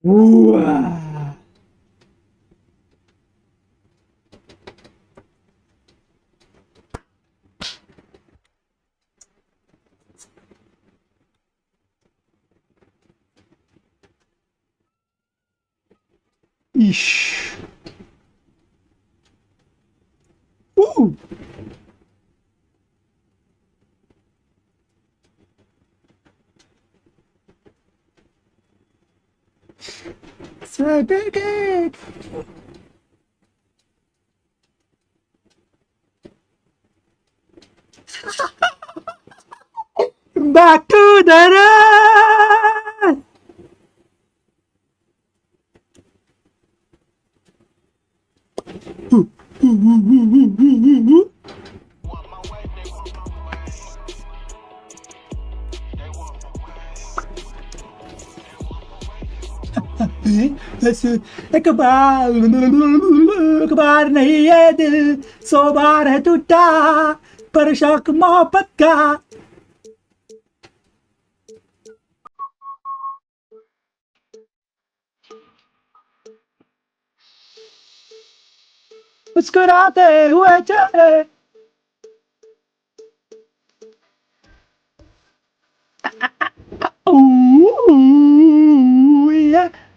Uah. Ish. Ooh. So big. Back to the run. एक बार नहीं है दिल 100 बार है टूटा पर शौक मोहब्बत का मुस्कुराते हुए चेहरे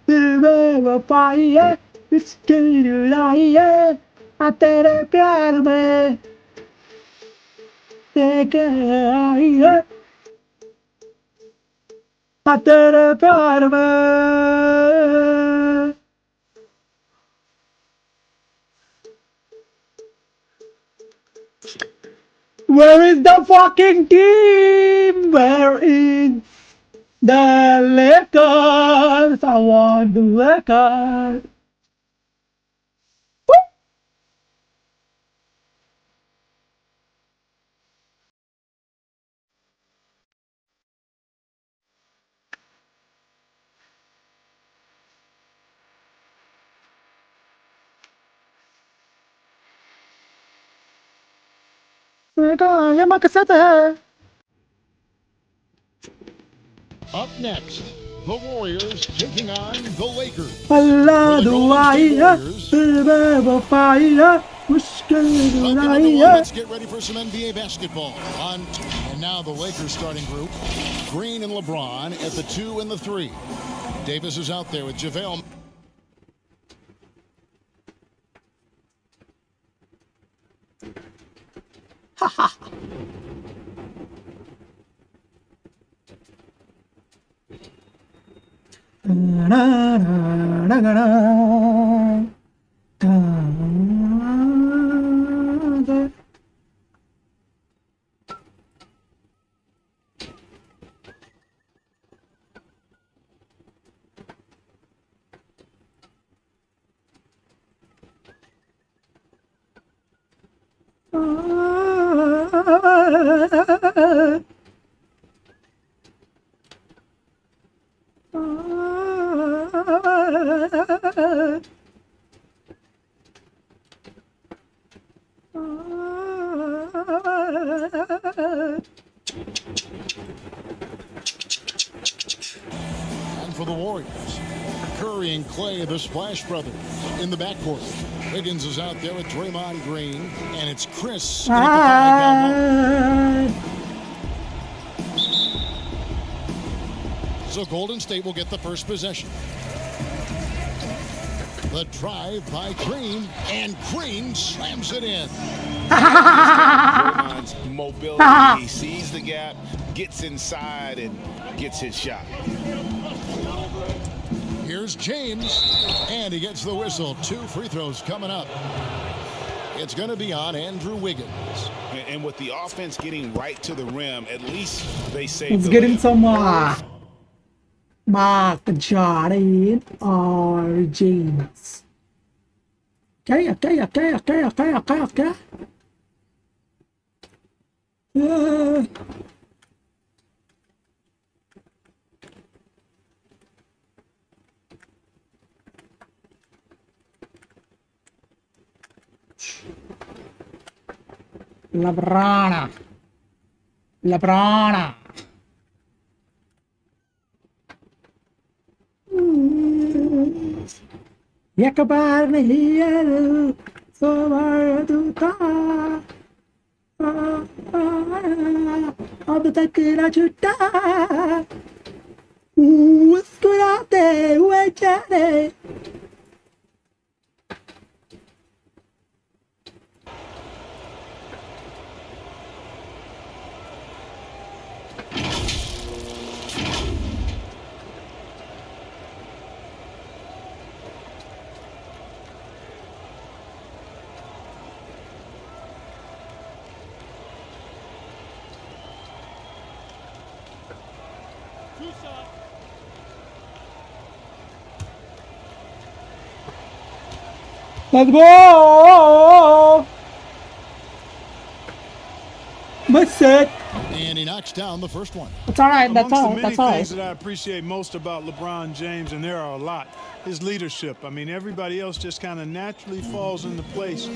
दिल में वफाई है इसकी लड़ाई है तेरे प्यार में देख आई है तेरे प्यार में Where is the fucking team? Where is the Lakers? I want the Lakers. ये मैं कैसे है Up next, the Warriors taking on the Lakers. अल्लाह दुआई है दिल में वफाई है मुश्किल दुआई है Let's get ready for some NBA basketball. And now the Lakers starting group. Green and LeBron at the 2 and the 3. Davis is out there with JaVale. And for the Warriors, Curry and Clay, the Splash Brothers, in the backcourt. Wiggins is out there with Draymond Green, and it's Chris at the 5 down low. So Golden State will get the first possession. The drive by Green, and Green slams it in. Draymond's mobility, he sees the gap, gets inside, and gets his shot. Here's James, and he gets the whistle. 2 free throws coming up. It's going to be on Andrew Wiggins. And with the offense getting right to the rim, at least they save Let's the get in layup. some Mark Jordan or James. Okay. LeBron. एक बार नहीं यारो सो बार दूता अब तक ना छूटा मुस्कुराते हुए चेहरे Let's go! That's it. And he knocks down the first one. That's all right. That's Amongst all the right. many That's all things right. that I appreciate most about LeBron James, and there are a lot, his leadership. I mean, everybody else just kind of naturally falls into place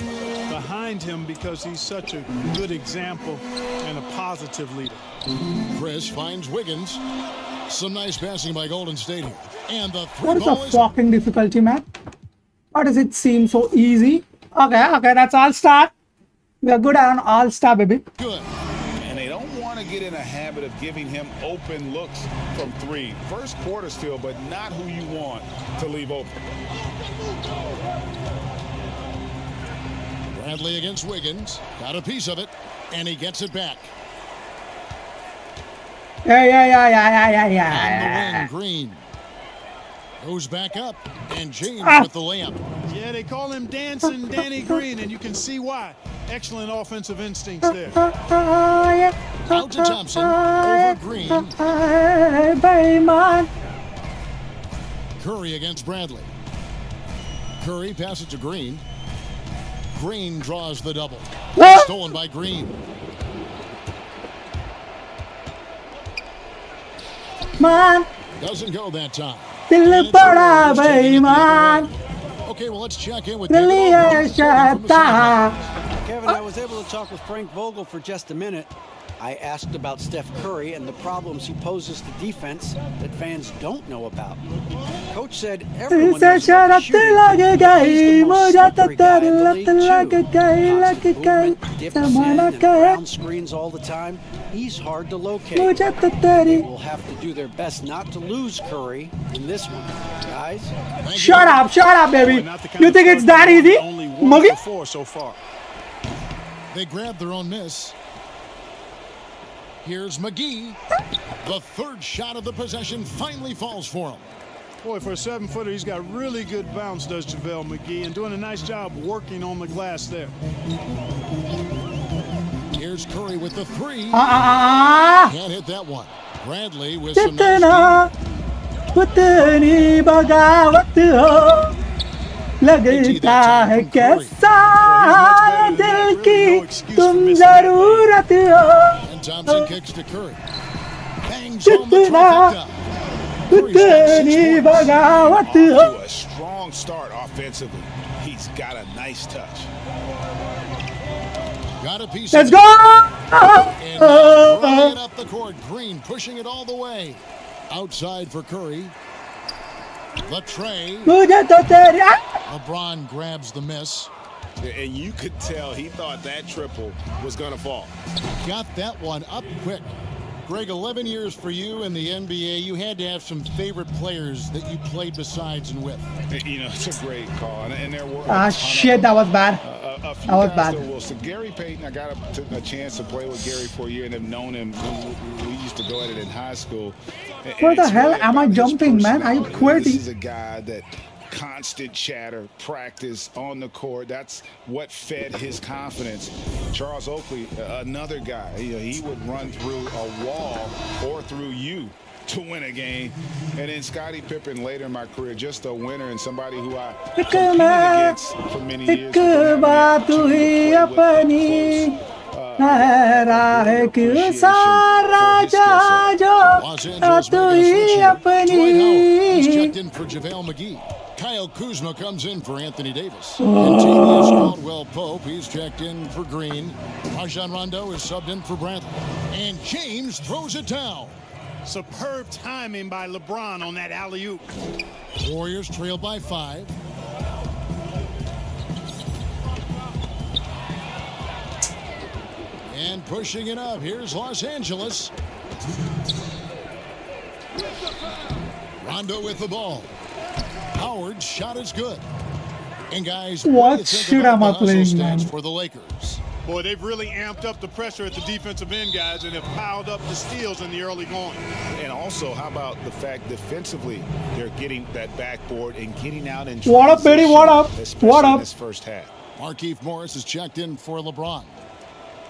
behind him because he's such a good example and a positive leader. Chris finds Wiggins. Some nice passing by Golden State here. And the What three is the ball is fucking difficulty, man? Why does it seem so easy? Okay, that's all-star. We are good on all-star, baby. good. And they don't want to get in a habit of giving him open looks from three. First quarter still, but not who you want to leave open. Bradley against Wiggins. Got a piece of it. And he gets it back. Yeah. On the wing, Green. Goes back up. And James with the layup. Yeah, they call him Dancing Danny Green, and you can see why. Excellent offensive instincts there. Out to Thompson. Over Green. Curry against Bradley. Curry passes to Green. Green draws the double. Stolen by Green. Man, Doesn't go that time. दिल बड़ा बेईमान Okay, well, let's check in with दिल David ये Ogden, reporting from the चाहता sidelines. Kevin, I was able to talk with Frank Vogel for just a minute. I asked about Steph Curry and the problems he poses to defense that fans don't know about. Coach said everyone इसे knows about the Sharad shooting, लग but he's गई the most मुझे तो slippery guy तेरी in the लत league, लग too. गई Constant movement, dips in जमाना and कहे around screens all the time. He's hard to locate. मुझे तो तेरी We'll have to do their best not to lose Curry in this one. Guys, Thank you. Shut up, baby. Not the kind You of think it's start that they won, easy? Only one Muggy? for four so far. They grab their own miss. Here's McGee. The third shot of the possession finally falls for him. Boy, for a 7-footer, he's got really good bounce, does JaVale McGee, and doing a nice job working on the glass there. Here's Curry with the three. Ah, Can't hit that one. Bradley with some कितना nice उतनी बगावत हो लगता है कैसा दिल की तुम जरूरत हो deep. And Thompson kicks to Curry. Bangs home the trifecta. Curry's got 6 उतनी points. बगावत Off हो to a strong start offensively. He's got a nice touch. Got a piece Let's of it. go And now running it up the court. Green pushing it all the way. Outside for Curry. The tray. मुझे तो तेरी LeBron grabs the miss. And you could tell he thought that triple was going to fall. Got that one up quick. Greg, 11 years for you in the NBA. You had to have some favorite players that you played besides and with. You know, it's a great call. And there were Ah, shit, that was bad. a few That was guys bad. that will. So Gary Payton, I got a chance to play with Gary for a year and have known him. We used to go at it in high school. And Where the it's hell really am I about his jumping, man? Are you personality. This quitting? is a guy that constant chatter, practice on the court. That's what fed his confidence. Charles Oakley, another guy, he would run through a wall or through you to win a game. And then Scottie Pippen later in my career, just a winner and somebody who I competed against for many years. एक बात हुई अपनी है कि सारा जहां जो Los Angeles तू making a he switch here. Dwight Howard, he's अपनी checked in for JaVale McGee. Kyle Kuzma comes in for Anthony Davis. Contavious Caldwell Pope, he's checked in for Green. Rajon Rondo is subbed in for Bradley. And James throws it down. Superb timing by LeBron on that alley-oop. Warriors trail by 5. And pushing it up, here's Los Angeles. Rondo with the ball. Howard's shot is good. And guys, What shoot am I playing, man? for the Lakers? Boy, they've really amped up the pressure at the defensive end, guys, and have piled up the steals in the early going. And also, how about the fact defensively, they're getting that backboard and getting out in What up, Betty? What up? especially What up? in this first half. Markieff Morris is checked in for LeBron.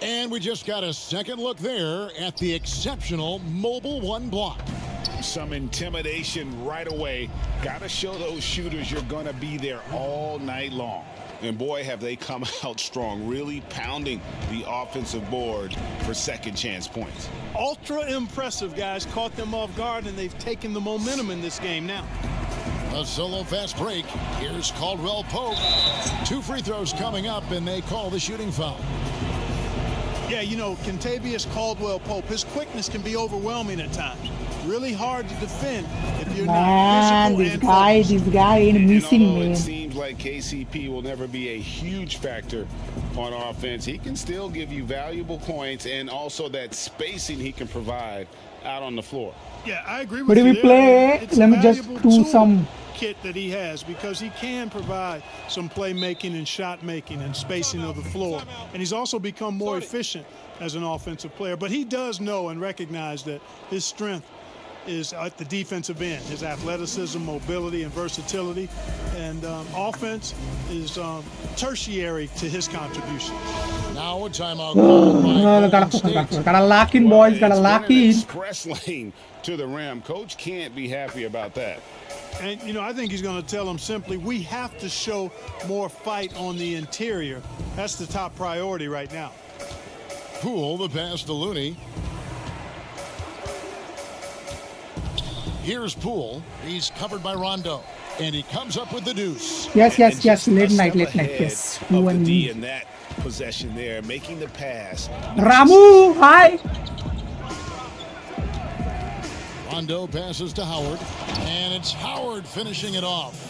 And we just got a second look there at the exceptional Mobile 1 block. Some intimidation right away. Got to show those shooters you're going to be there all night long. And boy, have they come out strong, really pounding the offensive board for second chance points. Ultra impressive, guys. Caught them off guard, and they've taken the momentum in this game now. A solo fast break. Here's Caldwell Pope. 2 free throws coming up, and they call the shooting foul. Yeah, you know, Kentavious Caldwell-Pope, his quickness can be overwhelming at times. Really hard to defend if you're Man, not this physical guy, and this guy ain't And missing, although man. it seems like KCP will never be a huge factor on offense, he can still give you valuable points and also that spacing he can provide out on the floor. Yeah, I agree But with if you we there. play, It's let a me just valuable do tool some. kit that he has because he can provide some playmaking and shot making and spacing of the floor. And he's also become more efficient as an offensive player. But he does know and recognize that his strength is at the defensive end, his athleticism, mobility, and versatility. And offense is tertiary to his contribution. Now a timeout called by Golden State. Gotta lock in, boys. Gotta It's lock been an in. express lane to the rim. Coach can't be happy about that. And, you know, I think he's going to tell them simply, we have to show more fight on the interior. That's the top priority right now. Poole, the pass to Looney. Here's Poole. He's covered by Rondo. And he comes up with the deuce. Yes, And yes, yes. just a Late night, step late night. ahead Yes. of You the and D me. in that possession there, making the pass. Ramu, hi. Rondo passes to Howard. And it's Howard finishing it off.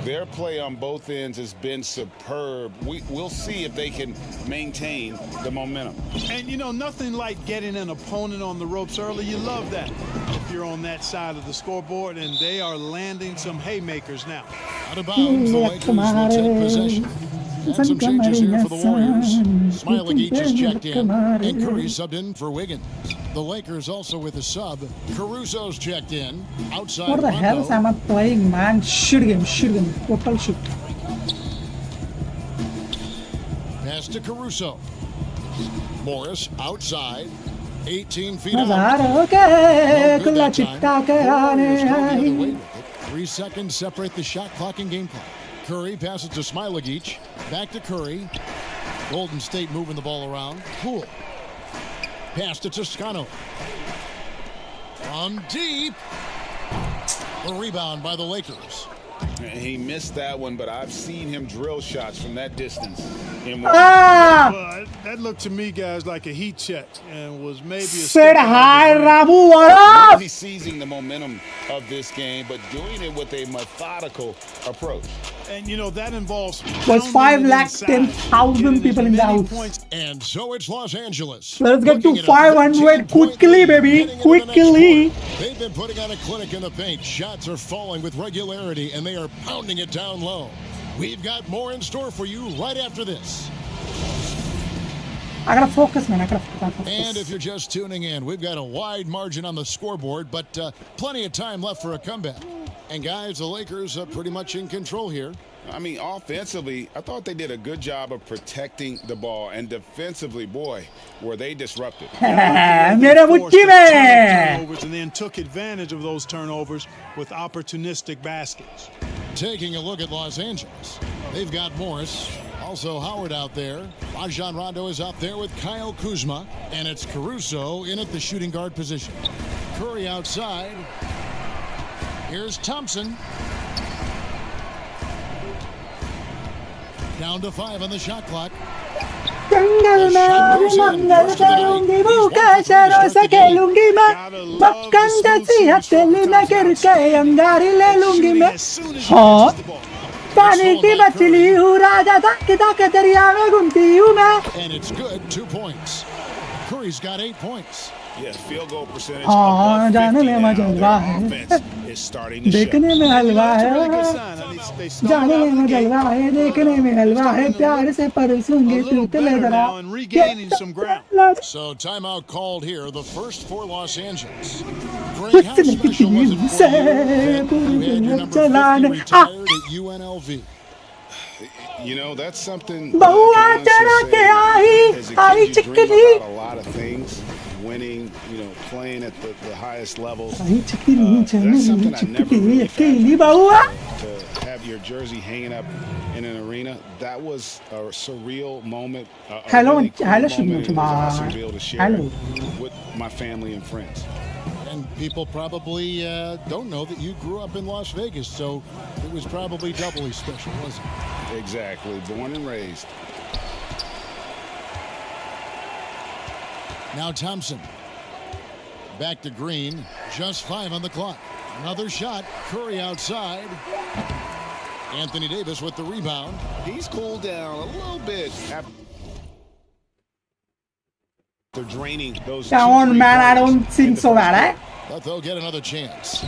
Their play on both ends has been superb. We'll see if they can maintain the momentum. And, you know, nothing like getting an opponent on the ropes early. You love that if you're on that side of the scoreboard, and they are landing some haymakers now. Out of bounds, the Lakers will take possession. And some changes here for the Warriors. Smiley is checked in, and Curry subbed in for Wiggins. The Lakers also with a sub. Caruso's checked in. Outside What the hell Rondo. am I playing, man? Shoot him, shoot him. Total shoot. Pass to Caruso. Morris outside. 18 feet out. Nazar, okay. No good Kulla that time. chitta ke Warriors go the other way aane. with it. 3 seconds separate the shot clock and game clock. Curry passes to Smailagic. Back to Curry. Golden State moving the ball around. Poole. Pass to Toscano. From deep. The rebound by the Lakers. He missed that one, but I've seen him drill shots from that distance. Ah! Well, that looked to me, guys, like a heat check and was maybe a Said step out of hi, his range. Ramu. What up? Really seizing the momentum of this game, but doing it with a methodical approach. And, you know, that involves Was pounding it 5,10,000 inside, getting people as in the many house. points. And so it's Los Angeles. Let's get to Looking at a 500 13-point quickly, lead baby. heading into the next Quickly. quarter. They've been putting on a clinic in the paint. Shots are falling with regularity, and they are pounding it down low. We've got more in store for you right after this. I gotta focus, man. I gotta focus. And if you're just tuning in, we've got a wide margin on the scoreboard, but plenty of time left for a comeback. And guys, the Lakers are pretty much in control here. I mean, offensively, I thought they did a good job of protecting the ball, and defensively, boy, were they disruptive. मेरे Forced बुच्ची a ton of में turnovers and then took advantage of those turnovers with opportunistic baskets. Taking a look at Los Angeles, they've got Morris, also Howard out there. Rajon Rondo is out there with Kyle Kuzma, and it's Caruso in at the shooting guard position. Curry outside. Here's Thompson. Down to 5 on the shot clock. जंगल में मंगल करूंगी भूखे शेरों से खेलूंगी मैं मक्खन जैसी हथेली में गिर के अंगारी ले लूंगी मैं हाँ पानी की मछली हूँ राजा ताकता के दरिया में घूमती हूँ मैं And it's good, 2 points. Curry's got 8 points. Yeah, field goal percentage हाँ above जाने 50 में now. मजा Their है offense is starting to show. देखने में हलवा That's a है really good sign. I mean, they start जाने out में of the gate, जलवा है देखने में हलवा है प्यार से a परसूंगी little तूते ले better जरा now and regaining some ground. So timeout called here, the first for Los Angeles. Greg, how Listen to special was it you for say, you that you had your number 50 retired at UNLV? You know, that's something Bahua I can चढ़ा honestly के say, as a I kid, you dream चिकनी about a lot of things, winning, you know, playing at the highest levels. आई चिकनी That's something I never चिकनी really अकेली factored Bahua to have your jersey hanging up in an arena. That was a surreal moment. A Hello, really cool hello, moment. It was Shubham. awesome to be able to share Hello. it with my family and friends. And people probably don't know that you grew up in Las Vegas, so it was probably doubly special, wasn't it? Exactly. Born and raised. Now Thompson. Back to Green. Just 5 on the clock. Another shot. Curry outside. Anthony Davis with the rebound. He's cooled down a little bit after draining those. Come on, man, I don't think so bad, eh? But they'll get another chance.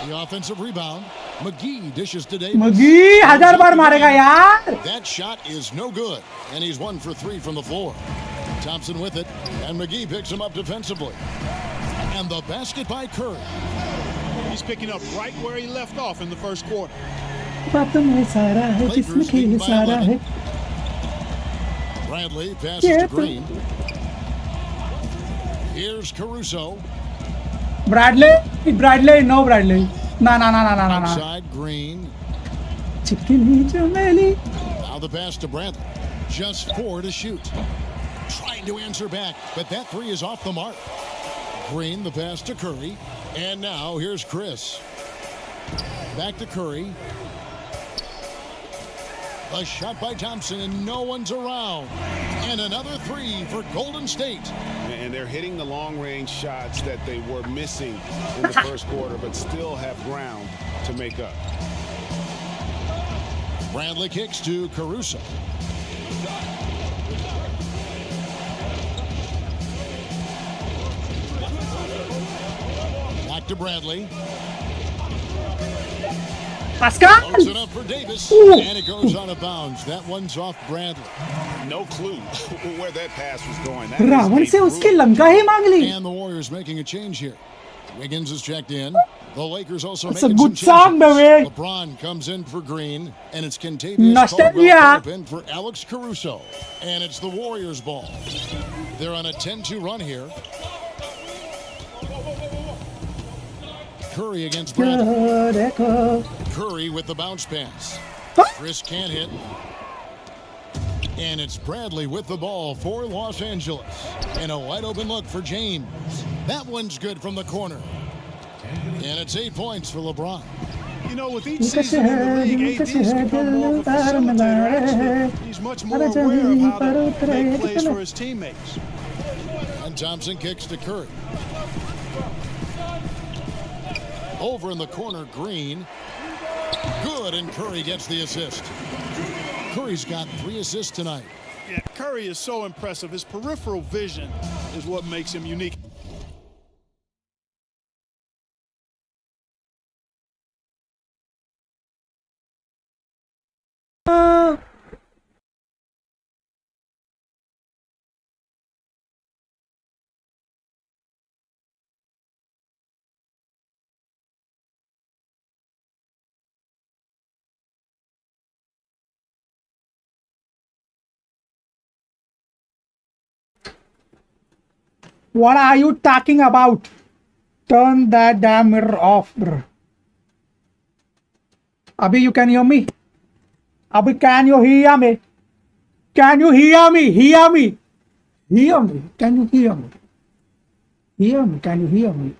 The offensive rebound. McGee dishes to Davis. मगी 1000 बार मारेगा यार That shot is no good. And he's 1 for 3 from the floor. Thompson with it. And McGee picks him up defensively. And the basket by Curry. He's picking up right where he left off in the first quarter. बात में सारा है जिसमें खेल सारा है Bradley passes to Green. Here's Caruso. Bradley no Bradley ना ना ना ना ना ना Outside Green. चिकनी चमेली Now the pass to Bradley. Just 4 to shoot. Trying to answer back, but that 3 is off the mark. Green, the pass to Curry. And now here's Chris. Back to Curry. A shot by Thompson, and no one's around. And another 3 for Golden State. And they're hitting the long-range shots that they were missing in the first quarter, but still have ground to make up. Bradley kicks to Caruso. Back to Bradley. Pascal Loads it up for Davis. And it goes out of bounds. That one's off Bradley. No clue where that pass was going. That is Ravan a से उसकी brutal- Lanka ही मांग ली And the Warriors making a change here. Wiggins is checked in. The Lakers also That's a making good some song, changes. baby. LeBron comes in for Green, and it's Kentavious Nostalgia. Caldwell-Pope in for Alex Caruso. And it's the Warriors' ball. They're on a 10-2 run here. Curry against Bradley. देखो Curry with the bounce pass. Chris can't hit. And it's Bradley with the ball for Los Angeles. And a wide open look for James. That one's good from the corner. And it's 8 points for LeBron. You know, with each season in the league, AD's become more of a facilitator. Actually, he's much more aware of how to make plays for his teammates. And Thompson kicks to Curry. Over in the corner, Green. Good, and Curry gets the assist. Curry's got 3 assists tonight. Yeah, Curry is so impressive. His peripheral vision is what makes him unique. What are you talking about? Turn that damn mirror off, bro. Abhi, you can hear me? Abhi, can you hear me? Can you hear me? Hear me? Hear me? Can you hear me? Hear me? Can you hear me?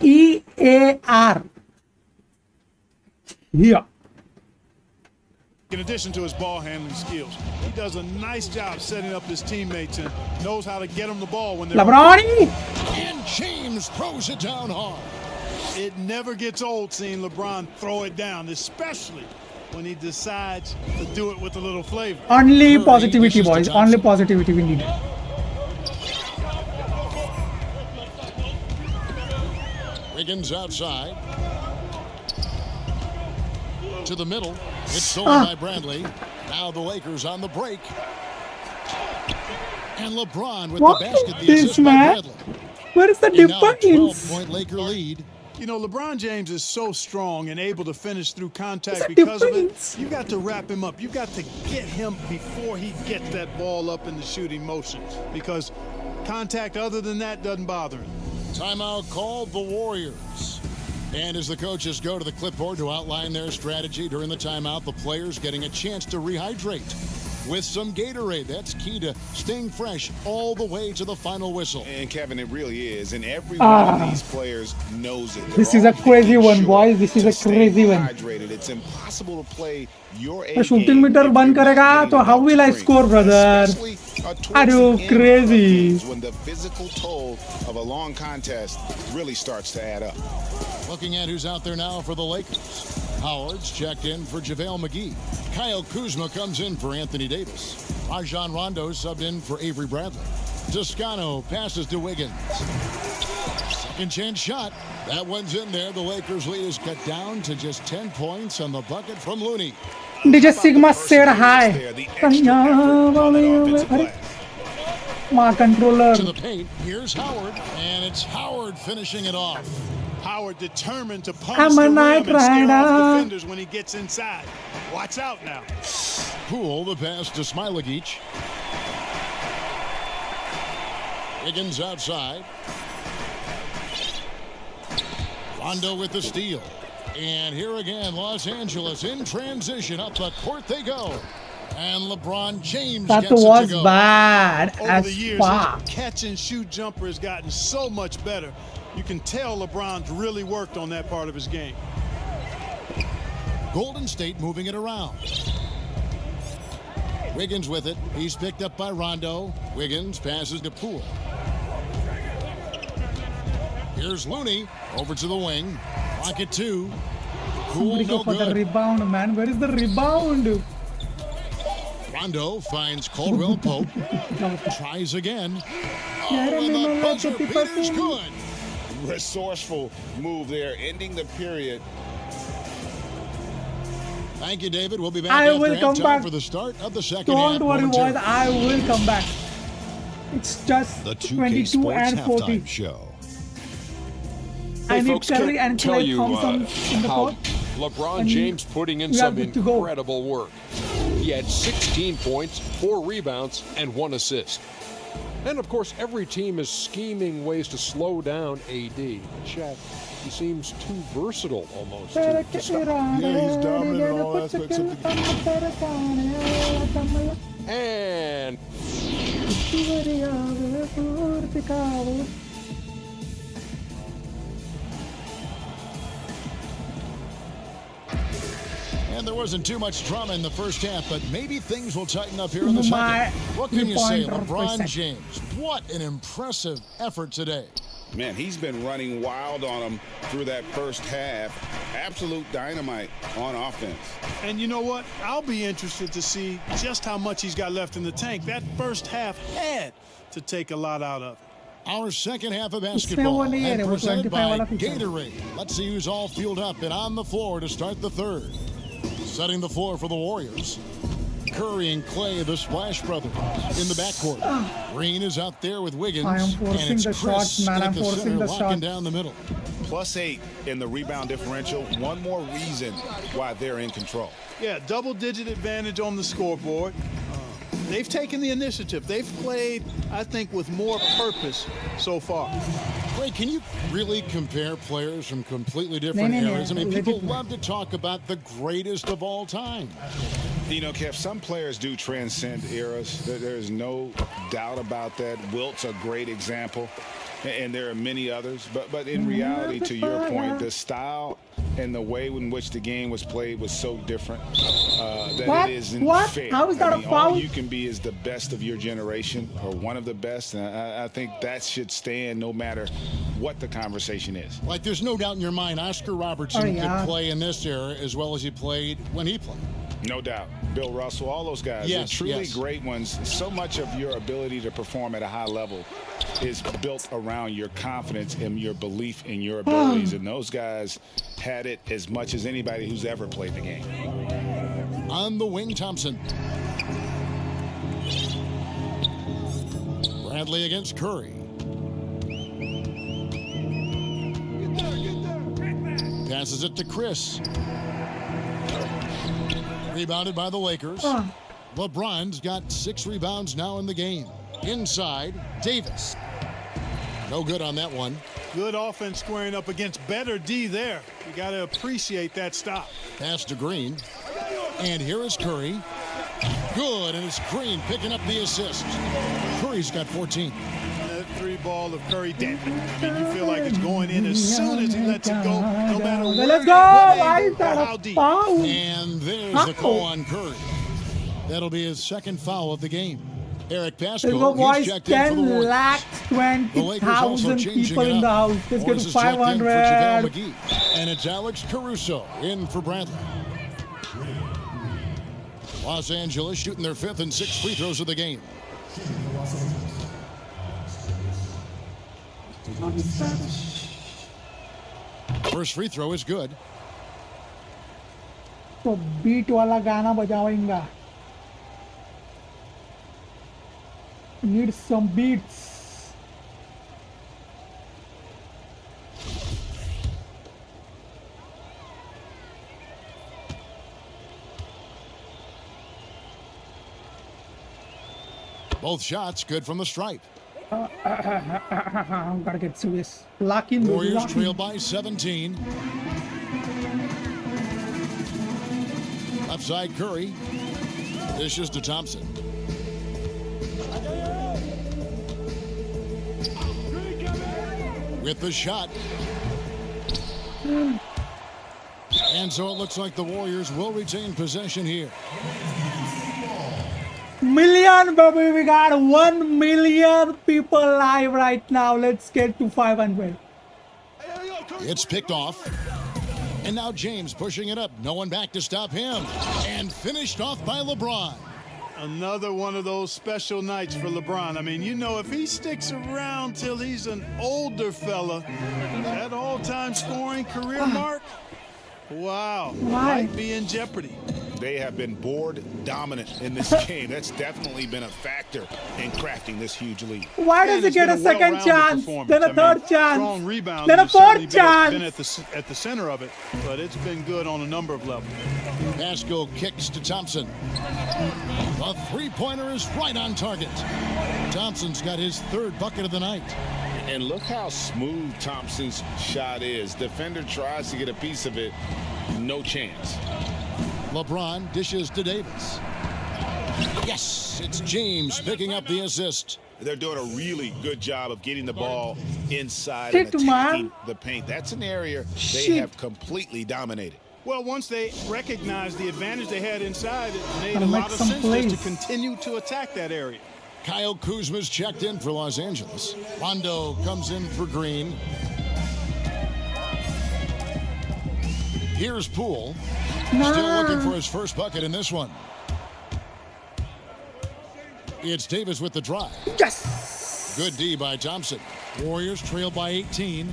HEAR. Yeah. In addition to his ball handling skills, he does a nice job setting up his teammates and knows how to get them the ball when they're LeBron. And James throws it down hard. It never gets old seeing LeBron throw it down, especially when he decides to do it with a little flavor. Only positivity, boys. Only positivity we need. Wiggins outside. To the middle. It's stolen by Bradley. Now the Lakers on the break. And LeBron with What the basket. is The this, assist by man? Bradley. Where is the And now a difference? 12-point Laker lead. You know, LeBron James is so strong and able to finish through contact What's the because of difference? it. You got to wrap him up. You got to get him before he gets that ball up in the shooting motion, because contact other than that doesn't bother him. Timeout called the Warriors. And as the coaches go to the clipboard to outline their strategy during the timeout, the players getting a chance to rehydrate with some Gatorade. That's key to staying fresh all the way to the final whistle. And Kevin, it really is. And every one of these players knows it. This They're is a all crazy making one, sure boys. This is to a stay crazy one. hydrated. It's impossible to play your A The shooting game meter if बंद you're not करेगा getting तो how enough will I drink, score, brother? especially towards Are the you end of crazy? games when the physical toll of a long contest really starts to add up. Looking at who's out there now for the Lakers. Howard's checked in for JaVale McGee. Kyle Kuzma comes in for Anthony Davis. Rajon Rondo subbed in for Avery Bradley. Toscano passes to Wiggins. Second chance shot. That one's in there. The Lakers lead is cut down to just 10 points on the bucket from Looney. DJ Sigma said hi. The extra effort on that offensive glass. My controller. To the paint. Here's Howard. And it's Howard finishing it off. Howard determined to punish I'm the a rim night and scare off rider. defenders when he gets inside. Watch out now. Poole the pass to Smailagic. Wiggins outside. Rondo with the steal. And here again, Los Angeles in transition. Up the court they go. And LeBron James That gets it was to go. bad Over as the years, fuck. his catch and shoot jumper has gotten so much better. You can tell LeBron's really worked on that part of his game. Golden State moving it around. Wiggins with it. He's picked up by Rondo. Wiggins passes to Poole. Here's Looney over to the wing. Rocket two. Poole Somebody go no for the good. rebound, man. Where is the rebound? Rondo finds Caldwell Pope. Tries again. Oh, Yeah, I and the remember buzzer 50%. beater's good. Resourceful move there, ending the period. Thank you, David. We'll be back I after will come halftime back. for the start of the second half. Don't worry, boys. momentarily. I will come back. It's just The 2K 22 Sports and 40. Halftime Show. I Hey need folks, Curry can and tell Clay you Thompson in the how court. LeBron and James putting in we are some good to go. incredible work. He had 16 points, 4 rebounds, and 1 assist. And of course, every team is scheming ways to slow down AD. But Shaq, he seems too versatile almost. To stop. Yeah, he's dominant in all aspects of the And And there wasn't too much drama in the first half, but maybe things will tighten up here in the My second. What can you say, 3-pointer LeBron percent. James? What an impressive effort today. Man, he's been running wild on him through that first half. Absolute dynamite on offense. And you know what? I'll be interested to see just how much he's got left in the tank. That first half had to take a lot out of it. Our second half of basketball वाला ही है and रे, वो presented 25 by वाला feature. Gatorade. Let's see who's all fueled up and on the floor to start the third. Setting the floor for the Warriors. Curry and Clay, the Splash Brothers, in the backcourt. Green is out there with Wiggins. I am and forcing it's the Chris shots, man. at I'm the forcing center, the locking shots. down the middle. +8 in the rebound differential. One more reason why they're in control. Yeah, double-digit advantage on the scoreboard. They've taken the initiative. They've played, I think, with more purpose so far. Ray, can you really compare players from completely different No, no, no. eras? I mean, Let people it- love to talk about the greatest of all time. You know, Kev, some players do transcend eras. There's no doubt about that. Wilt's a great example, and there are many others. But in reality, to your point, the style and the way in which the game was played was so different that What? it isn't What? fair. How is that a all foul? you can be is the best of your generation or one of the best, and I think that should stand no matter what the conversation is. Like, there's no doubt in your mind Oscar Robertson Oh, yeah. could play in this era as well as he played when he played. No doubt. Bill Russell, all those guys, they're Yes, truly yes. great ones. So much of your ability to perform at a high level is built around your confidence and your belief in your abilities. And those guys had it as much as anybody who's ever played the game. On the wing, Thompson. Bradley against Curry. Passes it to Chris. Rebounded by the Lakers. LeBron's got 6 rebounds now in the game. Inside, Davis. No good on that one. Good offense squaring up against better D there. You got to appreciate that stop. Pass to Green. And here is Curry. Good, and it's Green picking up the assist. Curry's got 14. That 3 ball of Curry, damn it. I mean, you feel like it's going in as soon as he lets it go, no matter where, Let's go. what Why angle, is that or a how deep. foul? And there's the call on Curry. That'll be his 2nd foul of the game. Eric Let's Pascal, go, boys. he's checked in for the 10 Warriors. lakhs, The Lakers also 20,000 changing people it in the up. house. Let's get Morris to is checked in for JaVale 500. McGee. And it's Alex Caruso in for Bradley. Los Angeles shooting their 5th and 6th free throws of the game. First free throw is good. तो beat वाला गाना बजाएंगा. Need some beats. Both shots good from the stripe. I'm gotta get serious. Lock in, baby, Warriors lock trail in. by 17. Left side Curry. Dishes to Thompson. With the shot. And so it looks like the Warriors will retain possession here. Million, baby. We got 1 million people live right now. Let's get to 500. It's picked off. And now James pushing it up. No one back to stop him. And finished off by LeBron. Another one of those special nights for LeBron. I mean, you know, if he sticks around till he's an older fella, that all-time scoring career mark, wow, might be in jeopardy. They have been board dominant in this game. That's definitely been a factor in crafting this huge lead. Why does And he it's get been a second well-rounded chance? performance. Then a I mean, third strong chance. rebounds Then a have certainly fourth chance. been at the center of it, but it's been good on a number of levels. Pascal kicks to Thompson. The three-pointer is right on target. Thompson's got his 3rd bucket of the night. And look how smooth Thompson's shot is. Defender tries to get a piece of it. No chance. LeBron dishes to Davis. Yes, it's James picking up the assist. They're doing a really good job of getting the ball inside Shit, and attacking man. the paint. That's an area they Shit. have completely dominated. Well, once they recognized the advantage they had inside, it made Gotta a make lot of some sense plays. just to continue to attack that area. Kyle Kuzma's checked in for Los Angeles. Rondo comes in for Green. Here's Poole. Still looking for his first bucket in this one. It's Davis with the drive. Yes. Good D by Thompson. Warriors trail by 18.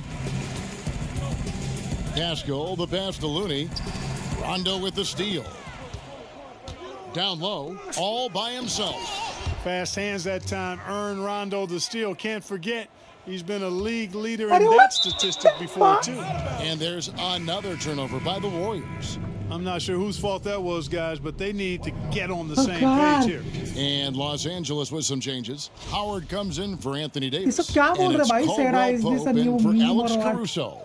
Pascal, the pass to Looney. Rondo with the steal. Down low, all by himself. Fast hands that time, earned Rondo the steal. Can't forget, he's been a league leader Are in you that what? statistic before, too. And there's another turnover by the Warriors. I'm not sure whose fault that was, guys, but they need to get on the Oh, same God. page here. And Los Angeles with some changes. Howard comes in for Anthony Davis. ये सब क्या बोल And रहे it's भाई? Caldwell Sarah, is this Pope a in new for meme Alex or what? Caruso.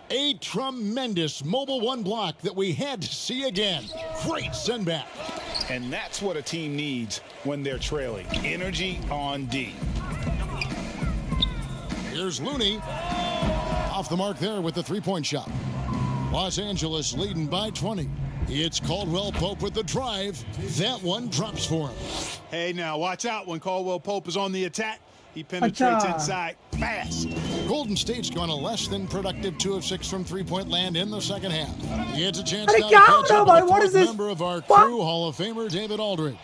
A tremendous mobile one block that we had to see again. Great send back. And that's what a team needs when they're trailing. Energy on D. Here's Looney. Off the mark there with the three-point shot. Los Angeles leading by 20. It's Caldwell Pope with the drive. That one drops for him. Hey, now watch out when Caldwell Pope is on the attack. He penetrates Acha. inside fast. Golden State's gone a less than productive 2 of 6 from three-point land in the second half. He gets a chance Arey, now to kya catch ho up raha with hai? the What is fourth this? member of our What? crew, Hall of Famer David Aldridge.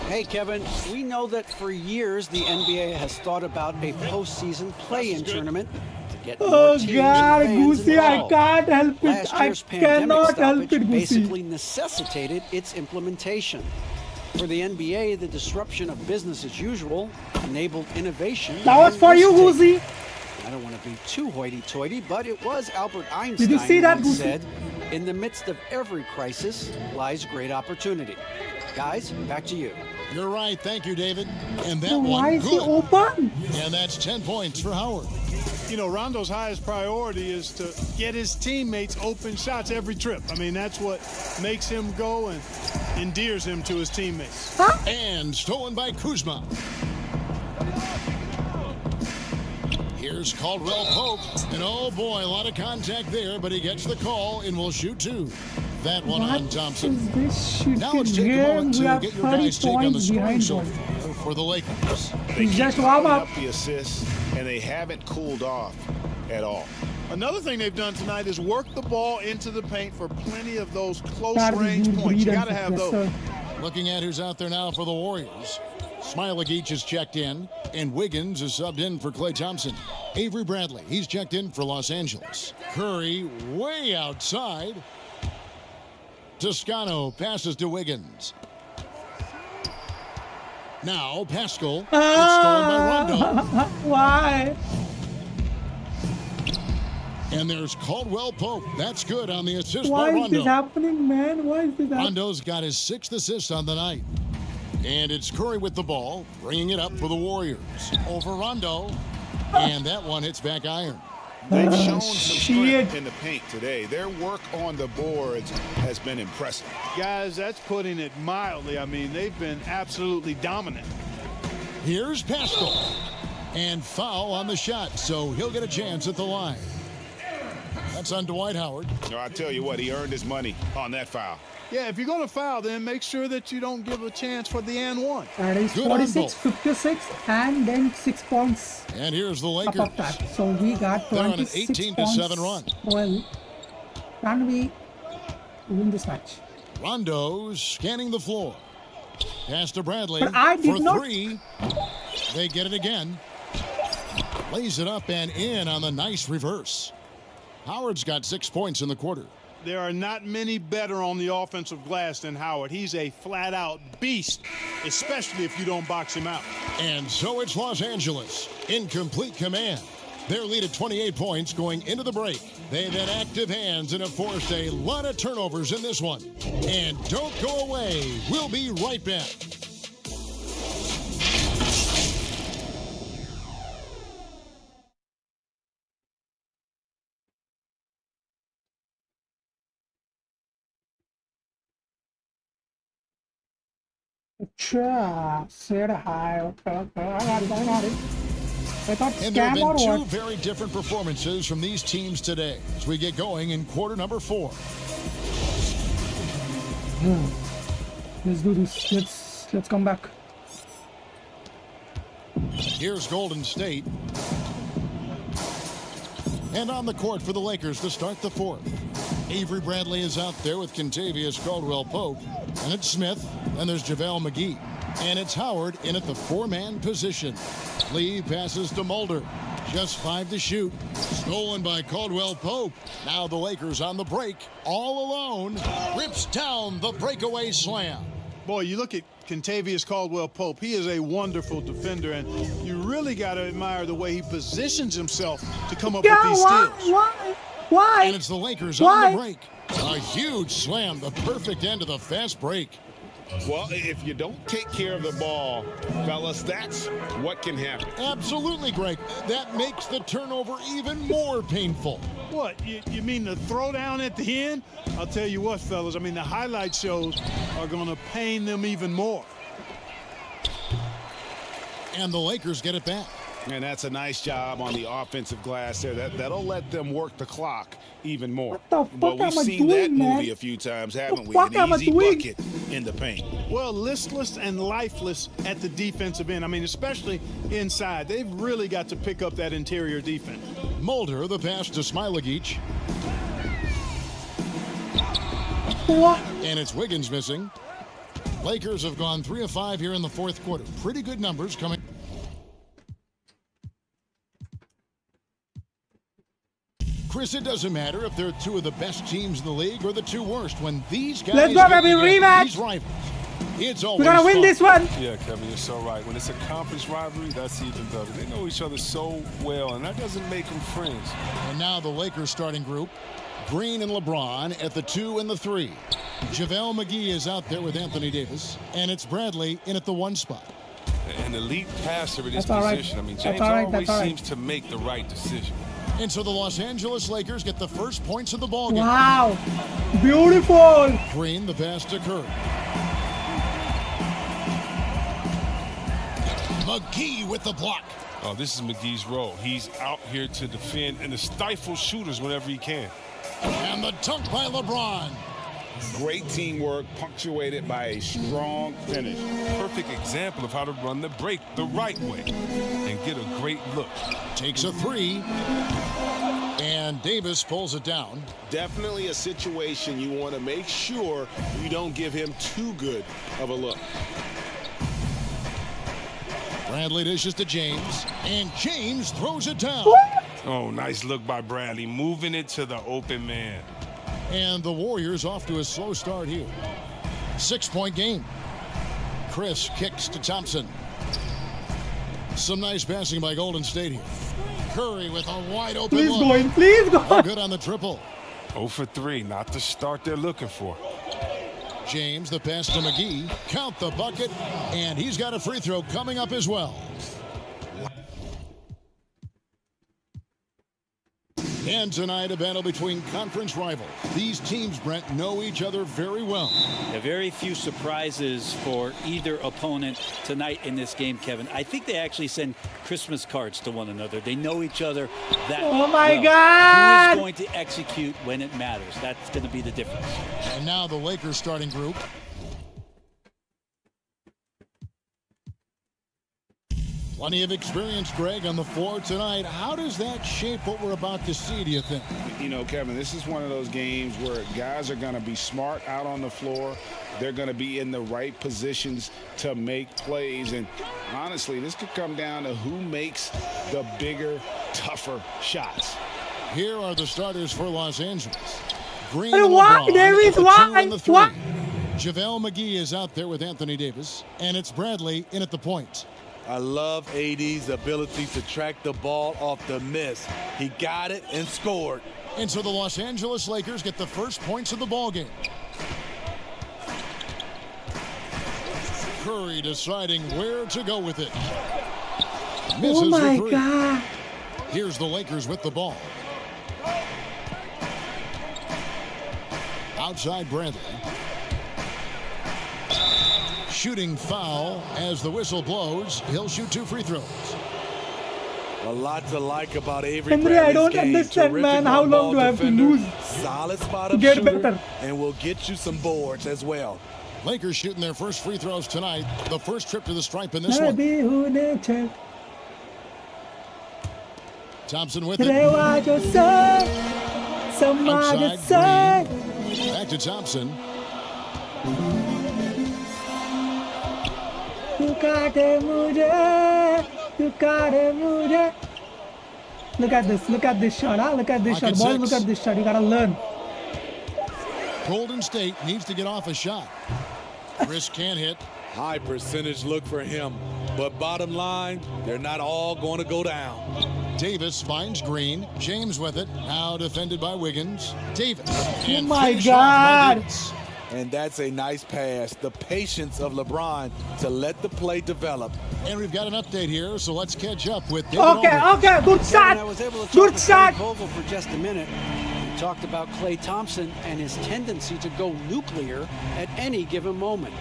Hey, Kevin, we know that for years the NBA has thought about a postseason play-in tournament to get more Oh teams God, and fans Goosey, I involved. can't help it. Last I year's pandemic cannot help stoppage it, Goosey. basically necessitated its implementation. For the NBA, the disruption of business as usual enabled innovation. That was and for you, risk-taking. Goosey. I don't want to be too hoity-toity, but it was Albert Einstein you see that, who once Goosey? said, "In the midst of every crisis lies great opportunity." Guys, back to you. You're right. Thank you, David. And that So why one is he good. open? And that's 10 points for Howard. You know, Rondo's highest priority is to get his teammates open shots every trip. I mean, that's what makes him go and endears him to his teammates. Huh? And stolen by Kuzma. Here's Caldwell Pope. And oh boy, a lot of contact there, but he gets the call and will shoot 2. That one on What Thompson. is this shit Now let's take a game? moment We to are get your 30 guys' take on the points scoring behind so one. far for the Lakers. They It's just keep warm piling up. the assists, and they haven't cooled off at all. Another thing they've done tonight is work the ball into the paint for plenty of those That is close-range good points. You read got to and have those. successor. Looking at who's out there now for the Warriors. Smiley-Geach is checked in, and Wiggins is subbed in for Klay Thompson. Avery Bradley, he's checked in for Los Angeles. Curry way outside. Toscano passes to Wiggins. Now Pascal. It's stolen by Rondo. Why? And there's Caldwell Pope. That's good on the assist Why by is Rondo. this happening, man? Why is this happening? Rondo's got his 6th assist on the night. And it's Curry with the ball, bringing it up for the Warriors. Over Rondo. And that one hits back iron. They've shown some shit. strength in the paint today. Their work on the boards has been impressive. Guys, that's putting it mildly. I mean, they've been absolutely dominant. Here's Pascal. And foul on the shot, so he'll get a chance at the line. That's on Dwight Howard. No, I tell you what, he earned his money on that foul. Yeah, if you're going to foul, then make sure that you don't give a chance for the and one. That is Good on 46, both. 56, and then 6 points And here's the up Lakers. of that. So we got They're on an 26 18-7 points. run. Well, can we win this match? Rondo's scanning the floor. Pass to Bradley But I did for not- 3. They get it again. Lays it up and in on the nice reverse. Howard's got 6 points in the quarter. There are not many better on the offensive glass than Howard. He's a flat-out beast, especially if you don't box him out. And so it's Los Angeles in complete command. Their lead at 28 points going into the break. They've had active hands and have forced a lot of turnovers in this one. And don't go away. We'll be right back. Sure, said hi. Okay, I got it. I thought And there have scam or been two what? very different performances from these teams today as we get going in quarter number 4. Let's do this. Let's come back. Here's Golden State. And on the court for the Lakers to start the 4th. Avery Bradley is out there with Kentavious Caldwell-Pope. And it's Smith. And there's JaVale McGee. And it's Howard in at the 4-man position. Lee passes to Mulder. Just 5 to shoot. Stolen by Caldwell-Pope. Now the Lakers on the break. All alone. Rips down the breakaway slam. Boy, you look at Kentavious Caldwell-Pope. He is a wonderful defender, and you really got to admire the way he positions himself to come up with Yeah, these why? steals. Why? And it's the Lakers Why? on the break. A huge slam, the perfect end of the fast break. Well, if you don't take care of the ball, fellas, that's what can happen. Absolutely, Greg. That makes the turnover even more painful. What, you mean the throwdown at the end? I'll tell you what, fellas, I mean, the highlight shows are going to pain them even more. And the Lakers get it back. And that's a nice job on the offensive glass there. That'll let them work the clock even more. What the Well, fuck we've am I seen doing, that man? movie a few times, haven't we? fuck am I An easy doing? bucket in the paint. Well, listless and lifeless at the defensive end. I mean, especially inside. They've really got to pick up that interior defense. Mulder, the pass to Smilagic. What? And it's Wiggins missing. Lakers have gone 3 of 5 here in the fourth quarter. Pretty good numbers coming. Chris, it doesn't matter if they're two of the best teams in the league or the two worst. When these guys Let's go, get baby, together, rematch. these rivals, it's always We're gonna win fun. this one. Yeah, Kevin, you're so right. When it's a conference rivalry, that's even better. They know each other so well, and that doesn't make them friends. And now the Lakers starting group. Green and LeBron at the 2 and the 3. JaVale McGee is out there with Anthony Davis. And it's Bradley in at the 1 spot. An elite passer in this That's all right. position. I mean, That's James all right. always That's all right. seems to make the right decision. And so the Los Angeles Lakers get the first points of the ball game. Wow. Beautiful. Green, the pass to Curry. McGee with the block. Oh, this is McGee's role. He's out here to defend and to stifle shooters whenever he can. And the dunk by LeBron. Great teamwork, punctuated by a strong finish. Perfect example of how to run the break the right way and get a great look. Takes a 3. And Davis pulls it down. Definitely a situation you want to make sure you don't give him too good of a look. Bradley dishes to James. And James throws it down. Oh, nice look by Bradley, moving it to the open man. And the Warriors off to a slow start here. 6-point game. Chris kicks to Thompson. Some nice passing by Golden State here. Curry with a wide open Please look. go in. Please go. No good on the triple. 0 for 3, not the start they're looking for. James, the pass to McGee. Count the bucket. And he's got a free throw coming up as well. And tonight, a battle between conference rivals. These teams, Brent, know each other very well. Very few surprises for either opponent tonight in this game, Kevin. I think they actually send Christmas cards to one another. They know each other that Oh my well. God. Who is going to execute when it matters? That's going to be the difference. And now the Lakers starting group. Plenty of experience, Greg, on the floor tonight. How does that shape what we're about to see, do you think? You know, Kevin, this is one of those games where guys are going to be smart out on the floor. They're going to be in the right positions to make plays. And honestly, this could come down to who makes the bigger, tougher shots. Here are the starters for Los Angeles. Green Hey, and why, LeBron Davis? at the 2 Why? and the 3. Why? JaVale McGee is out there with Anthony Davis. And it's Bradley in at the point. I love AD's ability to track the ball off the miss. He got it and scored. And so the Los Angeles Lakers get the first points of the ball game. Curry deciding where to go with it. Misses Oh my the 3. God. Here's the Lakers with the ball. Outside Bradley. Shooting foul as the whistle blows. He'll shoot 2 free throws. A lot to like about Avery Henry, I Bradley's don't game. understand, Terrific man. How long on-ball do I have to defender, lose Solid spot to up get shooter, better? and will get you some boards as well. Lakers shooting their first free throws tonight. The first trip to the stripe in this one. Maybe who nature. Thompson with it. Crewa jo say, samaj Outside say. Green. Back to Thompson. Tu kaate mujhe, tu kaate mujhe. Look at this shot, huh? Look at this Pocket shot. Boys, 6. look at this shot. You gotta learn. Golden State needs to get off a shot. Chris can't hit. High percentage look for him. But bottom line, they're not all going to go down. Davis finds Green. James with it. Now defended by Wiggins. Davis. And my finish off by God. Davis. And that's a nice pass. The patience of LeBron to let the play develop. And we've got an update here, so let's catch up with David Aldridge. Okay, good Kevin, shot. I was able to Good talk to shot. Frank Vogel for just a minute. We talked about Klay Thompson and his tendency to go nuclear at any given moment.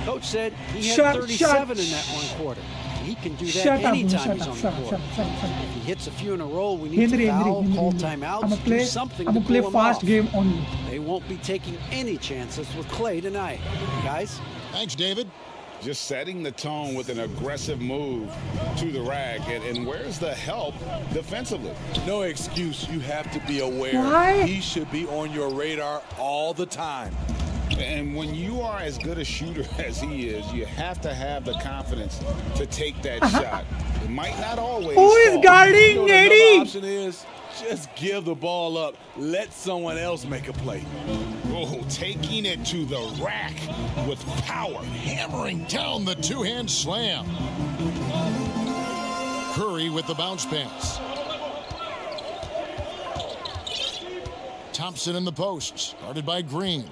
Coach said he had Shot, 37 shot. in that one quarter. he can do that Shut up, anytime shut he's up, on the shut up, court. shut up, shut up, shut up. If he hits a few in a row, we need Henry, to foul, Henry, call Henry. timeouts, do something I'm to gonna play cool him fast off. game only. They won't be taking any chances with Clay tonight. Guys? Thanks, David. Just setting the tone with an aggressive move to the rack. And where's the help defensively? No excuse. You have to be aware. Why? He should be on your radar all the time. And when you are as good a shooter as he is, you have to have the confidence to take that shot. It might not always Who is fall. guarding You know what another Eddie? option is? Just give the ball up. Let someone else make a play. Oh, taking it to the rack with power, hammering down the two-hand slam. Curry with the bounce pass. Thompson in the post, guarded by Green.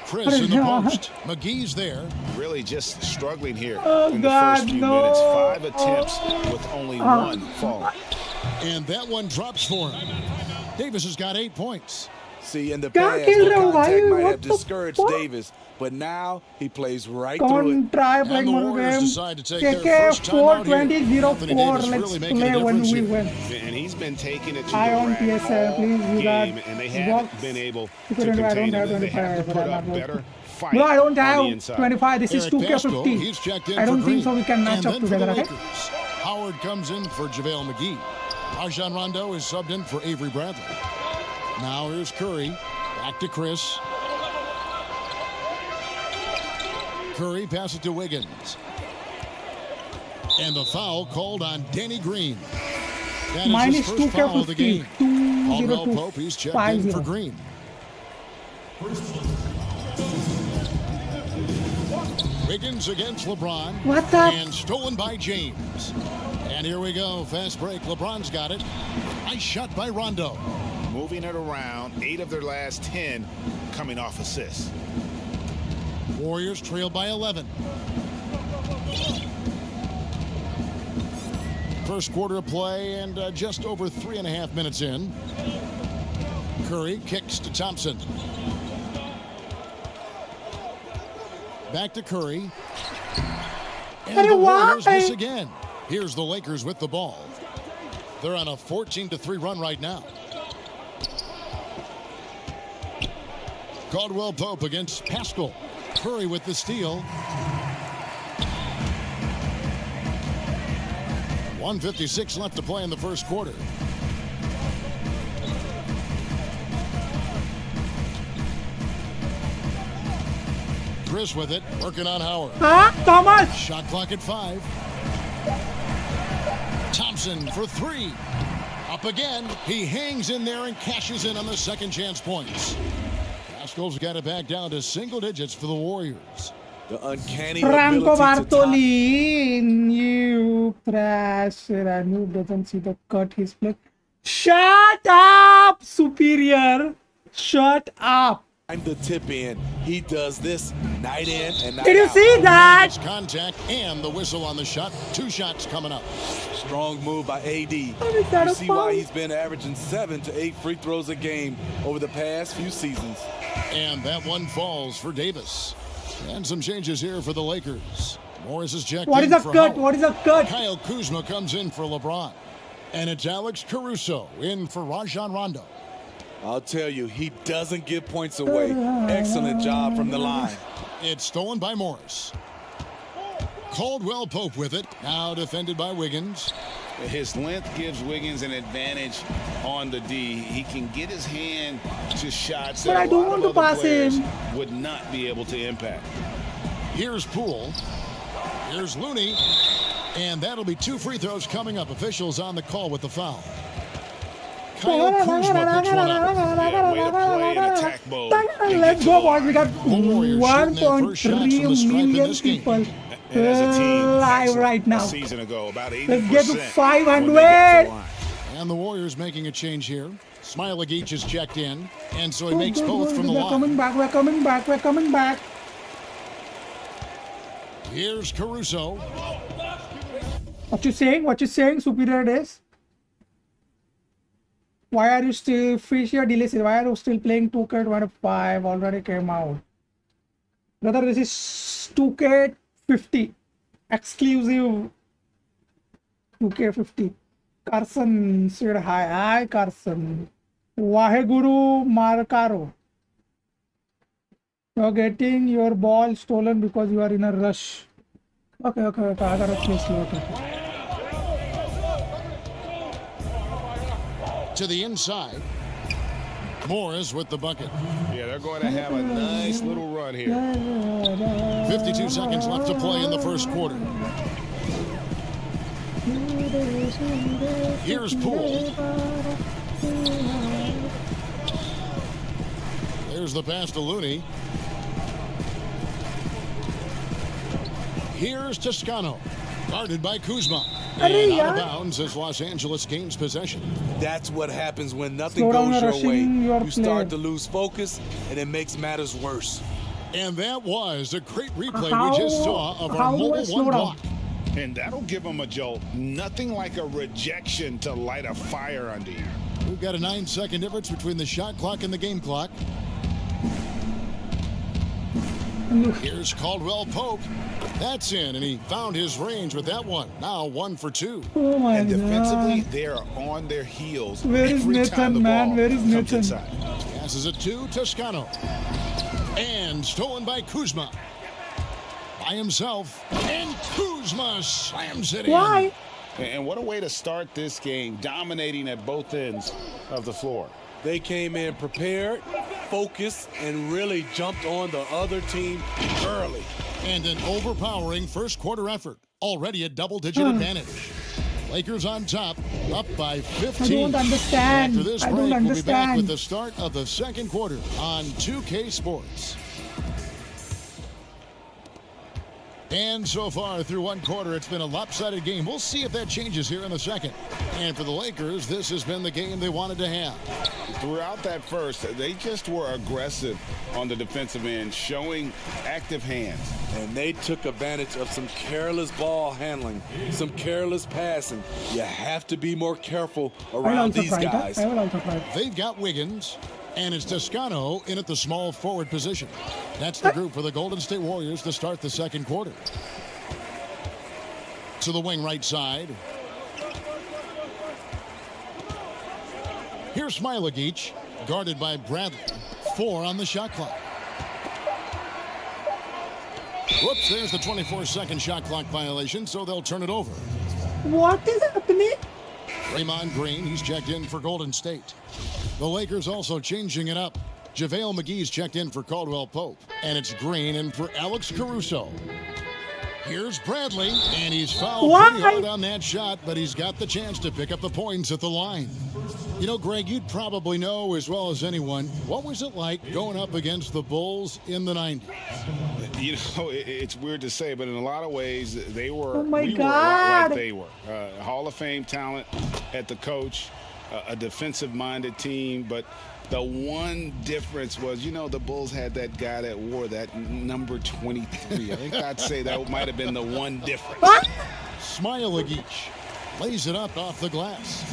Chris in the post. McGee's there. Really just struggling here Oh, in the God, first few no. minutes. 5 attempts with only one fall. And that one drops for him. Davis has got 8 points. See, in the Can't past, kill the him. Why? contact might What have the discouraged fuck? Davis, but now he plays right through Can't it. try And playing the one Warriors game. decide to take KK their first time out here. 420-04. Anthony Davis Let's really making a play when difference we here. win. And he's been taking it to I the on rack PSL, all please. You got game, and they box. haven't been able to You couldn't- I contain don't have him. They have to 25, put but up I'm not better fight Bro, I don't on have the inside. 25. This is Eric 2K50. Pascal, he's checked in I don't for think Green. so we can match And up then for the together, okay? Lakers, Howard comes in for JaVale McGee. Rajon Rondo is subbed in for Avery Bradley. Now here's Curry. Back to Chris. Curry passes it to Wiggins. And the foul called on Danny Green. That is Mine his is first foul of the 2K50. game. Caldwell 202. Pope, he's checked in for 50. Green. Wiggins against LeBron. What the? And stolen by James. And here we go. Fast break. LeBron's got it. Nice shot by Rondo. Moving it around, 8 of their last 10 coming off assists. Warriors trail by 11. First quarter of play and just over 3.5 minutes in. Curry kicks to Thompson. Back to Curry. And the Warriors miss again. Here's the Lakers with the ball. They're on a 14-3 run right now. Caldwell Pope against Pascal. Curry with the steal. 1:56 left to play in the first quarter. Chris with it, working on Howard. Thomas. Shot clock at 5. Thompson for 3. Up again. He hangs in there and cashes in on the second chance points. Pascal's got it back down to single digits for the Warriors. The uncanny Franco ability to Bartoli. You trash. Ranu doesn't see the cut he's playing. Shut up, Superior. Shut up. time the tip in. He does this night in and night Did you out. see that? It's contact and the whistle on the shot. 2 shots coming up. Strong move by AD. is that You a see foul? why he's been averaging 7 to 8 free throws a game over the past few seasons. And that one falls for Davis. And some changes here for the Lakers. Morris is checked What in is a for cut? Howard. What is a cut? Kyle Kuzma comes in for LeBron. And it's Alex Caruso in for Rajon Rondo. I'll tell you, he doesn't give points away. Excellent job from the line. It's stolen by Morris. Caldwell Pope with it. Now defended by Wiggins. His length gives Wiggins an advantage on the D. He can get his hand to shots But that I a don't lot want of to other pass players him. would not be able to impact. Here's Poole. Here's Looney. And that'll be 2 free throws coming up. Officials on the call with the foul. Kyle Kuzma picks one up. Yeah, way to play in attack mode. And Let's get go, to the boys. We got Warriors shooting their first shots from the 1.3 stripe in million this game. people And as a team, live excellent right now. a season ago, about 80%. Let's get to when they 500. got to the line. And the Warriors making a change here. Smailagic is checked in. And so he makes both from the We're coming line. back. We're coming back. We're coming back. Here's Caruso. What you saying? What you saying, Superior Days? Why are you still fish your delay? Why are you still playing 2K25? Already came out. Brother, this is 2K50 exclusive. 2K50. Carson said hi. Hi, Carson. Waheguru Marcaro. You're getting your ball stolen because you are in a rush. Okay. I gotta play slower. To the inside. Morris with the bucket. Yeah, they're going to have a nice little run here. 52 seconds left to play in the first quarter. Here's Poole. There's the pass to Looney. Here's Toscano. Guarded by Kuzma. And out of bounds as Los Angeles gains possession. That's what happens when nothing Slow down goes your rushing way. your You start play. to lose focus, and it makes matters worse. And that was a great replay we just saw of our do I mobile slow one down? block. And that'll give them a jolt. Nothing like a rejection to light a fire under you. We've got a 9-second difference between the shot clock and the game clock. Here's Caldwell Pope. That's in, and he found his range with that one. Now 1 for 2. Oh my And defensively, god. they are on their heels. Where is every time the Nathan, man? ball Where is comes Nathan? inside. Passes it to Toscano. And stolen by Kuzma. By himself. And Kuzma slams it in. Why? And what a way to start this game, dominating at both ends of the floor. They came in prepared, focused, and really jumped on the other team early. And an overpowering first quarter effort. Already a double-digit advantage. Lakers on top, up by 15. I don't understand. After this I break, don't we'll be back understand. with the start of the second quarter on 2K Sports. And so far through one quarter, it's been a lopsided game. We'll see if that changes here in the second. And for the Lakers, this has been the game they wanted to have. Throughout that first, they just were aggressive on the defensive end, showing active hands. And they took advantage of some careless ball handling, some careless passing. You have to be more careful I will around also these try guys. that. I will also try. They've got Wiggins, and it's Toscano in at the small forward position. That's the group for the Golden State Warriors to start the second quarter. To the wing right side. Here's Smilagic, guarded by Bradley. 4 on the shot clock. Whoops, there's the 24-second shot clock violation, so they'll turn it over. What is happening? Draymond Green, he's checked in for Golden State. The Lakers also changing it up. JaVale McGee's checked in for Caldwell Pope. And it's Green in for Alex Caruso. Here's Bradley, and he's fouled pretty hard on that shot, but he's got the chance to pick up the points at the line. You know, Greg, you'd probably know as well as anyone, what was it like going up against the Bulls in the 90s? You know, it's weird to say, but in a lot of ways, they were, Oh my we were a lot God. like they were. Hall of Fame talent at the coach, a defensive-minded team, but the one difference was, you know, the Bulls had that guy that wore that number 23. I think I'd say that might have been the one difference. Smilagic lays it up off the glass.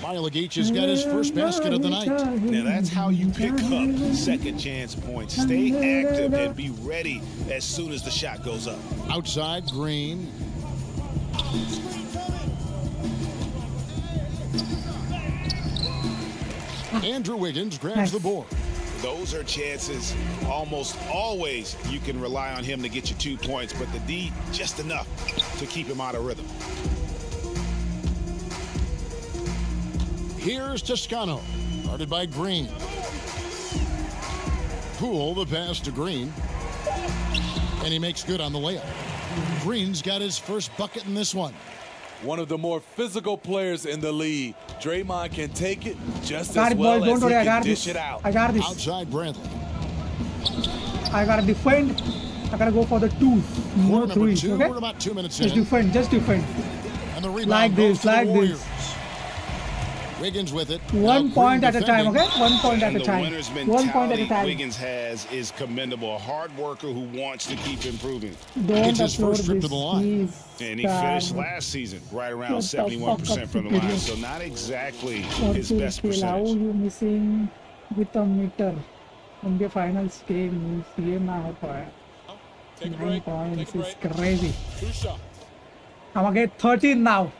Smilagic has got his first basket of the night. Now, that's how you pick up second chance points. Stay active and be ready as soon as the shot goes up. Outside, Green. Andrew Wiggins grabs the board. Those are chances almost always you can rely on him to get you 2 points, but the D just enough to keep him out of rhythm. Here's Toscano, guarded by Green. Poole, the pass to Green. And he makes good on the layup. Green's got his first bucket in this one. One of the more physical players in the league. Draymond can take it just Got as it, well boys. Don't as worry. he I can got dish this. it out. I got this. Outside Bradley. I gotta defend. I gotta go for the twos, no Quarter number threes. 2, Okay? we're about 2 minutes Just in. defend. Just defend. And the rebound Like goes this, to the like this. Warriors. Wiggins with it. One Now point Green at a time, defending. okay? 1 point at And a the time. winner's 1 point at a mentality time. Wiggins has is commendable. A hard worker who wants to keep improving. Don't Gets his upload first trip to this, the line. please. And he finished last season right around Shut the fuck 71% up, from the line. idiot. So not exactly Want his to best kill how percentage. you missing with a meter. NBA Finals game is ये ना हो पाया. 9 points is crazy. Two shot. I'm gonna get 13 now.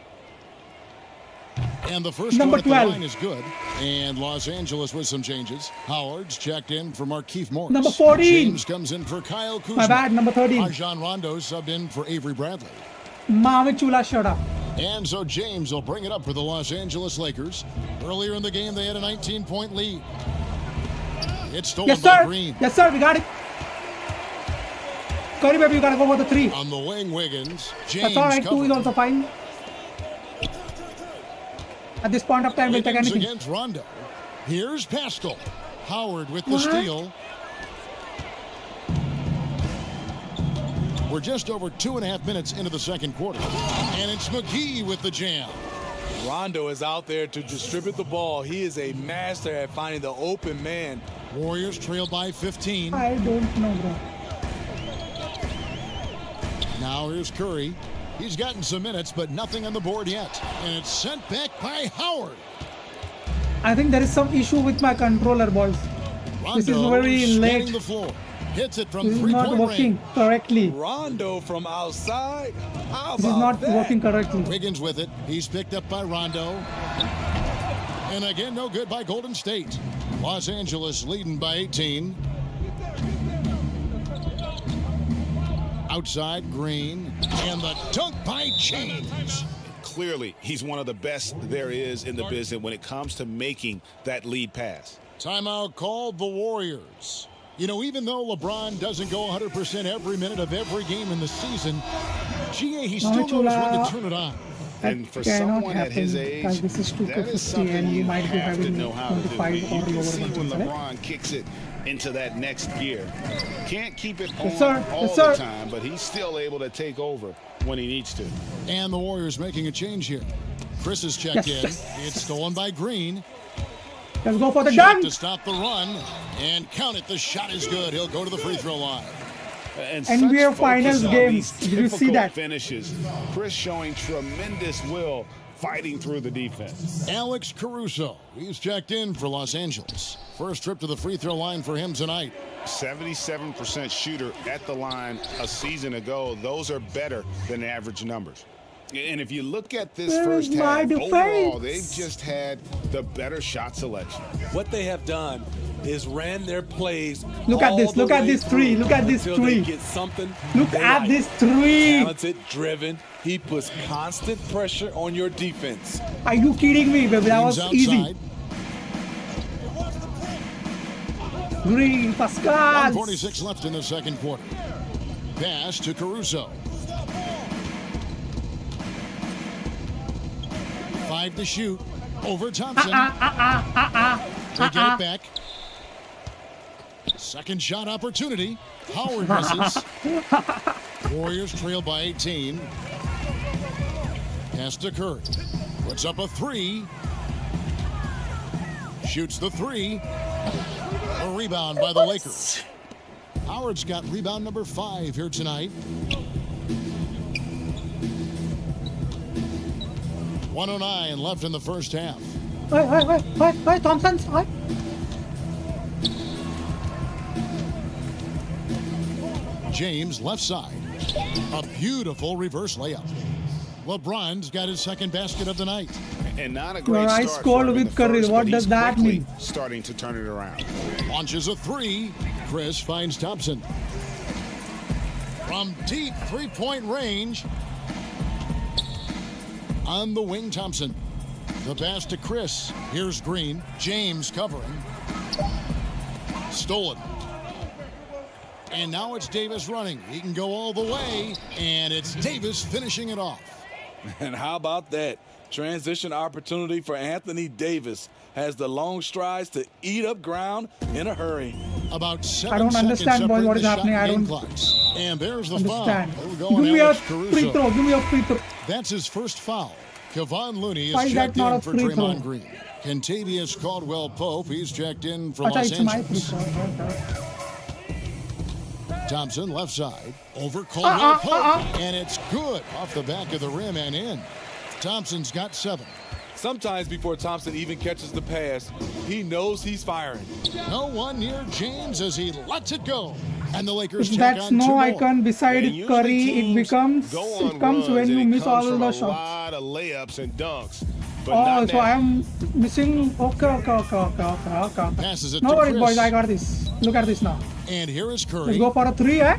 And the first Number one at the 12. line is good. And Los Angeles with some changes. Howard's checked in for Markieff Morris. Number 14. James comes in for Kyle Kuzma. My bad, number 13. Rajon Rondo subbed in for Avery Bradley. Mame Chula shut up. And so James will bring it up for the Los Angeles Lakers. Earlier in the game, they had a 19-point lead. It's stolen Yes, by sir. Green. Yes, sir. We got it. Curry, baby, you gotta go for the 3. On the wing, Wiggins. James That's all right. 2 covered. is also fine. At this point of time, we'll take Wiggins anything. against Rondo. Here's Pascal. Howard with the What? steal. We're just over 2.5 minutes into the second quarter. And it's McGee with the jam. Rondo is out there to distribute the ball. He is a master at finding the open man. Warriors trail by 15. I don't know, bro. Now here's Curry. He's gotten some minutes, but nothing on the board yet. And it's sent back by Howard. I think there is some issue with my controller, boys. Rondo This is very scanning late. the floor. Hits it from This is not three-point working range. correctly. Rondo from outside. How This is about not that? working correctly. Wiggins with it. He's picked up by Rondo. And again, no good by Golden State. Los Angeles leading by 18. Outside, Green. And the dunk by James. Clearly, he's one of the best there is in the business when it comes to making that lead pass. Timeout called the Warriors. You know, even though LeBron doesn't go 100% every minute of every game in the season, GA, he still knows when to turn it on. And for Cannot someone at his happen, age, because this is that is 250 something and you you might be have to having know how to do. 25 You or can lower see when versions, right? LeBron kicks it into that next gear. Can't keep it on Yes, sir. all Yes, the sir. time, but he's still able to take over when he needs to. And the Warriors making a change here. Chris is checked in. Yes. It's stolen by Green. Let's go for the Shot dunk. to stop the run. And count it. The shot is good. He'll go to the free throw line. And NBA such Finals focus on games. these Did you see difficult that? Finishes. Chris showing tremendous will fighting through the defense. Alex Caruso. He's checked in for Los Angeles. First trip to the free throw line for him tonight. 77% shooter at the line a season ago. Those are better than average numbers. And if you look at this Where first is my half, defense? overall, they've just had the better shot selection. What they have done is ran their plays. Look at all this, the look at way this three, through look at this until they three. get something. Look they at like. this 3. Talented, driven. He puts constant pressure on your defense. Are you kidding me, baby? That was James easy. outside. Green, Pascal. 1:46 left in the second quarter. Pass to Caruso. 5 to shoot. Over Thompson. They get it back. Second shot opportunity. Howard misses. Warriors trail by 18. Pass to Curry. Puts up a 3. Shoots the 3. A rebound by the Lakers. Howard's got rebound number 5 here tonight. 1:09 left in the first half. Hey, Thompson. Hey. James left side. A beautiful reverse layup. LeBron's got his second basket of the night. And not a great Your eyes start scored for him in with the Curry. first, What but does he's that quickly mean? starting to turn it around. Launches a 3. Chris finds Thompson. From deep three-point range. On the wing, Thompson. The pass to Chris. Here's Green. James covering. Stolen. And now it's Davis running. He can go all the way. And it's Davis finishing it off. And how about that? Transition opportunity for Anthony Davis. Has the long strides to eat up ground in a hurry. About 7 I don't seconds understand, boys, separate what the is happening. shot I game don't clocks. And there's the Understand. foul. Here we go Give on me a Alex free Caruso. throw. Give me a free throw. That's his first foul. Kevon Looney Why is is that checked not in a for free throw? Draymond Green. Kentavious Caldwell-Pope, he's checked in for I thought Los it's my free Angeles. throw. Thompson left side over Caldwell-Pope. And it's good off the back of the rim and in. Thompson's got 7. Sometimes before Thompson even catches the pass, he knows he's firing. No one near James as he lets it go. And the Lakers If take that's on no 2 more. icon beside And usually Curry, it teams becomes go on it comes runs when and you it miss comes all from the a shots. lot of layups and dunks. But Oh, not so now. I am missing. Okay. Passes it No to worries, Chris. boys. I got this. Look at this now. And here is Let's Curry. go for a 3, eh?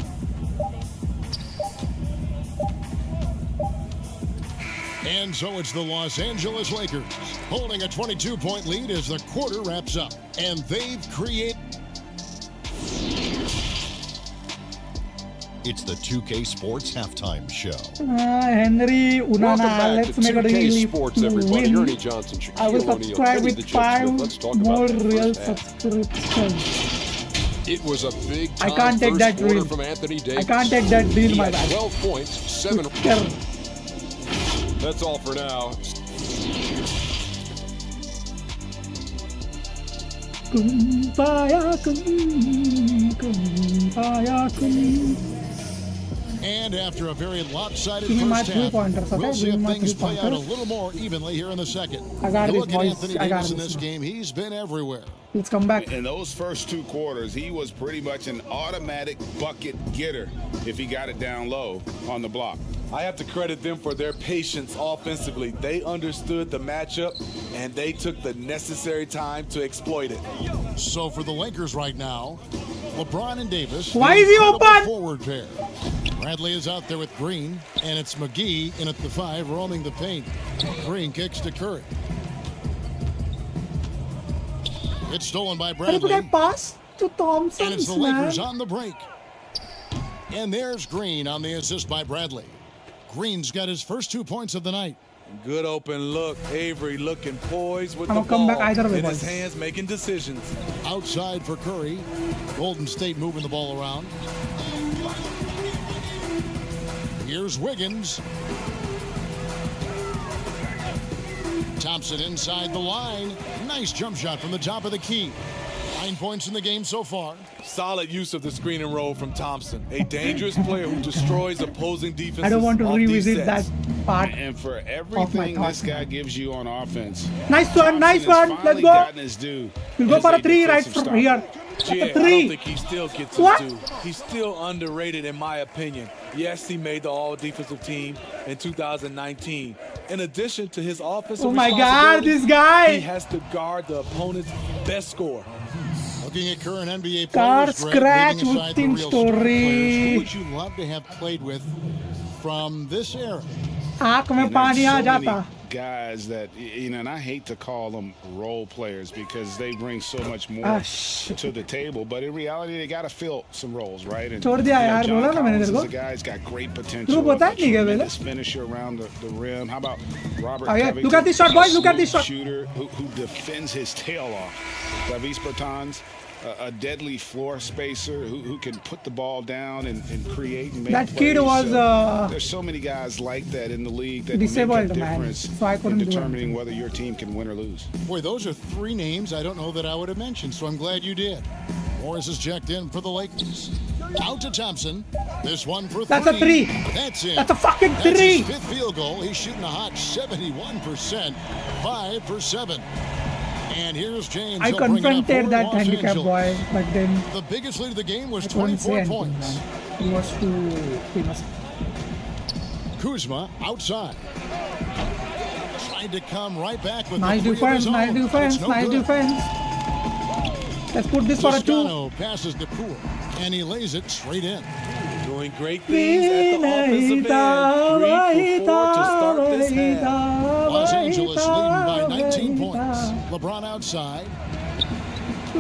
And so it's the Los Angeles Lakers holding a 22-point lead as the quarter wraps up. And they've created... It's the 2K Sports Halftime Show. Henry, Welcome Unana, back let's to make a 2K really Sports, everybody. win. Ernie Johnson, Shaquille I will O'Neal, subscribe Kenny the with Jet 5 Smith. Let's talk more about the real first half. subscriptions. It was a big I time can't take first that quarter deal. from Anthony Davis. I can't take that deal, He my had bad. 12 points, 7. Sure. That's all for now. Kumbaya, And after a very lopsided Give me my first half, three-pointers, okay? we'll see Give if me my things play out a three-pointers. little more evenly here in the second. I got You this, look at boys. Anthony I got Davis in this this now. game, he's been everywhere. Let's come back. In those first 2 quarters, he was pretty much an automatic bucket getter if he got it down low on the block. I have to credit them for their patience offensively. They understood the matchup, and they took the necessary time to exploit it. So for the Lakers right now, LeBron and Davis. Why the is he incredible open? Forward pair. Bradley is out there with Green, and it's McGee in at the 5, roaming the paint. Green kicks to Curry. It's stolen by But if I Bradley, pass to Thompson, and it's the Lakers on the break. And there's Green on the assist by Bradley. Green's got his first 2 points of the night. Good open look. Avery looking poised with I'm the gonna come ball back either way, in his boys. hands, making decisions. Outside for Curry. Golden State moving the ball around. Here's Wiggins. Thompson inside the line. Nice jump shot from the top of the key. 9 points in the game so far. Solid use of the screen and roll from Thompson. A dangerous player who destroys opposing defenses. I don't want to off these revisit that sets. part. And for Of my everything thoughts, this guy man. gives you on offense, Nice one, nice Thompson has one. Let's finally go. gotten his due We'll go as for a 3 right defensive from here. stopper. Yeah, A I don't 3. think he still gets What? his due. He's still underrated in my opinion. Yes, he made the all-defensive team in 2019. In addition to his offensive Oh my God, responsibilities, this guy. he has to guard the opponent's best scorer. Looking at current NBA Car players, Greg, scratch leaving aside the within real star story. players, who would you love to have played with from this era? आँख में And पानी there's आ so जाता. many guys that, you know, and I hate to call them role players because they bring so much more shit. to the table, but in reality they got to fill some roles, right? And छोड़ दिया यार, John बोला ना मैंने Collins तेरे is को. a guy who's got great potential. तू बता a नहीं क्या पहले? tremendous finisher around the rim. How about Robert Oh, yeah. Covington? Look at this shot, boys. A Look at this smooth shot. shooter who defends his tail off. Davis Bertans, a deadly floor spacer who can put the ball down and create and make That kid plays. was, So there's so many guys like that in the league that make a disabled, man. difference So I in couldn't do determining anything. whether your team can win or lose. Boy, those are 3 names I don't know that I would have mentioned, so I'm glad you did. Morris is checked in for the Lakers. Out to Thompson. This one for 3. That's a 3. That's it. That's a fucking That's 3. his 5th field goal. He's shooting a hot 71%. 5 for 7. And here's James. I He'll bring it up confronted for that Los handicap Angeles. boy, but then The biggest lead of the game was I couldn't say 24 anything, points. man. He was too famous. Kuzma outside. Tried to come right back with Nice the 3 of his defense, nice own. defense, It's no nice good. defense. Let's put this for a 2. Toscano passes to Poole, and he lays it straight in. Doing great things at the offensive end. 3 for 4 to start this half. Los Angeles leading by 19 points. LeBron outside. A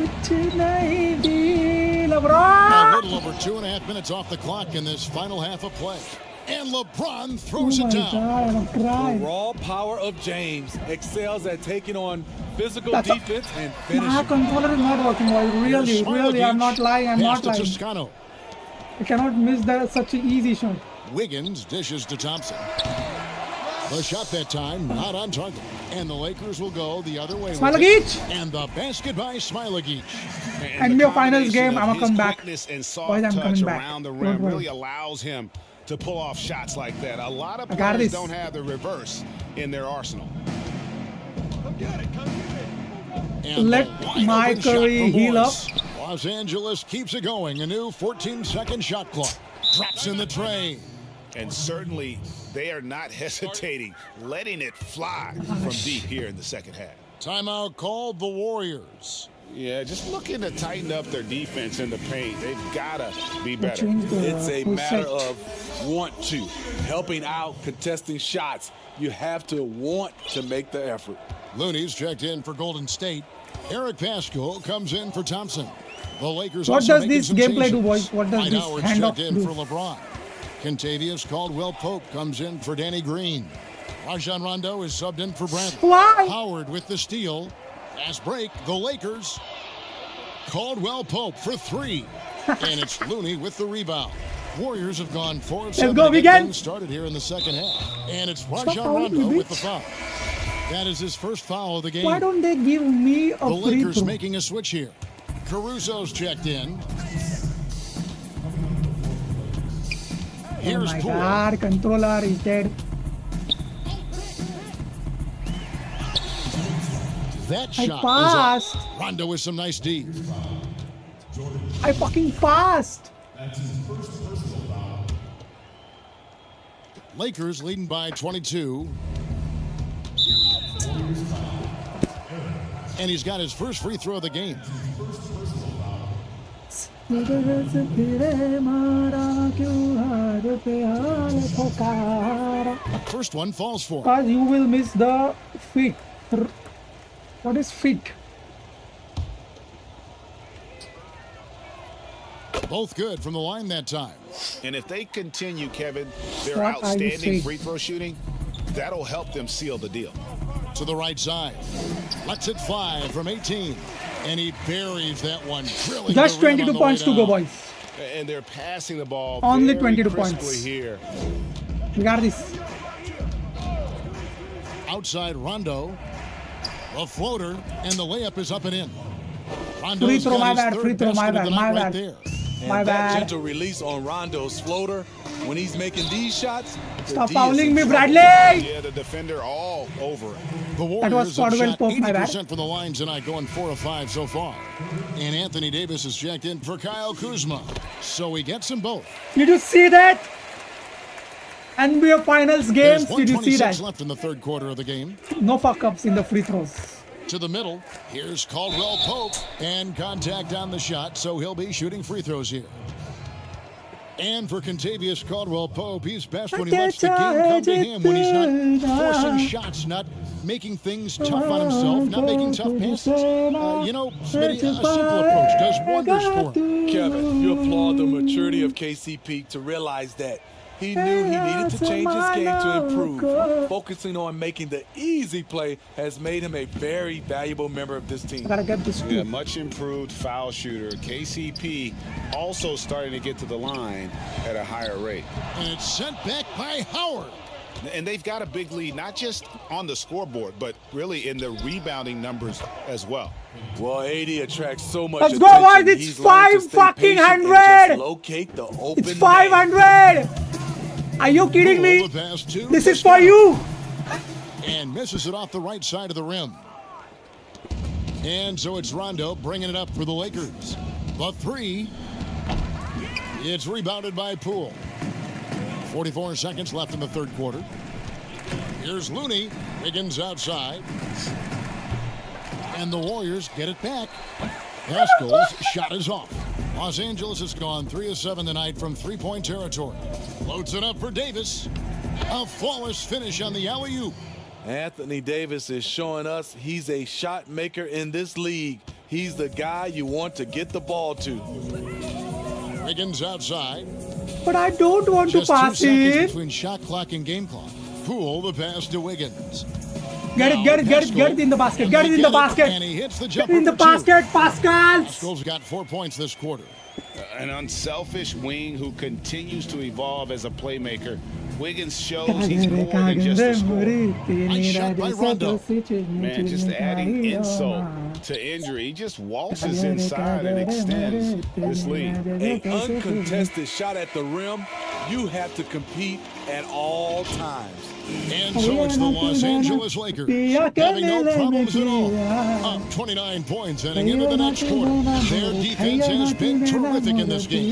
LeBron! little over 2.5 minutes off the clock in this final half of play. And LeBron throws Oh it my down. God, I'm The crying. raw power of James excels at taking on physical That's a- defense and My finishing. controller is not working, boy. Here's Really, really, I'm not lying, I'm Pass not to lying. Toscano. I cannot miss that such an easy shot. Wiggins dishes to Thompson. The shot that time not on target. And the Lakers will go the other way. with it. Smilagic! And the basket by Smilagic. And the your finals combination game, of I'ma his come back. quickness and soft Boys, I'm touch coming back. around the Don't rim worry. really allows him to pull off shots like that. A lot of I got players this. don't have the reverse in their arsenal. And Let the wide my open shot Curry from heal Morris. up. Los Angeles keeps it going. A new 14-second shot clock. Drops in the tray. And certainly they are not hesitating, letting it fly from deep here in the second half. Timeout called the Warriors. Yeah, just looking to tighten up their defense in the paint. They've got to be better. It's a matter of want to. Helping out, contesting shots. You have to want to make the effort. Looney's checked in for Golden State. Eric Pascal comes in for Thompson. The Lakers What also does making this some gameplay do, changes. boys? What does Dwight this Howard's handoff checked in do? for LeBron. Contavious Caldwell-Pope comes in for Danny Green. Rajon Rondo is subbed in for Bradley. Why? Howard with the steal. Fast break, the Lakers. Caldwell-Pope for three. And it's Looney with the rebound. Warriors have gone 4 of 7 go, to get begin. things started here in the second half. And it's Rajon fouling Rondo me, with the bitch. foul. That is his first foul of the game. Why don't they give me a The free Lakers throw? making a switch here. Caruso's checked in. Oh Here's my Poole. god, controller is dead. That I shot passed. is up. Rondo with some nice D. I fucking passed. Lakers leading by 22. And he's got his first free throw of the game. First one falls for him. Because you will miss the feet. What is feet? Both good from the line that time. And if they continue, Kevin, their What are you outstanding saying? free throw shooting, that'll help them seal the deal. To the right side. Lets it fly from 18. And he buries that one. Drilling Just the rim 22 on the way points to go, down. boys. And they're passing the ball Only very 22 crisply points. here. We got this. Outside Rondo. A floater. And the layup is up and in. Free Rondo's throw, got my his bad. third Free throw, my basket of bad. the My night right bad. there. And My that bad. gentle release on Rondo's floater, when he's making these shots, the Stop D is fouling in me, trouble. Bradley. Yeah, the defender all over it. The was Warriors have Caldwell shot Pope, my bad. 80% from the line tonight, going 4 of 5 so far. And Anthony Davis is checked in for Kyle Kuzma. So he gets them both. Did you see that? NBA Finals There's games. Did you see 126 that? left in the third quarter of the game. No fuck ups in the free throws. To the middle. Here's Caldwell Pope. And contact on the shot, so he'll be shooting free throws here. And for Contavious Caldwell Pope, he's best when he lets the game come to him, when he's not forcing shots, not making things tough on himself, not making tough passes. Smitty, a simple approach does wonders for him. Kevin, you applaud the maturity of KCP to realize that he knew he needed to change his game to improve. Focusing on making the easy play has made him a very valuable member of this team. I gotta get this Yeah, too. much improved foul shooter. KCP also starting to get to the line at a higher rate. And it's sent back by Howard. And they've got a big lead, not just on the scoreboard, but really in the rebounding numbers as well. Well, AD attracts so much Let's go, attention. boys. It's He's learned to stay 5 fucking patient and 100. just locate the open It's man. 500. Are you kidding me? Poole, the pass to This is Pascal. for you. And misses it off the right side of the rim. And so it's Rondo bringing it up for the Lakers. The three. It's rebounded by Poole. 44 seconds left in the third quarter. Here's Looney. Wiggins outside. And the Warriors get it back. Pascal's shot is off. Los Angeles has gone 3 of 7 tonight from three-point territory. Loads it up for Davis. A flawless finish on the alley-oop. Anthony Davis is showing us he's a shot maker in this league. He's the guy you want to get the ball to. Wiggins outside. But I don't want to Just 2 pass seconds it. between shot clock and game clock. Poole the pass to Wiggins. Get it in the basket. Get it in the basket. And he hits the Get jumper in the for 2. basket, Pascals. Pascal's got 4 points this quarter. An unselfish wing who continues to evolve as a playmaker. Wiggins shows he's more than just a scorer. Nice shot by Rondo. Man, just adding insult to injury. He just waltzes inside and extends this lead. An uncontested shot at the rim You have to compete at all times. And so it's the Los Angeles Lakers having no problems at all. Up 29 points heading into the next quarter. Their defense has been terrific in this game.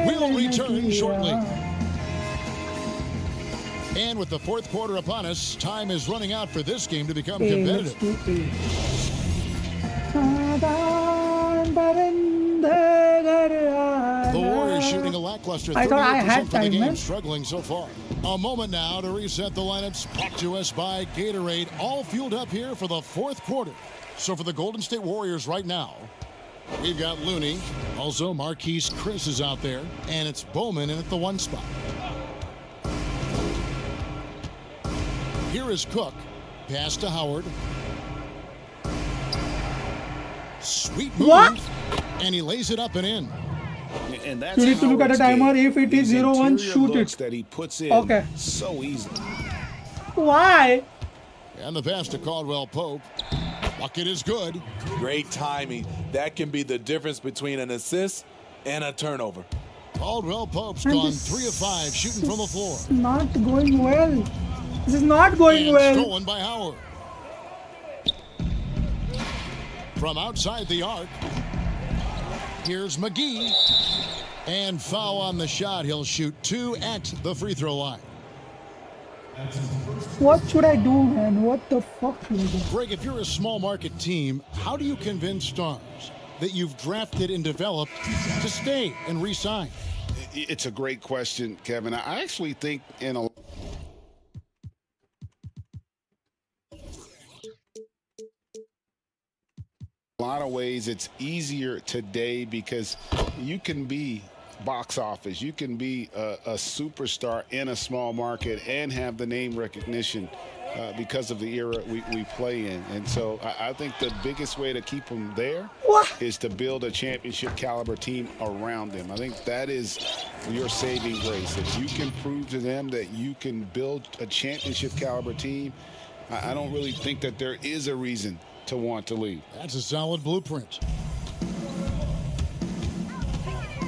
We'll return shortly. And with the fourth quarter upon us, time is running out for this game to become competitive. The Warriors shooting a lackluster 38% for the game, struggling so far. A moment now to reset the lineups. Back to us by Gatorade, all fueled up here for the fourth quarter. So for the Golden State Warriors right now, we've got Looney. Also, Marquise Chris is out there, and it's Bowman in at the 1 spot. Here is Cook. Pass to Howard. Sweet move. What? And he lays it up and in. And that's You need to look at the timer. If it is 0-1, shoot it. that he puts in Okay. so easy. Why? And the pass to Caldwell Pope. Bucket is good. Great timing. That can be the difference between an assist and a turnover. Caldwell Pope's And gone this 3 of 5 shooting from the floor. is not going well. This is not going And well. stolen by Howard. From outside the arc, here's McGee. And foul on the shot. He'll shoot 2 at the free throw line. What should I do, man? What the fuck should I do? Greg, if you're a small market team, how do you convince stars that you've drafted and developed to stay and re-sign? It's a great question, Kevin. I actually think in a lot of ways it's easier today because you can be box office, you can be a superstar in a small market and have the name recognition because of the era we play in. And so I think the biggest way to keep them there is to build a championship caliber team around them. I think that is your saving grace. If you can prove to them that you can build a championship caliber team, I don't really think that there is a reason to want to leave. That's a solid blueprint.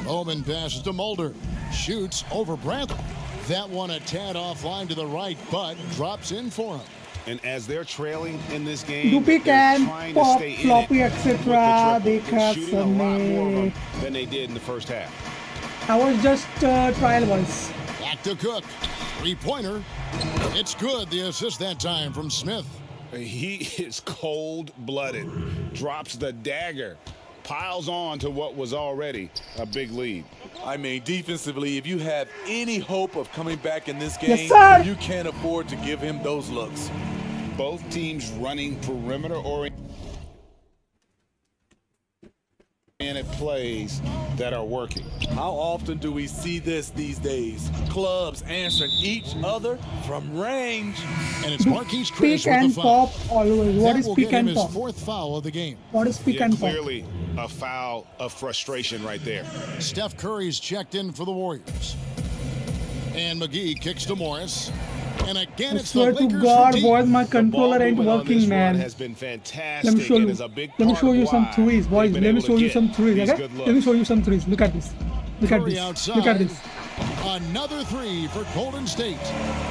Bowman passes to Mulder. Shoots over Bradley. That one a tad offline to the right, but drops in for him. And as they're trailing in this game, Dupi they're can trying to pop, stay in floppy, it etc. with the They triple. They're shooting a lot more of them can't. than they did in the first half. I was just trial once. Back to Cook. Three-pointer. It's good. The assist that time from Smith. He is cold-blooded. Drops the dagger. Piles on to what was already a big lead. I mean, defensively, if you have any hope of coming back in this Yes, game, sir. you can't afford to give him those looks. Both teams running perimeter-oriented plays that are working. How often do we see this these days? Clubs answering each other from range. And it's Marquise Chris Pick with and the foul. pop always. What That is will pick get him and his pop? 4th foul of the game. What is pick Yeah, and pop? clearly a foul of frustration right there. Steph Curry's checked in for the Warriors. And McGee kicks to Morris. And again, I it's the swear to Lakers God, from deep. boys, my The controller ball ain't movement on this working, run man. has been fantastic. Let me show and you. is a big Let me part show you of some why threes, boys. they've been Let me able show to you get some threes, these okay? good Let me looks. show you some threes. Look at this. Look at Curry this. outside. Look at this. Another 3 for Golden State.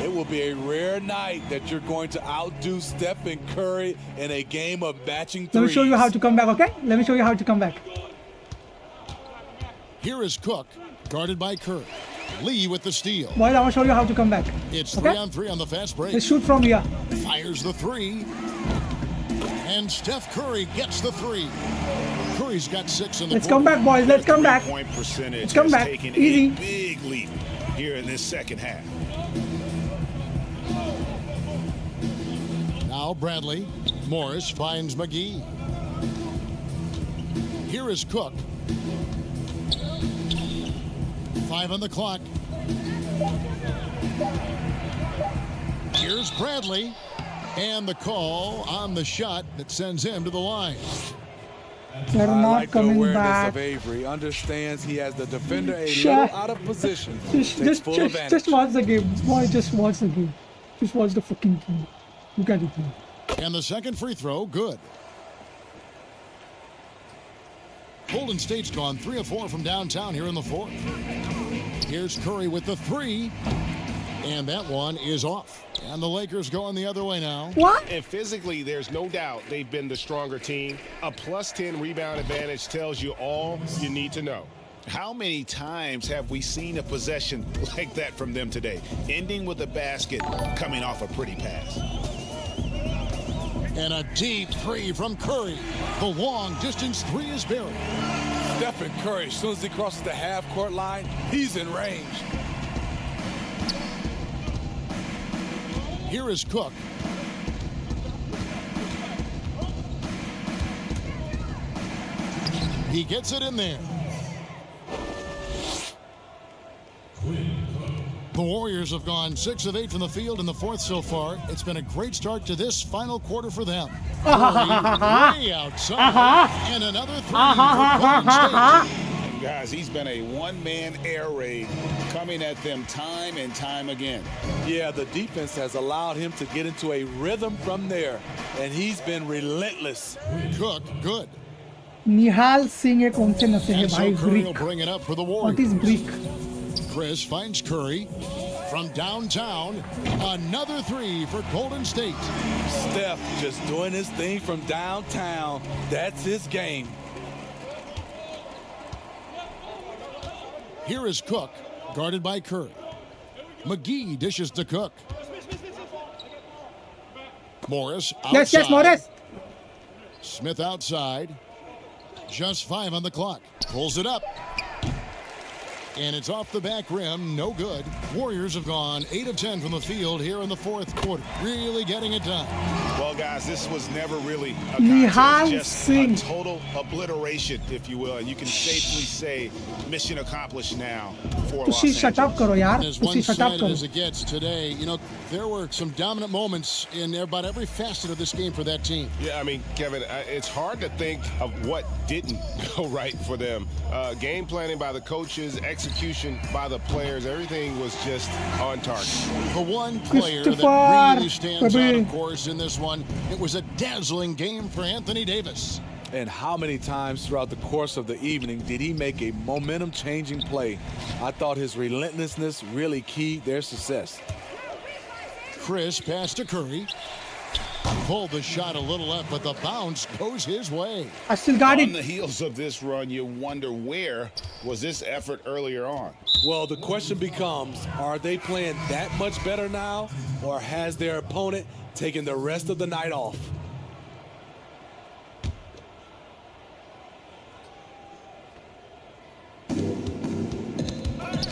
It will be a rare night that you're going to outdo Stephen Curry in a game of matching threes. Let me show you how to come back, okay? Let me show you how to come back. Here is Cook, guarded by Curry. Lee with the steal. Boys, I want to show you how to come back. It's Okay? 3-on-3 on the fast break. Let's shoot from here. Fires the 3. And Steph Curry gets the 3. Curry's got 6 in the Let's quarter. come back, boys. Let's come back. Three-point percentage Let's come has back. taken Easy. a big leap here in this second half. Now Bradley. Morris finds McGee. Here is Cook. 5 on the clock. Here's Bradley. And the call on the shot that sends him to the line. They're I not like the coming awareness back. of Avery. Understands he has the defender a Sure. little out of position. Takes full advantage. Just watch the game. Boy, just watch the game. Just watch the fucking game. Look at it. Man. And the second free throw, good. Golden State's gone 3 of 4 from downtown here in the fourth. Here's Curry with the three. And that one is off. And the Lakers going the other way now. What? And physically, there's no doubt they've been the stronger team. A plus 10 rebound advantage tells you all you need to know. How many times have we seen a possession like that from them today, ending with a basket coming off a pretty pass? And a deep three from Curry. The long distance three is buried. Stephen Curry, as soon as he crosses the half-court line, he's in range. Here is Cook. He gets it in there. The Warriors have gone 6 of 8 from the field in the fourth so far. It's been a great start to this final quarter for them. Way outside. And another three for Golden State. And guys, he's been a one-man air raid coming at them time and time again. Yeah, the defense has allowed him to get into a rhythm from there, and he's been relentless. Cook, good. निहाल सिंह ये कौन से नशे हैं And भाई? so Curry will brick. bring it up for the What is Warriors. brick? Chris finds Curry from downtown. Another three for Golden State. Steph just doing his thing from downtown. That's his game. Here is Cook, guarded by Curry. McGee dishes to Cook. Morris outside. Yes, Morris. Smith outside. Just 5 on the clock. Pulls it up. And it's off the back rim. No good. Warriors have gone 8 of 10 from the field here in the fourth quarter. Really getting it done. Well, guys, this was never really a Nihal contest, just Singh. a total obliteration, if you will. And you can safely say mission accomplished now for Los उसी shut up Angeles. करो यार. As उसी shut up one-sided करो. as it gets today, you know, there were some dominant moments in about every facet of this game for that team. Yeah, I mean, Kevin, it's hard to think of what didn't go right for them. Game planning by the coaches, execution by the players, everything was just on target. The one player that Christopher, really stands out, baby. of course, in this one, it was a dazzling game for Anthony Davis. And how many times throughout the course of the evening did he make a momentum-changing play? I thought his relentlessness really keyed their success. Chris passed to Curry. Pulled the shot a little up, but the bounce goes his way. I still got On it. the heels of this run, you wonder where was this effort earlier on? Well, the question becomes, are they playing that much better now, or has their opponent taken the rest of the night off?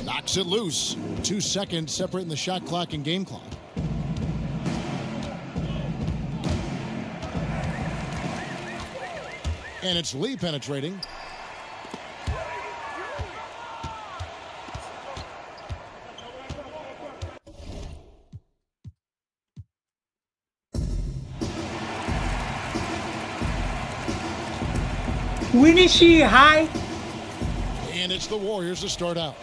Knocks it loose. 2 seconds separating the shot clock and game clock. And it's Lee penetrating. Winishi high. And it's the Warriors to start out.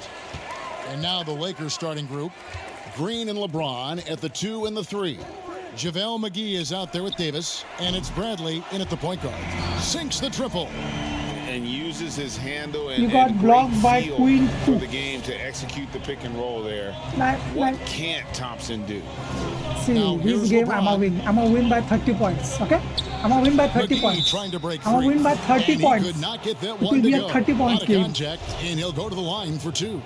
And now the Lakers starting group. Green and LeBron at the 2 and the 3. JaVale McGee is out there with Davis. And it's Bradley in at the point guard. Sinks the triple. And uses his handle and, You got and blocked great by feel Queen for Cook. the game to execute the pick and roll there. Like, What can't Thompson do? see, Now, this here's game LeBron. I'm gonna win by 30 points. Okay? I'm gonna win by 30 McGee points. trying to break I'm gonna free. win by 30 and points. He could not get that It one will to be a go. 30 points Out of game. contact, and he'll go to the line for 2.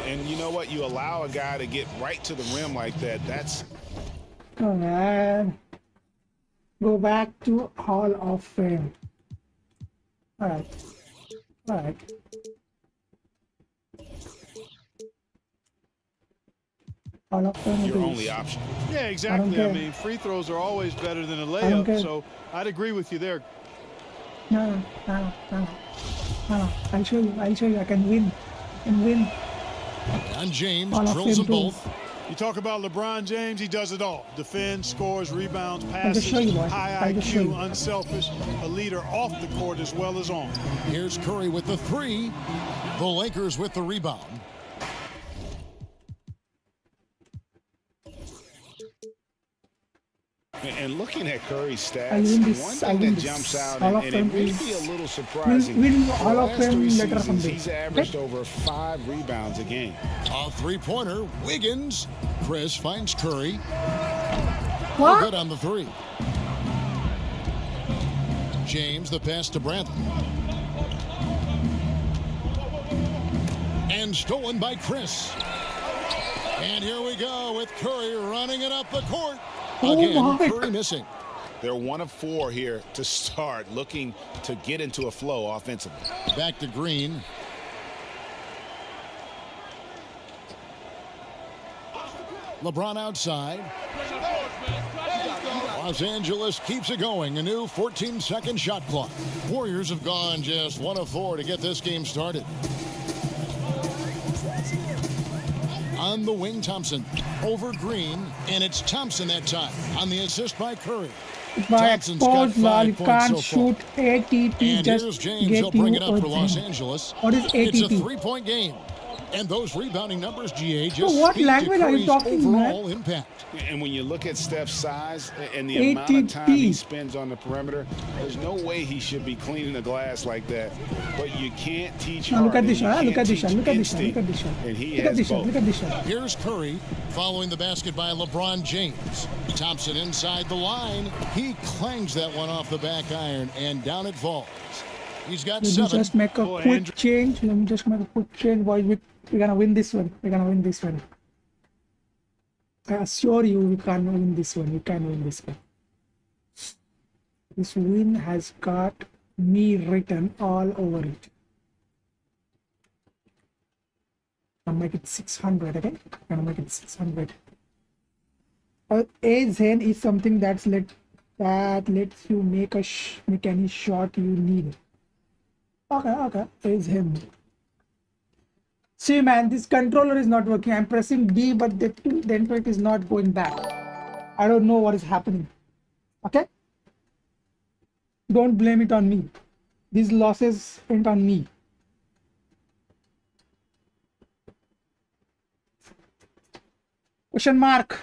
And you know what? You allow a guy to get right to the rim like that. That's Oh man. Go back to Hall of Fame. Alright. Alright. Hall of Fame your it is. only option. Yeah, exactly. care. I mean, free throws are always better than a don't care. layup, so I'd agree with you there. No. I'll show you. I can win. And James Hall of drills Fame them too. both. You talk about LeBron James, he does it all. Defends, scores, rebounds, just passes, show you, boy. high I'll just show IQ, you. unselfish, a leader off the court as well as on. Here's Curry with the 3. The Lakers with the rebound. And looking at Curry's I'll win stats, this. one I'll thing win that this. jumps out, Hall of and it Fame may is. be a little surprising. Win For Hall the of last 3 Fame later seasons, someday. he's averaged over 5 rebounds a game. A three-pointer, Wiggins. Chris finds Curry. What? Good on the three. James, the pass to Bradley. And stolen by Chris. And here we go with Curry running it up the court. Again, Curry missing. They're 1 of 4 here to start, looking to get into a flow offensively. Back to Green. LeBron outside. Los Angeles keeps it going. A new 14-second shot clock. Warriors have gone just 1 of 4 to get this game started. On the wing, Thompson. Over Green, and it's Thompson that time on the assist by Curry. Thompson's got 5 points can't so shoot ATT. And here's James. He'll bring it up for Los Angeles. What is ATT? It's a 3-point game. And those rebounding numbers, GA, just what speak language to are you Curry's talking, overall man? impact. And when you look at Steph's size and the amount of time he spends on the perimeter, there's no way he should be cleaning the glass like that. But you can't teach Now look at this shot. shot. Look at this shot. Look at this shot. Look at this shot. And he Look at has this shot. both. Look at this shot. Here's Curry following the basket by LeBron James. Thompson inside the line. He clangs that one off the back iron, and down it falls. He's got Let me 7. just make a quick change. Let me just make a quick change, boys. We're gonna win this one. We're gonna win this one. I assure you, we can win this one. We can win this one. This win has got me written all over it. I'll make it 600 again. I'm gonna make it 600. A Zen is something that lets you make any shot you need. Okay. A Zen. See, man, this controller is not working. I'm pressing D, but the internet is not going back. I don't know what is happening. Okay? Don't blame it on me. These losses went on me. Question mark.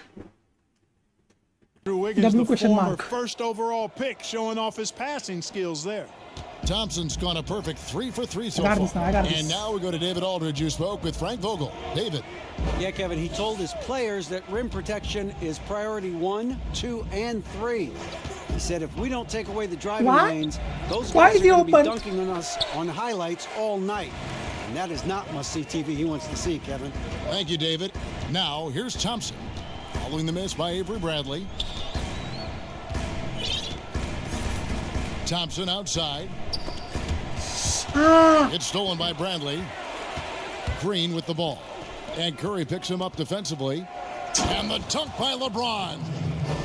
Wiggins, W the question former mark. first overall pick, showing off his passing skills there. Thompson's gone a perfect 3 for 3 so I got far. this now, I got this. And now we go to David Aldridge, who spoke with Frank Vogel. David. Yeah, Kevin, he told his players that rim protection is priority 1, 2, and 3. He said if we don't take away the driving What? lanes, those Why guys is are he going to be open? dunking on us on highlights all night. And that is not must-see TV he wants to see, Kevin. Thank you, David. Now, here's Thompson. Following the miss by Avery Bradley. Thompson outside. It's stolen by Bradley. Green with the ball. And Curry picks him up defensively. And the dunk by LeBron.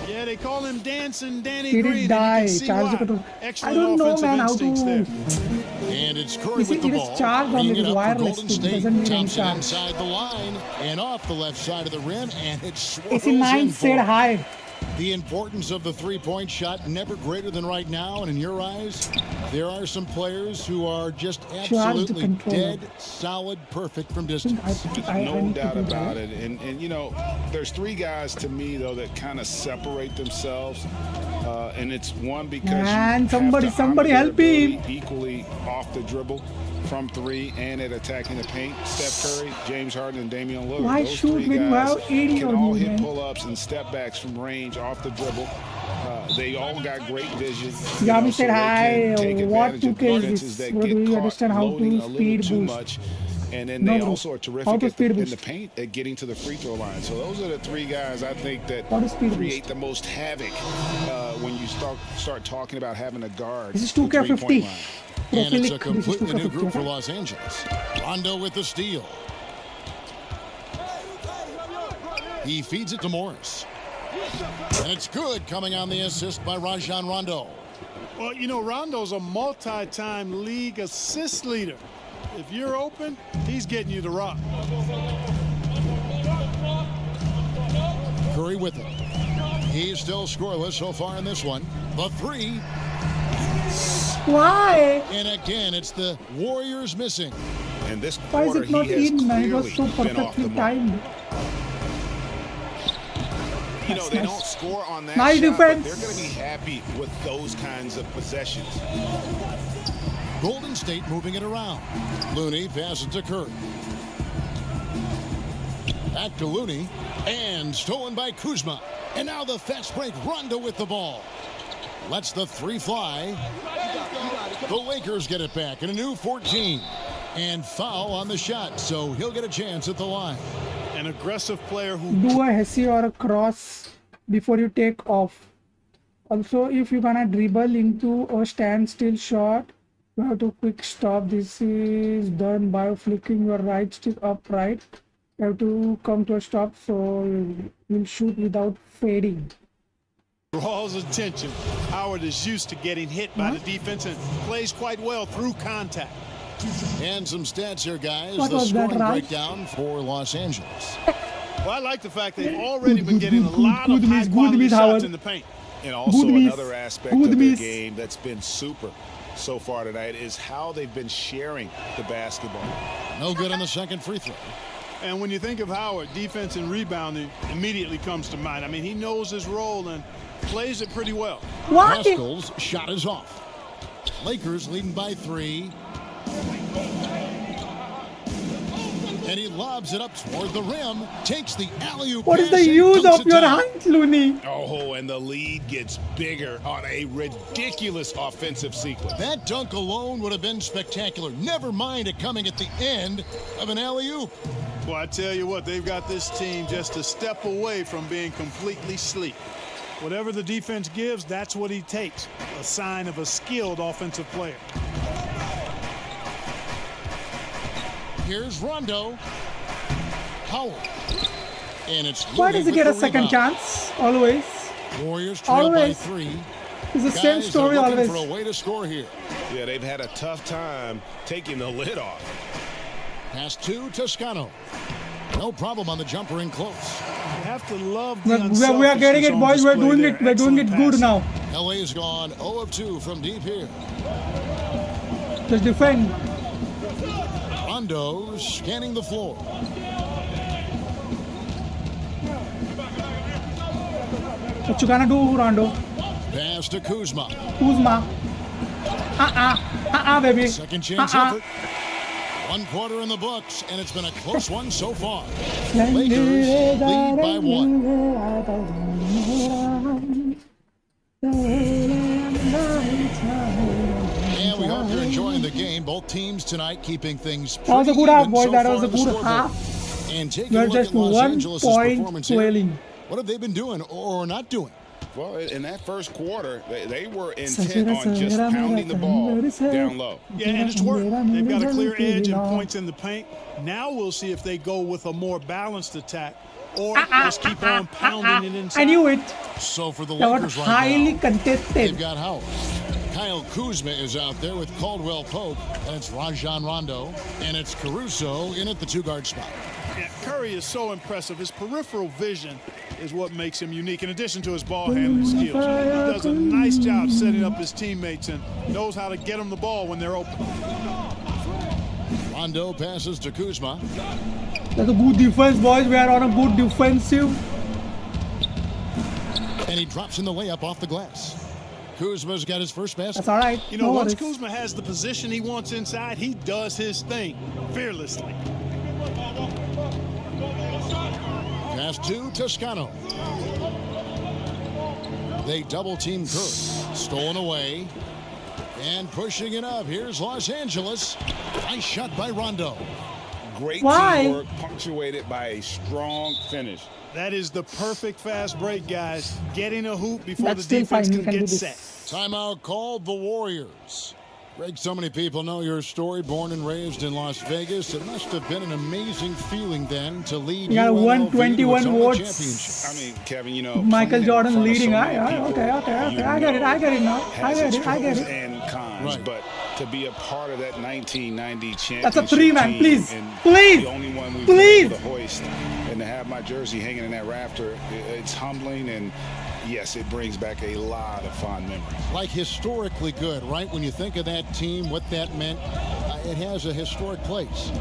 Yeah, they call him Dancing Danny He Green. did die. And you can see Charles why. Dickerson. Excellent I don't know, offensive man, how instincts to. there. And it's Curry You see, with the it is ball. charged on Bringing it it is up for wireless. Golden It State. doesn't need any Thompson charge. inside the line and off the left side of the rim, and it swirls AC 9 in said for hi. the importance of the three-point shot never greater than right now. And in your eyes, there are some players who are just absolutely controller. dead, solid, perfect from distance. No need to doubt do about that. it. And you know, there's 3 guys to me, though, that kind of separate themselves. And it's one because Man, you somebody- have to honor somebody their help him. ability equally off the dribble, from 3, and at attacking the paint. Steph Curry, James Harden, and Damian Lillard. Why Those shoot 3 when you guys have 80 can on all you, hit man? pull-ups and step backs from range off the dribble. They all got great vision. Yami so said they hi. can take What advantage of 2K is defenses this? that What do get you caught understand how loading to a little speed too boost? much. And then No, they bro. also are How terrific to in speed the boost? paint at getting to the free throw line. So those are the 3 guys I think that What is speed create boost? the most havoc when you start talking about having a guard. This is the 2K50. three-point line. And it's a Profilic, this is completely new group 2K50. for Los Angeles. Rondo with the steal. He feeds it to Morris. And it's good, coming on the assist by Rajon Rondo. Well, you know, Rondo's a multi-time league assist leader. If you're open, he's getting you the rock. Curry with it. He's still scoreless so far in this one. The 3. Why? And again, it's the Warriors missing. And this Why is quarter, it not he has in, man? It was so clearly been off the perfectly mark. timed. You know, they don't score on that Nice shot, defense. but they're going to be happy with those kinds of possessions. Golden State moving it around. Looney passes to Curry. Back to Looney. And stolen by Kuzma. And now the fast break. Rondo with the ball. Lets the three fly. The Lakers get it back in a new 14. And foul on the shot, so he'll get a chance at the line. An aggressive player who Do a hesi or a cross before you take off. Also, if you're gonna dribble into a standstill shot, you have to quick stop. This is done by flicking your right stick upright. You have to come to a stop, so you'll shoot without fading. draws attention. Howard is used to getting hit by the defense and plays quite well through contact. And some stats here, guys. What The was that, scoring Raj? breakdown for Los Angeles. Well, I like the fact they've already been getting a lot of good miss, high-quality good miss, shots Howard. in the paint. And also Good miss. another aspect Good of their miss. game that's been super so far tonight is how they've been sharing the basketball. No good on the second free throw. And when you think of Howard, defense and rebounding immediately comes to mind. I mean, he knows his role and plays it pretty well. Why? Pascal's shot is off. Lakers leading by 3. And he lobs it up toward the rim. Takes the alley-oop. What is the pass and use dunks of it your down. hand, Looney? Oh, and the lead gets bigger on a ridiculous offensive sequence. That dunk alone would have been spectacular. Never mind it coming at the end of an alley-oop. Well, I tell you what, they've got this team just a step away from being completely sleek. Whatever the defense gives, that's what he takes. A sign of a skilled offensive player. Here's Rondo. Howard. And it's Why Looney does he with get a the second rebound. chance? Always. Warriors trail by Always. 3. It's the same Guys are story looking always. for a way to score here. Yeah, they've had a tough time taking the lid off. Pass to Toscano. No problem on the jumper in close. You have to love the We are getting unselfishness it, on boys. We're display doing there. it. We're doing it Excellent good passing. now. LA's gone 0 of 2 from deep here. Just defend. Rondo scanning the floor. What you gonna do, Rondo? Pass to Kuzma. Kuzma. Baby. Second chance effort. 1 quarter in the books, and it's been a close one so far. Lakers lead by 1. And we hope you're enjoying the game. Both teams tonight keeping things pretty That was a good half, even boys. so That far was a on the good scoreboard. half. And taking We a are look just at Los 1 Angeles' point performance here. trailing. What have they been doing or not doing? Well, in that first quarter, they were intent on just pounding the ball down low. Yeah, and it's worked. They've got a clear edge and points in the paint. Now we'll see if they go with a more balanced attack or just keep on pounding it inside. I knew it. So for the That was Lakers right highly now, contested. they've got Howard. Kyle Kuzma is out there with Caldwell Pope, and it's Rajon Rondo, and it's Caruso in at the 2-guard spot. Yeah, Curry is so impressive. His peripheral vision is what makes him unique, in addition to his ball handling skills. He does a nice job setting up his teammates and knows how to get them the ball when they're open. Rondo passes to Kuzma. That's a good defense, boys. We are on a good defensive. And he drops in the layup off the glass. Kuzma's got his first basket. That's all right. You know, No once worries. Kuzma has the position he wants inside, he does his thing fearlessly. Pass to Toscano. They double-team Curry. Stolen away. And pushing it up. Here's Los Angeles. Nice shot by Rondo. Great Why? teamwork punctuated by a strong finish. That is the perfect fast break, guys. Getting a hoop before That's the still defense fine. We can can do get this. set. Timeout called the Warriors. Greg, so many people know your story. Born and raised in Las Vegas. It must have been an amazing feeling then to lead We got UNLV 121 to its only votes. championship. I mean, Kevin, you know, Michael playing in Jordan front of leading. so Okay, many people, okay. you I get it. know, I get it now. has I its get it. pros and cons, Right. but to be a part of that 1990 championship That's a 3-man, team please. and Please. the only one we've Please. been able to hoist, and to have my jersey hanging in that rafter, it's humbling, and yes, it brings back a lot of fond memories. Like historically good, right? When you think of that team, what that meant, it has a historic place.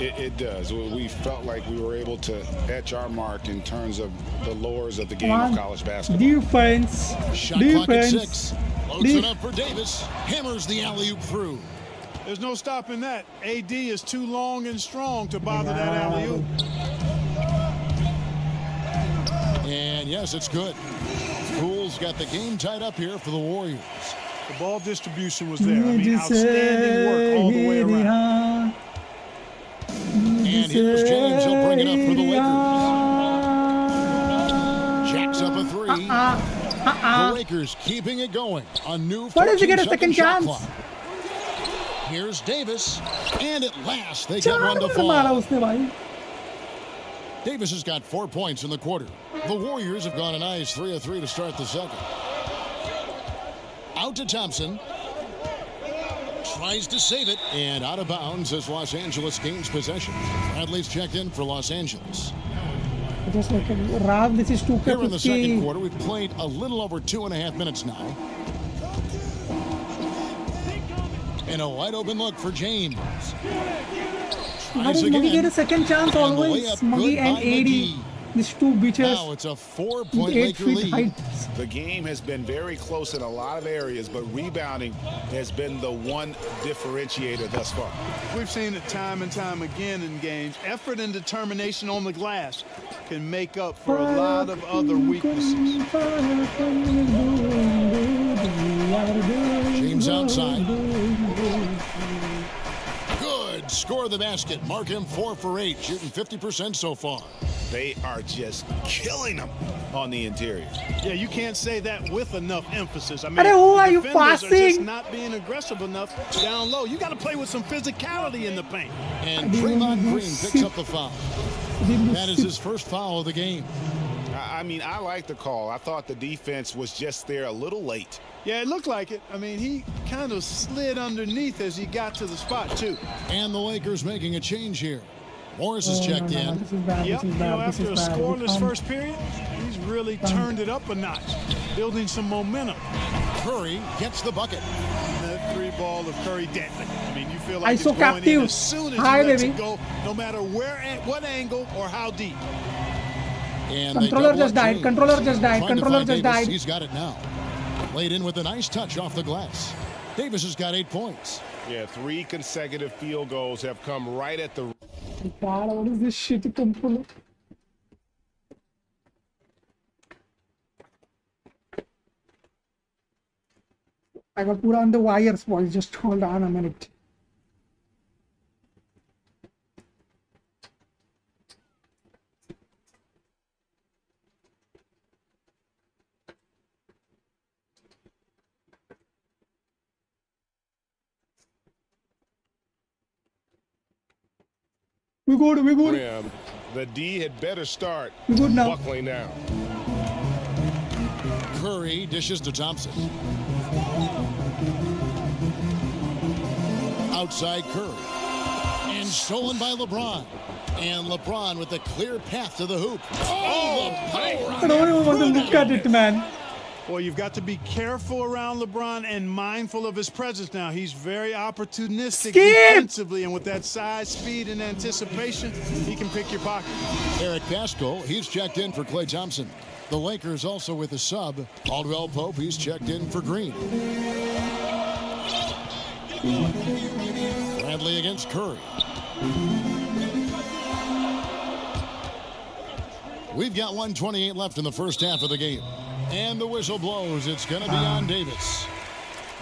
It does. We felt like we were able to etch our mark in terms of the lures of the game of college basketball. Defense. Shot clock at 6. Loads it up for Davis. Hammers the alley-oop through. There's no stopping that. AD is too long and strong to bother that alley-oop. And yes, it's good. Poole's got the game tied up here for the Warriors. The ball distribution was there. I mean, outstanding work all the way around. And here's James. He'll bring it up for the Lakers. Jacks up a 3. The Lakers keeping it going. A new 14-second shot clock. Here's Davis. And at last, they get one to fall. Davis has got 4 points in the quarter. The Warriors have gone a nice 3 of 3 to start the second. Out to Thompson. Tries to save it, and out of bounds as Los Angeles gains possession. Bradley's checked in for Los Angeles. Just like Rav, this is 2 Here in the second quarter, we've played a little over 2.5 minutes now. And a wide open look for James. Tries Muggy get again. a second chance always. Muggy and AD. These two bitches. Now it's a 4-point Laker lead. Height. The game has been very close in a lot of areas, but rebounding has been the one differentiator thus far. We've seen it time and time again in games. Effort and determination on the glass can make up for a lot of other weaknesses. James outside. Good. Score the basket. Mark him 4 for 8, shooting 50% so far. They are just killing them on the interior. Yeah, you can't say that with enough emphasis. I mean, Who are you defenders are just passing? not being aggressive enough down low. You got to play with some physicality in the paint. And Draymond Green picks up the foul. That is his first foul of the game. I mean, I like the call. I thought the defense was just there a little late. Yeah, it looked like it. I mean, he kind of slid underneath as he got to the spot, too. And the Lakers making a change here. Morris is checked in. This is bad. Yep, This is you bad. know, This after a is bad. scoreless first period, he's really turned it up a notch, building some momentum. Curry gets the bucket. That 3-ball of Curry deadly. I mean, you feel I like it's so going in captive. as soon as Hi, he lets baby. it go, no matter where, at what angle, or how deep. And Controller they just double up died. James. Controller just died. Trying to Controller find just Davis. died. He's got it now. Laid in with a nice touch off the glass. Davis has got 8 points. Yeah, 3 consecutive field goals have come right at the God, what is this shitty controller? I got put on the wires, boys. Just hold on a minute. We good, we good. rim. The D had better start We good now. buckling down. Curry dishes to Thompson. Outside Curry. And stolen by LeBron. And LeBron with a clear path to the hoop. Oh, the power I don't even want to look at it, man. Well, you've got to be careful around LeBron and mindful of his presence now. He's very opportunistic defensively, and with that size, speed, and anticipation, he can pick your pocket. Eric Pascal, he's checked in for Klay Thompson. The Lakers also with a sub. Caldwell Pope, he's checked in for Green. Bradley against Curry. We've got 1:28 left in the first half of the game. And the whistle blows. It's going to be on Davis.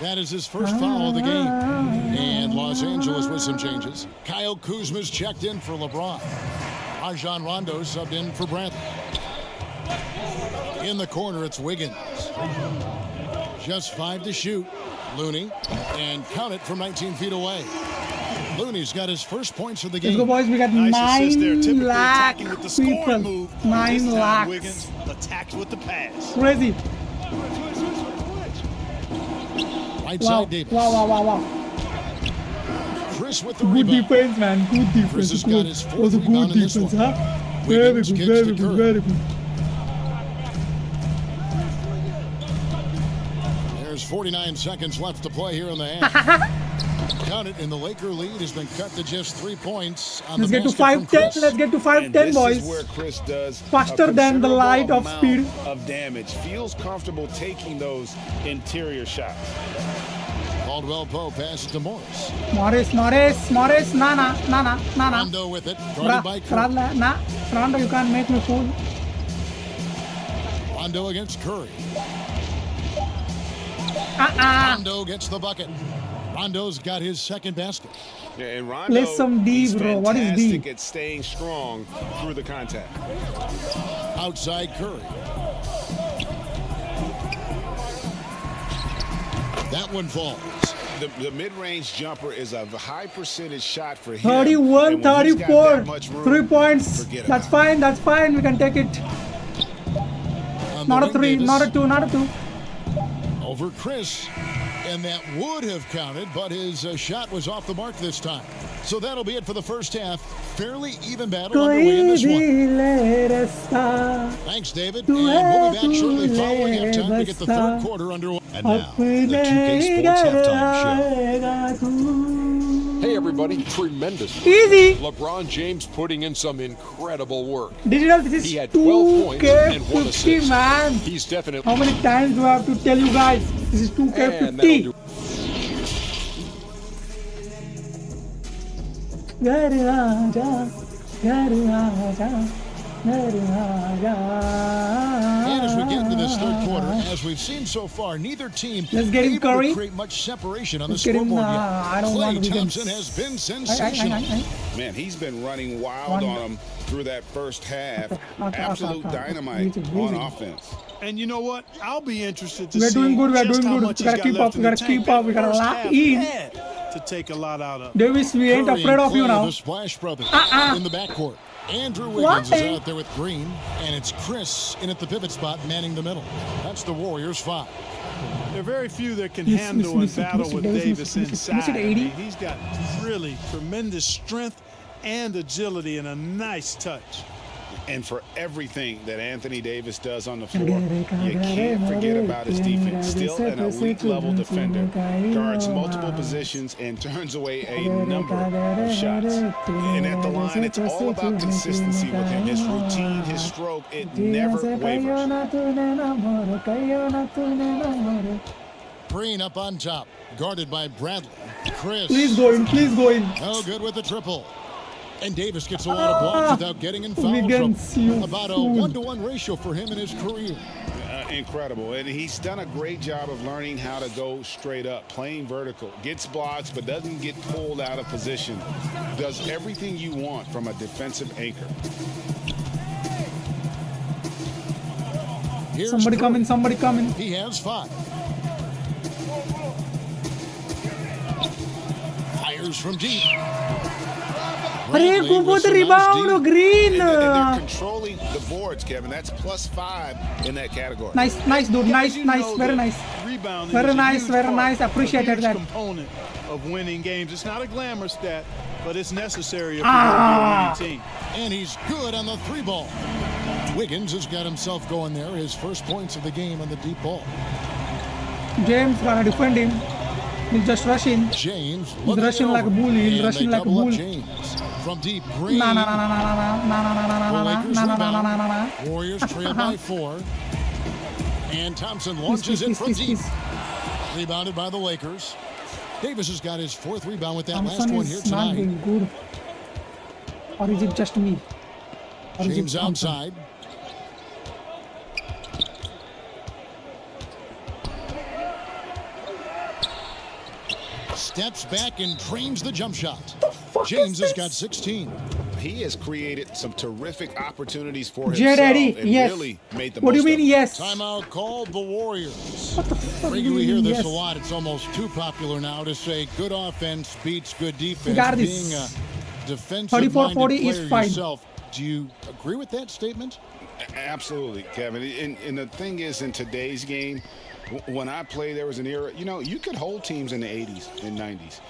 That is his first foul of the game. And Los Angeles with some changes. Kyle Kuzma's checked in for LeBron. Rajon Rondo subbed in for Bradley. In the corner, it's Wiggins. Just 5 to shoot. Looney. And count it from 19 feet away. Looney's got his first points of the Let's game. go, boys. We got Nice assist there. 9 Typically lakh attacking with the scoring people. move. 9 This time, lakhs. Wiggins attacks with the pass. Crazy. Right Wow. side Davis. Wow. Chris with the Good rebound. defense, man. Good defense. Chris has Good. got his fourth Was a rebound good in this defense, one. huh? Very Wiggins good, kicks very to good, Curry. very good. There's There's 49 seconds left to play here in the half. Count it, and the Laker lead has been cut to just 3 points on Let's the get to basket from 5-10. Chris. Let's get to And 5-10, this boys. is where Chris does Faster a than the light of considerable speed. amount of damage. Feels comfortable taking those interior shots. Caldwell Pope passes to Morris. Morris. Nah. Rondo with it, guarded by Curry. Nah. Rondo, you can't make me fool. Rondo against Curry. Rondo gets the bucket. Rondo's got his second basket. Yeah, and Rondo, Play some D, he's bro. What is D? fantastic at staying strong through the contact. Outside Curry. That one falls. The mid-range jumper is a high percentage shot for him. 31, and when he's got 34. that much room, 3 points. forget That's about it. fine. We can take it. On Not the a wing, 3, Davis not a 2, not a 2. over Chris. And that would have counted, but his shot was off the mark this time. So that'll be it for the first half. Fairly even battle underway in this one. Thanks, David. And we'll be back shortly following halftime to get the third quarter underway. And now, the 2K Sports Halftime Show. Hey, everybody. Tremendous. Easy. LeBron James putting in some incredible work. Digital, this He is had 12 points and 1 2K50, assist. man. He's definitely... How many times do I have to tell you guys? This is And that'll 2K50. do. And as we get into this third quarter, as we've seen so far, neither team Let's get him, able to Curry. create much separation on Let's the get him, scoreboard yet. I don't Klay want to Thompson has been sensational. Man, he's been running wild on him through that first half. Absolute dynamite on offense. And you know what? I'll be interested to We're see doing good, we're just doing how good. much We he's gotta got keep left up, in we the gotta tank. keep up, we That gotta first lock half in. had to take a lot out of. Davis, we ain't Curry afraid and of you Klay, now. the Splash Brothers in the backcourt. Andrew Wiggins Why? is out there with Green, and it's Chris in at the pivot spot manning the middle. That's the Warriors' 5. There are very few that can Miss handle it, and battle miss it, with Davis, Davis miss it, inside. miss it, I 80. mean, he's got really tremendous strength and agility and a nice touch. And for everything that Anthony Davis does on the floor, you can't forget about his defense. Still an elite level defender. Guards multiple positions and turns away a number of shots. And at the line, it's all about consistency with him. His routine, his stroke, it never wavers. Green up on top, guarded by Bradley. Chris. Please go in, please go in. No good with the triple. And Davis gets a lot of blocks without getting in foul Wiggins, trouble. you About a fool. 1-to-1 ratio for him in his career. Incredible. And he's done a great job of learning how to go straight up, playing vertical. Gets blocks, but doesn't get pulled out of position. Does everything you want from a defensive anchor. Here's Somebody Curry. coming, somebody coming. He has 5. Fires from deep. Arey, Bradley go for with the some nice rebound, D. Green. And they're controlling the boards, Kevin. That's +5 in that category. Nice, dude. Nice, You nice, know very that nice. Rebounding Very is a nice, huge very part, nice. Appreciated a huge that. component of winning games. It's not a glamour stat, but it's necessary if Ah. you're going to be a winning team. And he's good on the 3 ball. Wiggins has got himself going there. His first points of the game on the deep ball. James gonna defend him. He'll just rush in. James He's looking rushing it like a over. bull. He's And rushing they like a double up bull. James from deep. Green. Nah. Warriors trail by 4. And Thompson launches it from deep. Rebounded by the Lakers. Davis has got his 4th rebound with that last Thompson one here is not tonight. doing good. Or is it just me? Or is it James Thompson? outside. Steps back and drains the jump shot. James has got 16. He has created some terrific opportunities for Jed himself Eddie, and yes. really made the What do most you of mean, it. yes? Timeout called the Warriors. What the fuck do you Frequently hear mean, this yes? a lot. It's almost too popular now to say good offense beats good defense. got Being this. a defensive-minded 34-40 is player fine. yourself, do you agree with that statement? Absolutely, Kevin. And the thing is, in today's game, when I played, there was an era, you could hold teams in the 80s and 90s.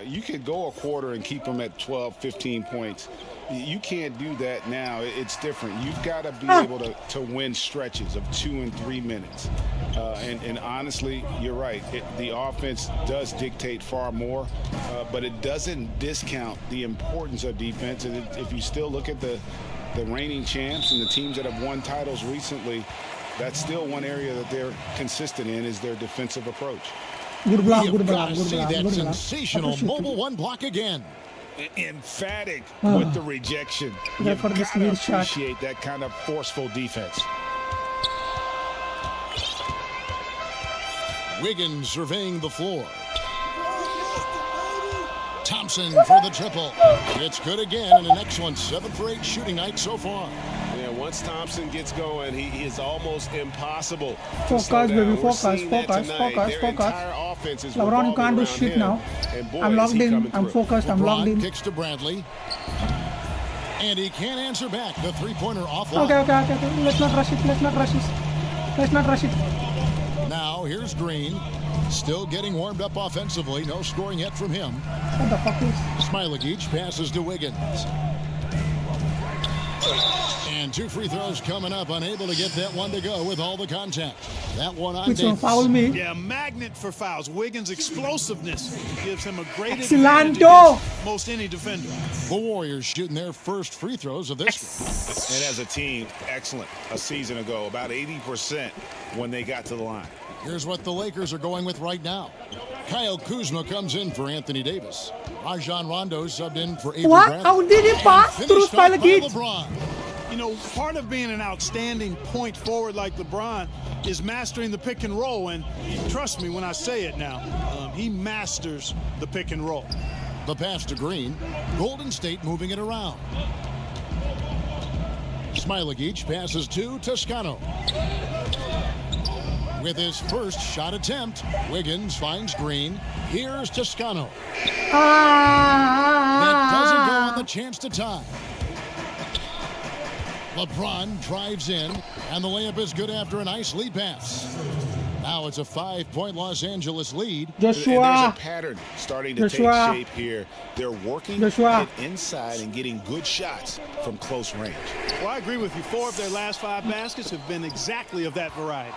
You could go a quarter and keep them at 12, 15 points. You can't do that now. It's different. You've got to be able to win stretches of 2 and 3 minutes. And honestly, you're right. The offense does dictate far more, but it doesn't discount the importance of defense. And if you still look at the reigning champs and the teams that have won titles recently, that's still one area that they're consistent in is their defensive approach. Good block, You've good got block, to good see block, that good block. sensational mobile one block again. Emphatic with the rejection. Yeah, You've for this got to lead shot. appreciate that kind of forceful defense. Wiggins surveying the floor. Thompson for the triple. It's good again, and an excellent 7 for 8 shooting night so far. Yeah, once Thompson gets going, he is almost impossible. Focus, baby, focus, focus, focus, Their focus. entire offense is LeBron, you can't do revolving shit around now. him. And boy, I'm is locked he in. coming I'm through. focused. I'm locked LeBron in. kicks to Bradley. And he can't answer back. The three-pointer offline. Okay. Let's not rush it. Let's not rush it. Let's not rush it. Now, here's Green. Still getting warmed up offensively. No scoring yet from him. What the fuck is? Smiley passes to Wiggins. And 2 free throws coming up. Unable to get that one to go with all the contact. That one on Which one? Davis. Foul me. Yeah, magnet for fouls. Wiggins' explosiveness gives him a great Excellent. advantage against most any defender. The Warriors shooting their first free throws of this one. And as a team, excellent a season ago, about 80% when they got to the line. Here's what the Lakers are going with right now. Kyle Kuzma comes in for Anthony Davis. Rajon Rondo subbed in for Avery What? Bradley. How did he pass And through finished off by Smiley? LeBron. You know, part of being an outstanding point forward like LeBron is mastering the pick and roll. And trust me when I say it now, he masters the pick and roll. The pass to Green. Golden State moving it around. Smiley passes to Toscano. With his first shot attempt, Wiggins finds Green. Here's Toscano. That doesn't go on the chance to tie. LeBron drives in, and the layup is good after a nice lead pass. Now it's a 5-point Los Angeles lead. And there's a Joshua. pattern starting to take shape here. They're working it inside and getting good shots from close range. Well, I agree with you. 4 of their last 5 baskets have been exactly of that variety.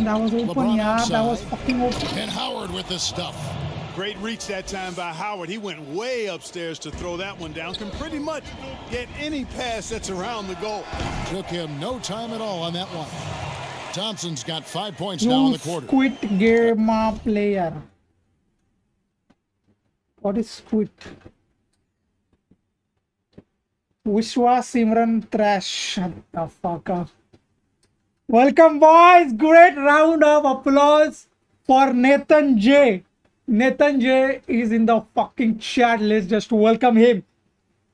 That was open, LeBron yeah. outside. That was fucking open. And Howard with the stuff. Great reach that time by Howard. He went way upstairs to throw that one down. Can pretty much get any pass that's around the goal. Took him no time at all on that one. Thompson's got 5 points now in You the quarter. quit game player. What is quit? Vishwa Simran Trash. Shut the fuck up. Welcome, boys. Great round of applause for Nathan J. Nathan J is in the fucking chat. Let's just welcome him.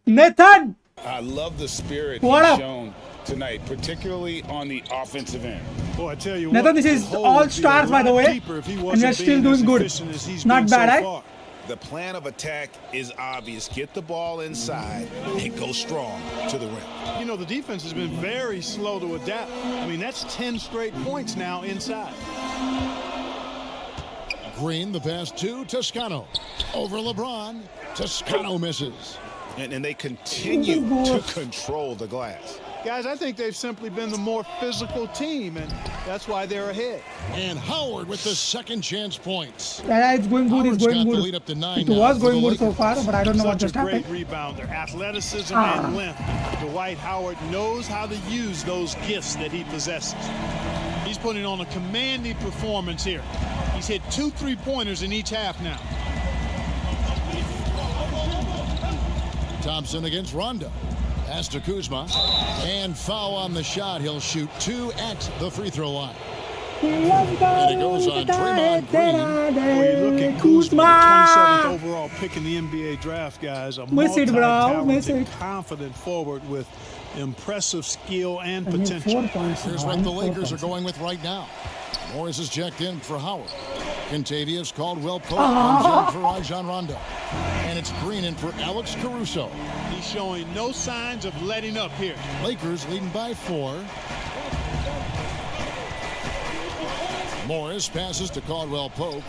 Nathan! I love the spirit What he's up? shown tonight, particularly on the offensive end. Boy, I tell you Nathan, what, this is the hole all would be a stars, by the lot way. deeper if he And wasn't you're still being as doing good. efficient as he's Not been bad, so eh? far. The plan of attack is obvious. Get the ball inside and go strong to the rim. You know, the defense has been very slow to adapt. I mean, that's 10 straight points now inside. Green, the pass to Toscano. Over LeBron. Toscano misses. And they continue to control the glass. Guys, I think they've simply been the more physical team, and that's why they're ahead. And Howard with the second chance points. Yeah, it's going good. It's Howard's going got the good. lead up to 9 It now was for going the good so Lakers. far, but I don't know what Such just a great happened. rebounder. Athleticism and length. Dwight Howard knows how to use those gifts that he possesses. He's putting on a commanding performance here. He's hit 2 3-pointers in each half now. Thompson against Rondo. Pass to Kuzma. And foul on the shot. He'll shoot 2 at the free throw line. And it goes on Draymond Green. Boy, you look at Kuzma, 27th overall pick in the NBA draft, guys. A Miss it, bro. Miss multi-talented, it. confident forward with impressive skill and I need potential. 4 points. Here's now. I what need the 4 Lakers are points. going with right now. Morris is checked in for Howard. Contavious Caldwell Pope comes in for Rajon Rondo. And it's Green in for Alex Caruso. He's showing no signs of letting up here. Lakers leading by 4. Morris passes to Caldwell Pope.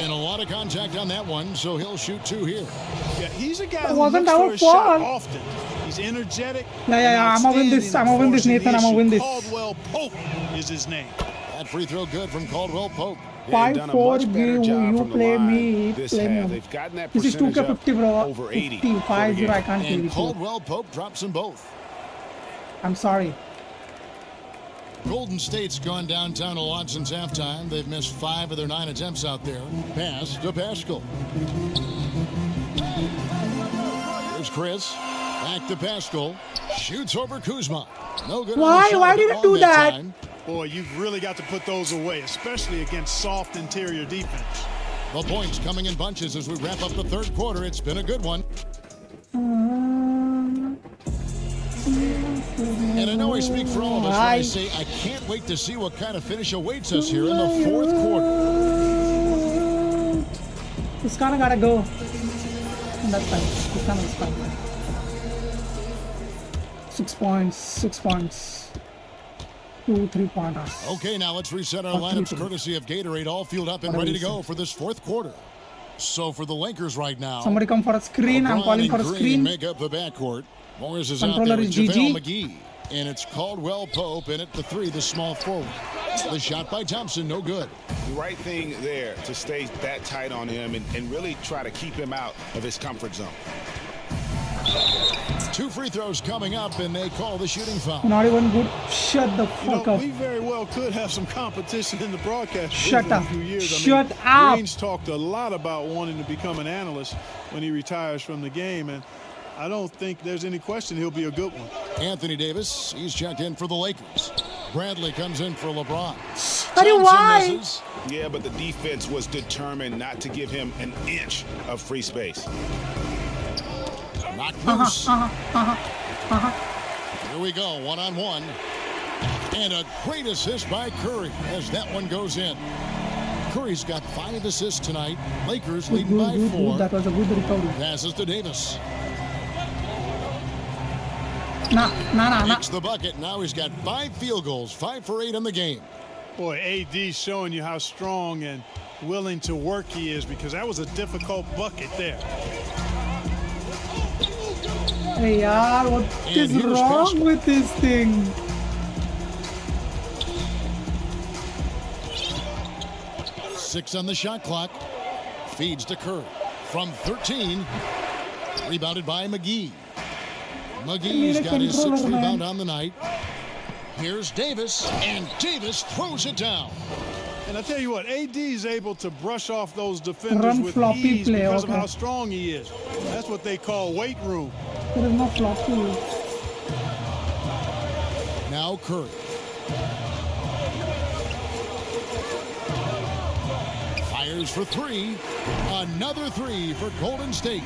And a lot of contact on that one, so he'll shoot 2 here. Yeah, he's a guy who wasn't looks for our a shot fault. often. He's energetic. Yeah, I'm gonna win this. I'm gonna win this, Nathan. I'm gonna win this. Caldwell Pope is his name. That free throw good from Caldwell Pope. They've done a 5-4 much better give job you from the play line me, this play half. me. They've gotten that This is percentage up 2K50 bro. over 80. 50, 5-0. I game. can't give And it to you. Caldwell Pope drops them both. I'm sorry. Golden State's gone downtown a lot since halftime. They've missed 5 of their 9 attempts out there. Pass to Pascal. Here's Chris. Back to Pascal. Shoots over Kuzma. No good. Why? Why did it do that? Time. Boy, you've really got to put those away, especially against soft interior defense. The points coming in bunches as we wrap up the 3rd quarter. It's been a good one. And I know I speak for all of us when I say I can't wait to see what kind of finish awaits us here in the 4th quarter. It's kinda gotta go. That's fine. It's kinda fine. 6 points. 6 points. 2 3-pointers. Okay, now let's reset our lineups courtesy of Gatorade, all fueled up and ready to go for this 4th quarter. So for the Lakers right now, Somebody come for a screen. I'm LeBron calling and for a Green screen. make up the backcourt. Morris is out Controller there with is JaVale GG. McGee. And it's Caldwell Pope in at the 3, the small forward. The shot by Thompson, no good. The right thing there to stay that tight on him and really try to keep him out of his comfort zone. 2 free throws coming up, and they call the shooting foul. Not even good. Shut the fuck up. We very well could have some competition in the broadcast Shut booth in up. a few years. Shut up. Green's talked a lot about wanting to become an analyst when he retires from the game, and I don't think there's any question he'll be a good one. Anthony Davis, he's checked in for the Lakers. Bradley comes in for LeBron. Why? Misses. Yeah, but the defense was determined not to give him an inch of free space. Knocked loose. Here we go, 1-on-1. And a great assist by Curry as that one goes in. Curry's got 5 assists tonight. Lakers leading by 4. That was a good recovery. Passes to Davis. Nah. Makes the bucket. Now he's got 5 field goals, 5 for 8 in the game. Boy, AD's showing you how strong and willing to work he is, because that was a difficult bucket there. Hey, yaar, what is here's wrong Pascal. with this thing? Six on the shot clock. Feeds to Curry. From 13. Rebounded by McGee. McGee's got his 6th rebound on the night. Here's Davis, and Davis throws it down. And I tell you what, AD is able to brush off those defenders Run with floppy ease play, because okay. of how strong he is. That's what they call weight room. There is no floppy. Now Curry. Fires for 3. Another 3 for Golden State.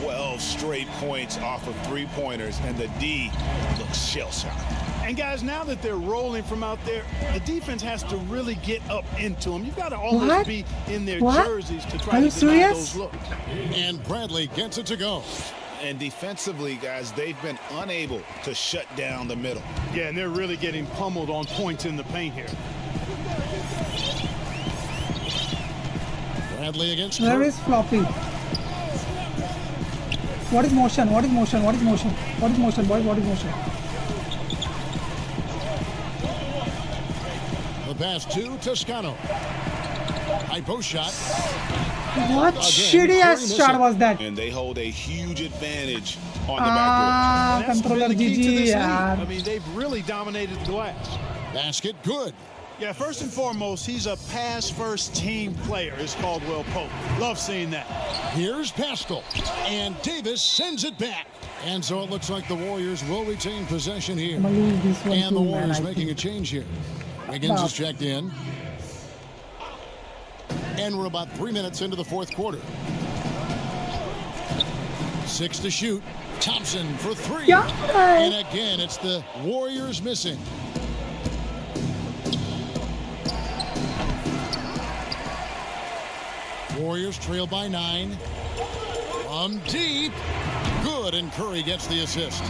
12 straight points off of 3-pointers, and the D looks shell-shocked. And guys, now that they're rolling from out there, the defense has to really get up into them. You've got to almost What? be in their What? jerseys to Are try you to deny serious? those looks. And Bradley gets it to go. And defensively, guys, they've been unable to shut down the middle. Yeah, and they're really getting pummeled on points in the paint here. Bradley against Where Curry. is floppy? What is motion? What is motion? What is motion? What is motion, boys? What is motion? The pass to Toscano. High post shot. What shitty ass Curry shot missing. was that? And they hold a huge advantage on the backboard. Ah, That's controller been the key to GG, this league. yaar. I mean, they've really dominated the glass. Basket good. Yeah, first and foremost, he's a pass-first team player, is Caldwell Pope. Love seeing that. Here's Pascal. And Davis sends it back. And so it looks like the Warriors will retain possession here. I'm gonna lose this one And the too, man, Warriors I making a think. change here. Wiggins is checked in. And we're about 3 minutes into the 4th quarter. 6 to shoot. Thompson for 3. Yeah. And again, it's the Warriors missing. Warriors trail by 9. From deep. Good, and Curry gets the assist.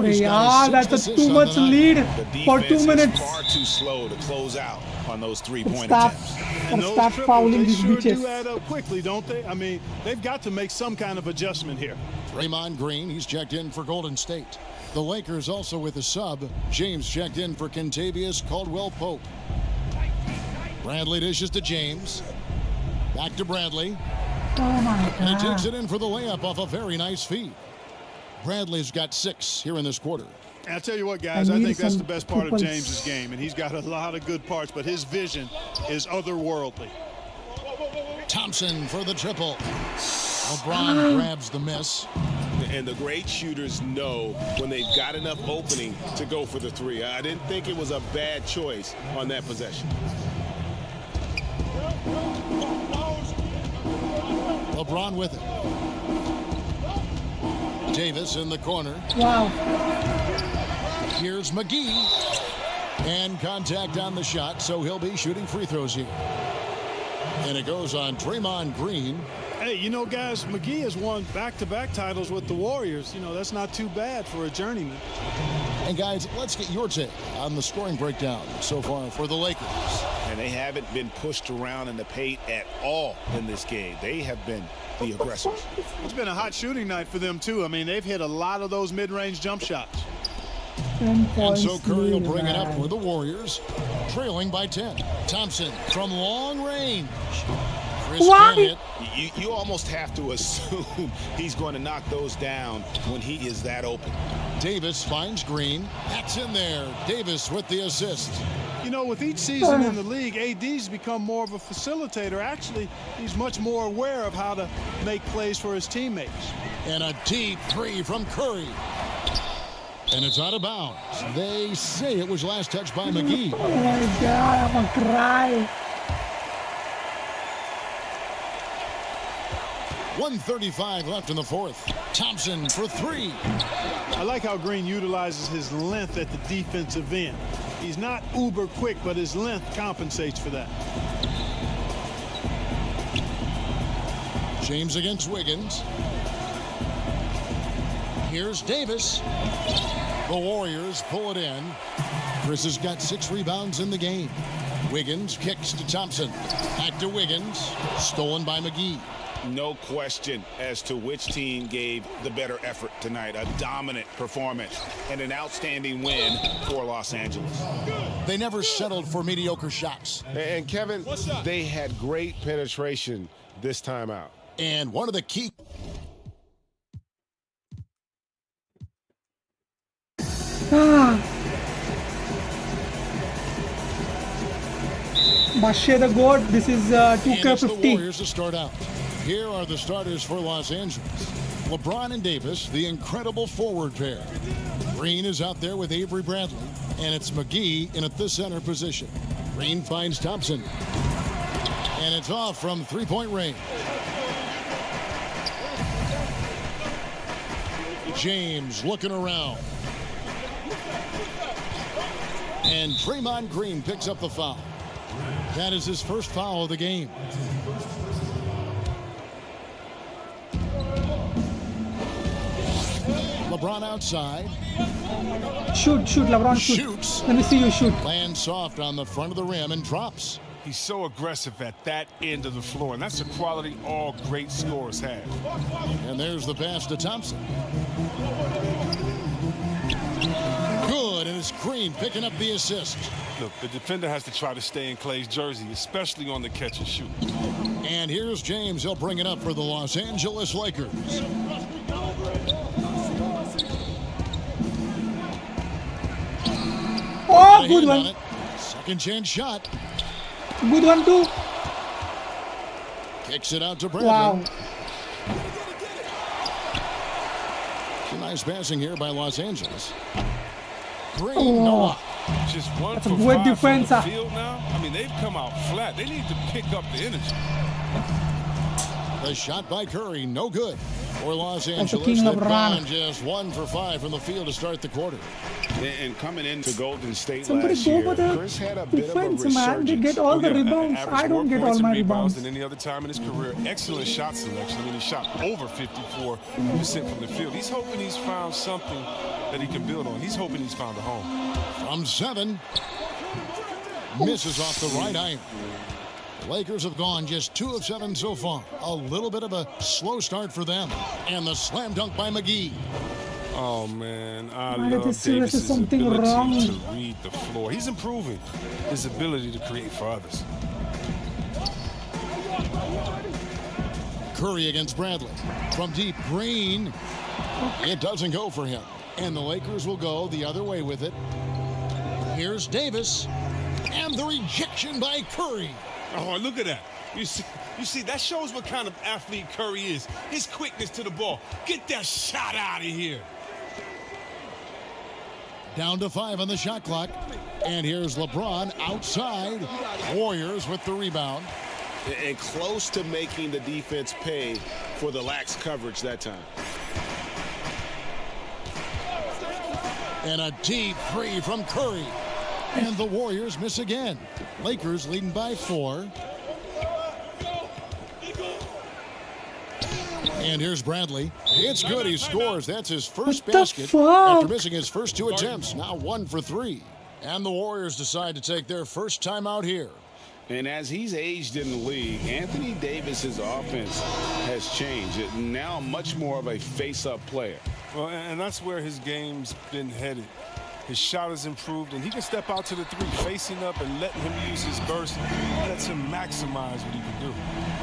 Curry's got Yeah, his that's sixth a assist too on much the night. lead The for defense 2 minutes. is far too slow to close out on those three-point Start, attempts. And those start triples, fouling they these sure bitches. do add up quickly, don't they? I mean, they've got to make some kind of adjustment here. Draymond Green, he's checked in for Golden State. The Lakers also with a sub. James checked in for Kentavious Caldwell-Pope. Bradley dishes to James. Back to Bradley. Oh my And he takes God. it in for the layup off a very nice feed. Bradley's got 6 here in this quarter. And I'll tell you what, guys, I I need think that's some the best part of triples. James's game, and he's got a lot of good parts, but his vision is otherworldly. Thompson for the triple. LeBron grabs the miss. And the great shooters know when they've got enough opening to go for the three. I didn't think it was a bad choice on that possession. LeBron with it. Davis in the corner. Wow. Here's McGee. And contact on the shot, so he'll be shooting free throws here. And it goes on Draymond Green. Hey, you know, guys, McGee has won back-to-back titles with the Warriors. You know, that's not too bad for a journeyman. And guys, let's get your take on the scoring breakdown so far for the Lakers. And they haven't been pushed around in the paint at all in this game. They have been the aggressors. It's been a hot shooting night for them, too. I mean, they've hit a lot of those mid-range jump shots. 10 And points so Curry will lead, bring it up man. for the Warriors, trailing by 10. Thompson from long range. Chris Why? can't hit. You almost have to assume he's going to knock those down when he is that open. Davis finds Green. That's in there. Davis with the assist. You know, with each season in the league, AD's become more of a facilitator. Actually, he's much more aware of how to make plays for his teammates. And a deep 3 from Curry. And it's out of bounds. They say it was last touched by McGee. Oh my God, I'm gonna cry. 1:35 left in the fourth. Thompson for 3. I like how Green utilizes his length at the defensive end. He's not uber quick, but his length compensates for that. James against Wiggins. Here's Davis. The Warriors pull it in. Chris has got 6 rebounds in the game. Wiggins kicks to Thompson. Back to Wiggins. Stolen by McGee. No question as to which team gave the better effort tonight. A dominant performance and an outstanding win for Los Angeles. They never settled for mediocre shots. And Kevin, they had great penetration this time out. And one of the key... Bashe the goat. This is And it's the 2K50. Warriors to start out. Here are the starters for Los Angeles. LeBron and Davis, the incredible forward pair. Green is out there with Avery Bradley, and it's McGee in at the center position. Green finds Thompson. And it's off from three-point range. James looking around. And Draymond Green picks up the foul. That is his first foul of the game. LeBron outside. Shoot, LeBron, shoot. Shoots. Let me see you shoot. Lands soft on the front of the rim and drops. He's so aggressive at that end of the floor, and that's a quality all great scorers have. And there's the pass to Thompson. Good, and it's Green picking up the assist. Look, the defender has to try to stay in Clay's jersey, especially on the catch and shoot. And here's James. He'll bring it up for the Los Angeles Lakers. Oh, A good hand on one. it. Second chance shot. Good one too. Kicks it out to Bradley. Wow. Some nice passing here by Los Angeles. Green, Oh. Noah. Just one That's a for good 5 from defense, the field now. I mean, they've come out flat. They need to pick up the energy. The shot by Curry, no good. For Los King Angeles, LeBron. LeBron just 1 for 5 from the field to start the quarter. And coming into Golden State Somebody last go year, for the Chris had a bit of a defense, man. They resurgence. get all the Yeah, rebounds. averaged I more don't get points all and my rebounds rebounds. than any other time in his career. Excellent shot selection. I mean, he shot over 54% from the field. He's hoping he's found something that he can build on. He's hoping he's found a home. From 7. Misses off the right iron. The Lakers have gone just 2 of 7 so far. A little bit of a slow start for them. And the slam dunk by McGee. Oh, man, I Man, it love is seriously Davis's something ability wrong. to read the floor. He's improving his ability to create for others. Curry against Bradley. From deep, Green. It doesn't go for him. And the Lakers will go the other way with it. Here's Davis. And the rejection by Curry. Oh, look at that. You see, that shows what kind of athlete Curry is. His quickness to the ball. Get that shot out of here. Down to 5 on the shot clock. And here's LeBron outside. Warriors with the rebound. And close to making the defense pay for the lax coverage that time. And a deep 3 from Curry. And the Warriors miss again. Lakers leading by 4. And here's Bradley. It's good. He scores. That's his first What the basket fuck? after missing his first 2 attempts. Now 1 for 3. And the Warriors decide to take their first time out here. And as he's aged in the league, Anthony Davis's offense has changed. It now much more of a face-up player. Well, and that's where his game's been headed. His shot has improved, and he can step out to the 3, facing up and letting him use his burst. Lets him maximize what he can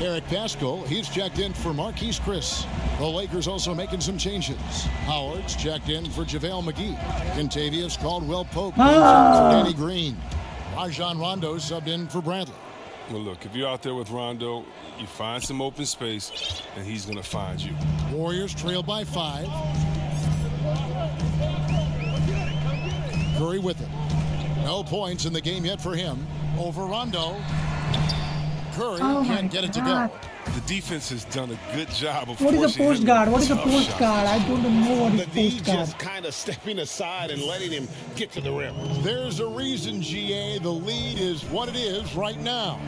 do. Eric Pascal, he's checked in for Marquise Chris. The Lakers also making some changes. Howard's checked in for JaVale McGee. Contavious Caldwell Pope comes in for Danny Green. Rajon Rondo subbed in for Bradley. Well, look, if you're out there with Rondo, you find some open space, and he's going to find you. Warriors trail by 5. Curry with it. No points in the game yet for him. Over Rondo. Curry can't get it to go. The defense has done a good job of What is a forcing him post to guard? What is a tough post shots. guard? I don't know what is The D post guard. just kind of stepping aside and letting him get to the rim. There's a reason, GA. The lead is what it is right now.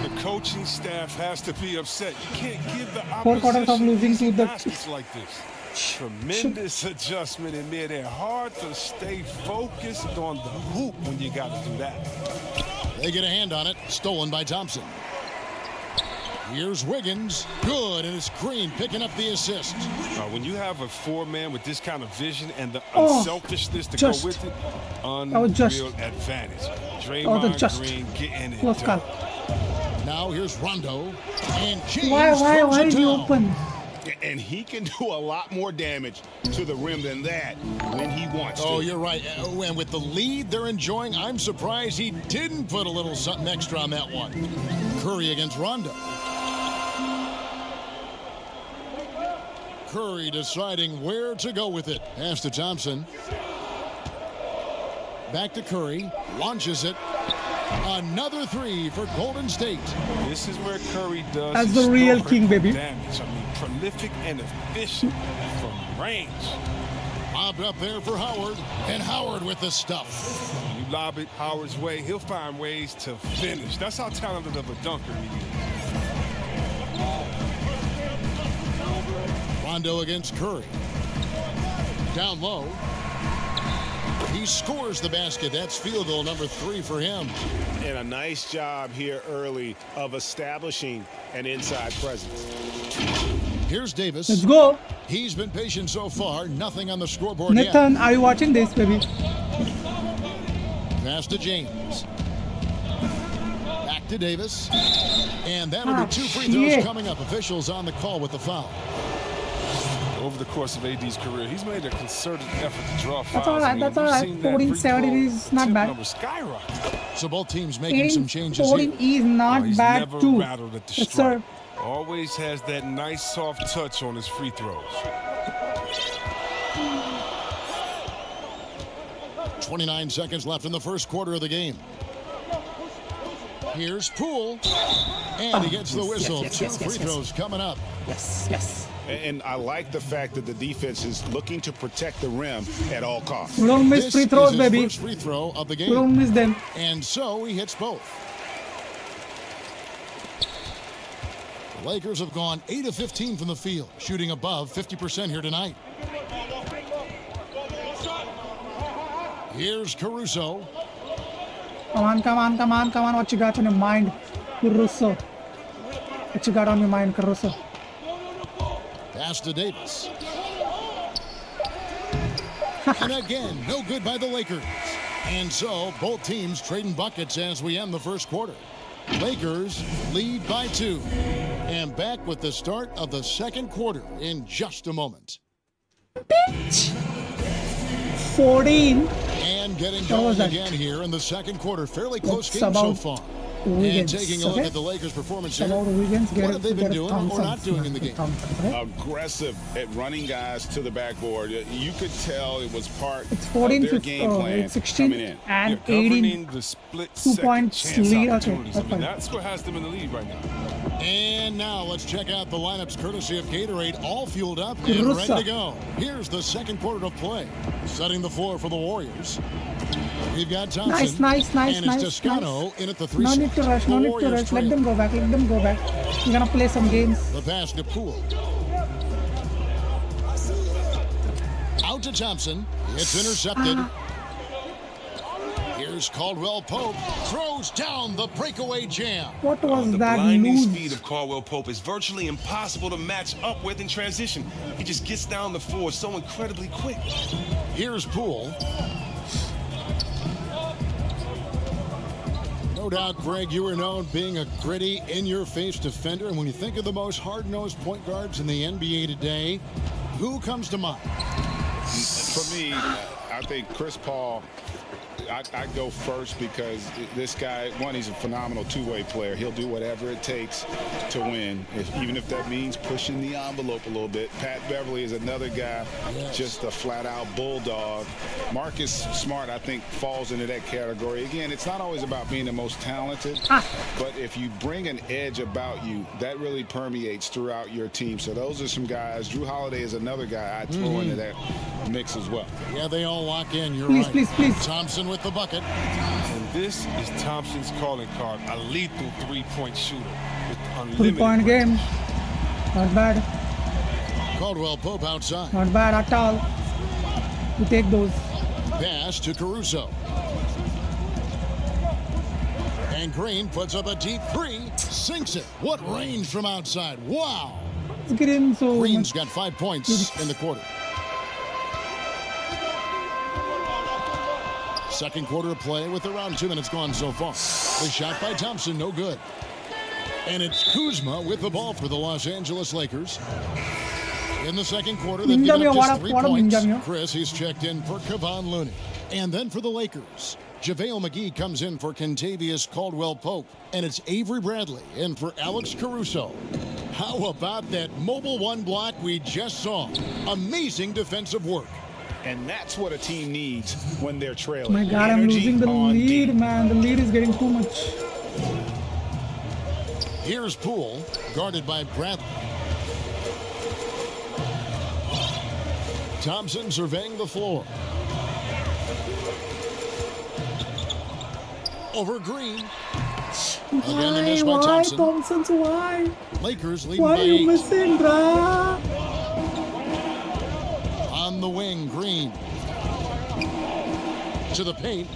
The coaching staff has to be upset. You can't give the 4 quarters of opposition losing easy to the baskets like this. Tremendous adjustment in midair. Hard to stay focused on the hoop when you got to do that. They get a hand on it. Stolen by Thompson. Here's Wiggins. Good, and it's Green picking up the assist. When you have a 4-man with this kind of vision and the Oh, unselfishness to just. go with it, was just. unreal advantage. the Draymond just. Green getting it Close done. call. Now here's Rondo. And James Why throws it is he down. open? And he can do a lot more damage to the rim than that when he wants to. Oh, you're right. And with the lead they're enjoying, I'm surprised he didn't put a little something extra on that one. Curry against Rondo. Curry deciding where to go with it. Pass to Thompson. Back to Curry. Launches it. Another 3 for Golden State. This is where Curry does That's the real historic king, baby. damage. I mean, prolific and efficient from range. Lobbed up there for Howard. And Howard with the stuff. You lob it Howard's way, he'll find ways to finish. That's how talented of a dunker he is. Rondo against Curry. Down low. He scores the basket. That's field goal number 3 for him. And a nice job here early of establishing an inside presence. Here's Davis. Let's go. He's been patient so far. Nothing on the scoreboard yet. Nathan, are you watching this, baby? Pass to James. Back to Davis. And that'll be 2 free throws shit. coming up. Officials on the call with the foul. Over the course of AD's career, he's made a concerted effort to draw fouls. That's all right. That's all right. 14-17 is not bad. Skyrocket. So both teams making some changes 14 here. is not He's bad never too. rattled at the Yes, stripe. sir. Always has that nice soft touch on his free throws. 29 seconds left in the first quarter of the game. Here's Poole. And he gets the whistle. yes, 2 yes, free yes. throws coming up. Yes, yes. And I like the fact that the defense is looking to protect the rim at all costs. We don't miss This free throws, is his baby. first free throw of the We don't game. miss them. And so he hits both. The Lakers have gone 8 of 15 from the field, shooting above 50% here tonight. Here's Caruso. Come on, come on, come on, come on. What you got on your mind, Caruso? What you got on your mind, Caruso? Pass to Davis. And again, no good by the Lakers. And so both teams trading buckets as we end the first quarter. Lakers lead by 2. And back with the start of the second quarter in just a moment. 14. And getting going again here in the second quarter. Fairly close It's game so about far. Wiggins, And taking a look okay? at the Lakers' performance It's here. about Wiggins. What have they been doing or not doing in the game? Aggressive at running guys to the backboard. You could tell it was part It's 14, of their game plan it's 16 coming in. and You're 18. governing the split 2 second points chance lead. Okay, opportunities. I that's mean, fine. that's what has them in the lead right now. And now let's check out the lineups courtesy of Gatorade, all fueled up and Caruso. ready to go. Here's the second quarter of play. Setting the floor for the Warriors. We've got Thompson. Nice. And it's Toscano in at the 3 No need to rush. No The need to Warriors rush. Let trail. them go back. Let them go back. We're gonna play some games. The pass to Poole. Out to Thompson. It's intercepted. Here's Caldwell Pope. Throws down the breakaway jam. What was The that blinding lose? speed of Caldwell Pope is virtually impossible to match up with in transition. He just gets down the floor so incredibly quick. Here's Poole. No doubt, Greg, you are known being a gritty, in-your-face defender. And when you think of the most hard-nosed point guards in the NBA today, who comes to mind? For me, I think Chris Paul, I go first because this guy, one, he's a phenomenal two-way player. He'll do whatever it takes to win, even if that means pushing the envelope a little bit. Pat Beverly is another guy, just a flat-out bulldog. Marcus Smart, I think, falls into that category. Again, it's not always about being the most talented, but if you bring an edge about you, that really permeates throughout your team. So those are some guys. Drew Holiday is another guy I'd throw into that mix as well. Yeah, they all lock in. You're Please, right. please, please. Thompson with the bucket. And this is Thompson's calling card, a lethal three-point shooter with unlimited 3-point game. Not bad. Caldwell Pope outside. Not bad at all. We take those. Pass to Caruso. And Green puts up a deep 3. Sinks it. What range from outside. Wow. Let's get in. So Green's got 5 points in the quarter. Second quarter of play with around 2 minutes gone so far. The shot by Thompson, no good. And it's Kuzma with the ball for the Los Angeles Lakers. In the second quarter, they've given up just 3 points. Chris, he's checked in for Kevon Looney. And then for the Lakers, JaVale McGee comes in for Kentavious Caldwell-Pope. And it's Avery Bradley in for Alex Caruso. How about that mobile one block we just saw? Amazing defensive work. And that's what a team needs when they're trailing. Oh my God, I'm Energy losing the on lead, D. man. The lead is getting too much. Here's Poole, guarded by Bradley. Thompson surveying the floor. Over Green. Again, a miss by Why, Thompson. Thompson's why? Lakers leading Why by are you 8. missing, bruh? On the wing, Green. To the paint.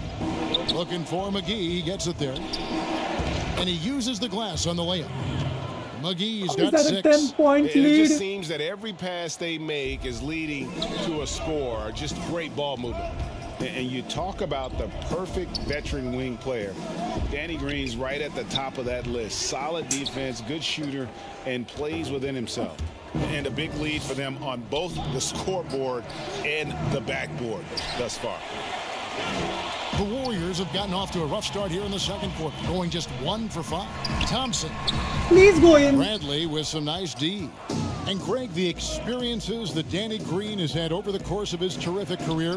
Looking for McGee. He gets it there. And he uses the glass on the layup. McGee's got Is that a 6. 10-point It lead? just seems that every pass they make is leading to a score. Just great ball movement. And you talk about the perfect veteran wing player. Danny Green's right at the top of that list. Solid defense, good shooter, and plays within himself. And a big lead for them on both the scoreboard and the backboard thus far. The Warriors have gotten off to a rough start here in the second quarter, going just 1 for 5. Thompson. Please go in. Bradley with some nice D. And Greg, the experiences that Danny Green has had over the course of his terrific career,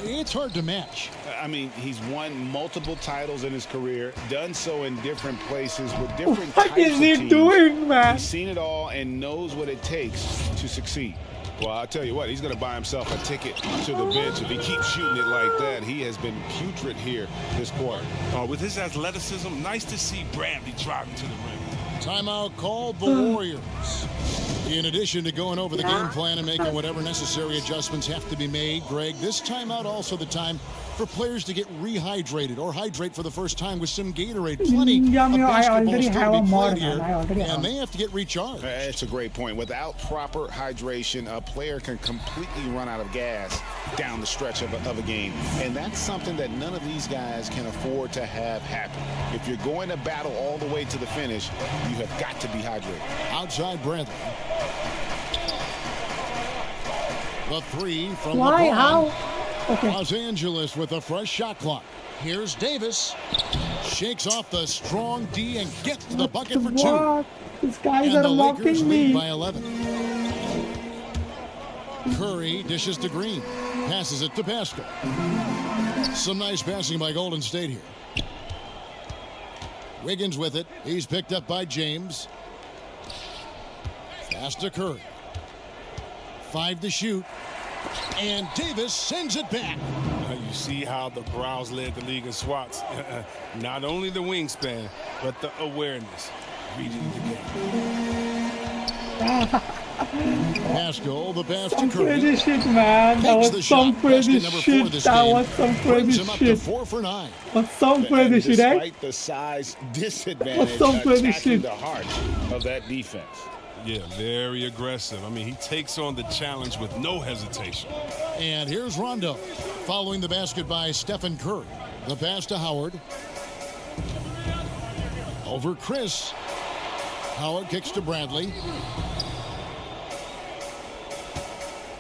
it's hard to match. I mean, he's won multiple titles in his career, done so in different places with different What types is of he teams. doing, man? He's seen it all and knows what it takes to succeed. Well, I'll tell you what, he's going to buy himself a ticket to the bench. If he keeps shooting it like that, he has been putrid here this quarter. With his athleticism, nice to see Bradley driving to the rim. Timeout called the Warriors. In addition to going over the game plan and making whatever necessary adjustments have to be made, Greg, this timeout also the time for players to get rehydrated or hydrate for the first time with some Gatorade. Plenty of I basketball already still have to a be mod, played here, man. I already have. and they have to get recharged. That's a great point. Without proper hydration, a player can completely run out of gas down the stretch of a game. And that's something that none of these guys can afford to have happen. If you're going to battle all the way to the finish, you have got to be hydrated. Outside Bradley. The 3 from Why? LeBron. How? Okay. Los Angeles with a fresh shot clock. Here's Davis. Shakes off the strong D and gets to the bucket for 2. What? These guys And are the Lakers mocking lead me. by 11. Curry dishes to Green. Passes it to Pascal. Some nice passing by Golden State here. Wiggins with it. He's picked up by James. Pass to Curry. 5 to shoot. And Davis sends it back. You see how the Browns led the league in swats. Not only the wingspan, but the awareness. Reading the game. Pascal, the pass to Some Curry. crazy shit, man. That Takes the was some shot. crazy Basket number 4 shit. this That game. was some Brings crazy him up to shit. 4 for 9. Was some crazy shit, eh? Despite the size disadvantage, some crazy attacking shit. the heart of that defense. Yeah, very aggressive. I mean, he takes on the challenge with no hesitation. And here's Rondo. Following the basket by Stephen Curry. The pass to Howard. Over Chris. Howard kicks to Bradley.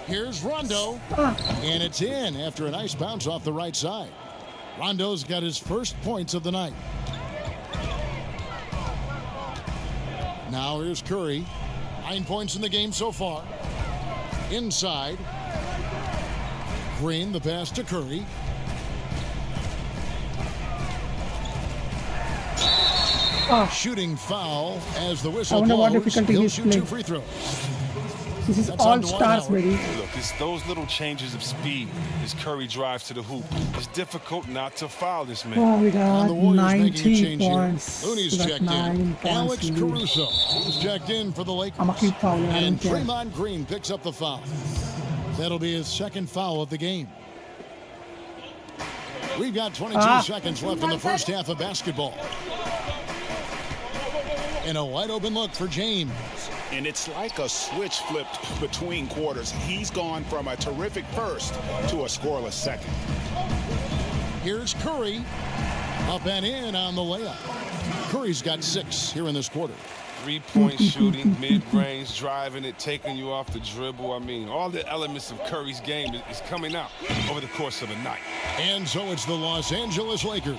Here's Rondo. And it's in after a nice bounce off the right side. Rondo's got his first points of the night. Now here's Curry. 9 points in the game so far. Inside. Green, the pass to Curry. Shooting foul as the I whistle wonder what blows. difficulty He'll he's shoot playing. 2 free throws. This is That's all on Dwight stars, Howard. baby. Look, it's those little changes of speed as Curry drives to the hoop. It's difficult not to foul this man. Oh, we And got the Warriors making a 19 change here. points. Looney's We got checked 9 in. points Alex lead. Caruso is checked in for the Lakers. I'ma keep fouling, I And don't care. Draymond Green picks up the foul. That'll be his second foul of the game. We've got 22 seconds left in the first half of basketball. And a wide open look for James. And it's like a switch flipped between quarters. He's gone from a terrific first to a scoreless second. Here's Curry. Up and in on the layup. Curry's got 6 here in this quarter. Three-point shooting, mid-range, driving it, taking you off the dribble. I mean, all the elements of Curry's game is coming out over the course of a night. And so it's the Los Angeles Lakers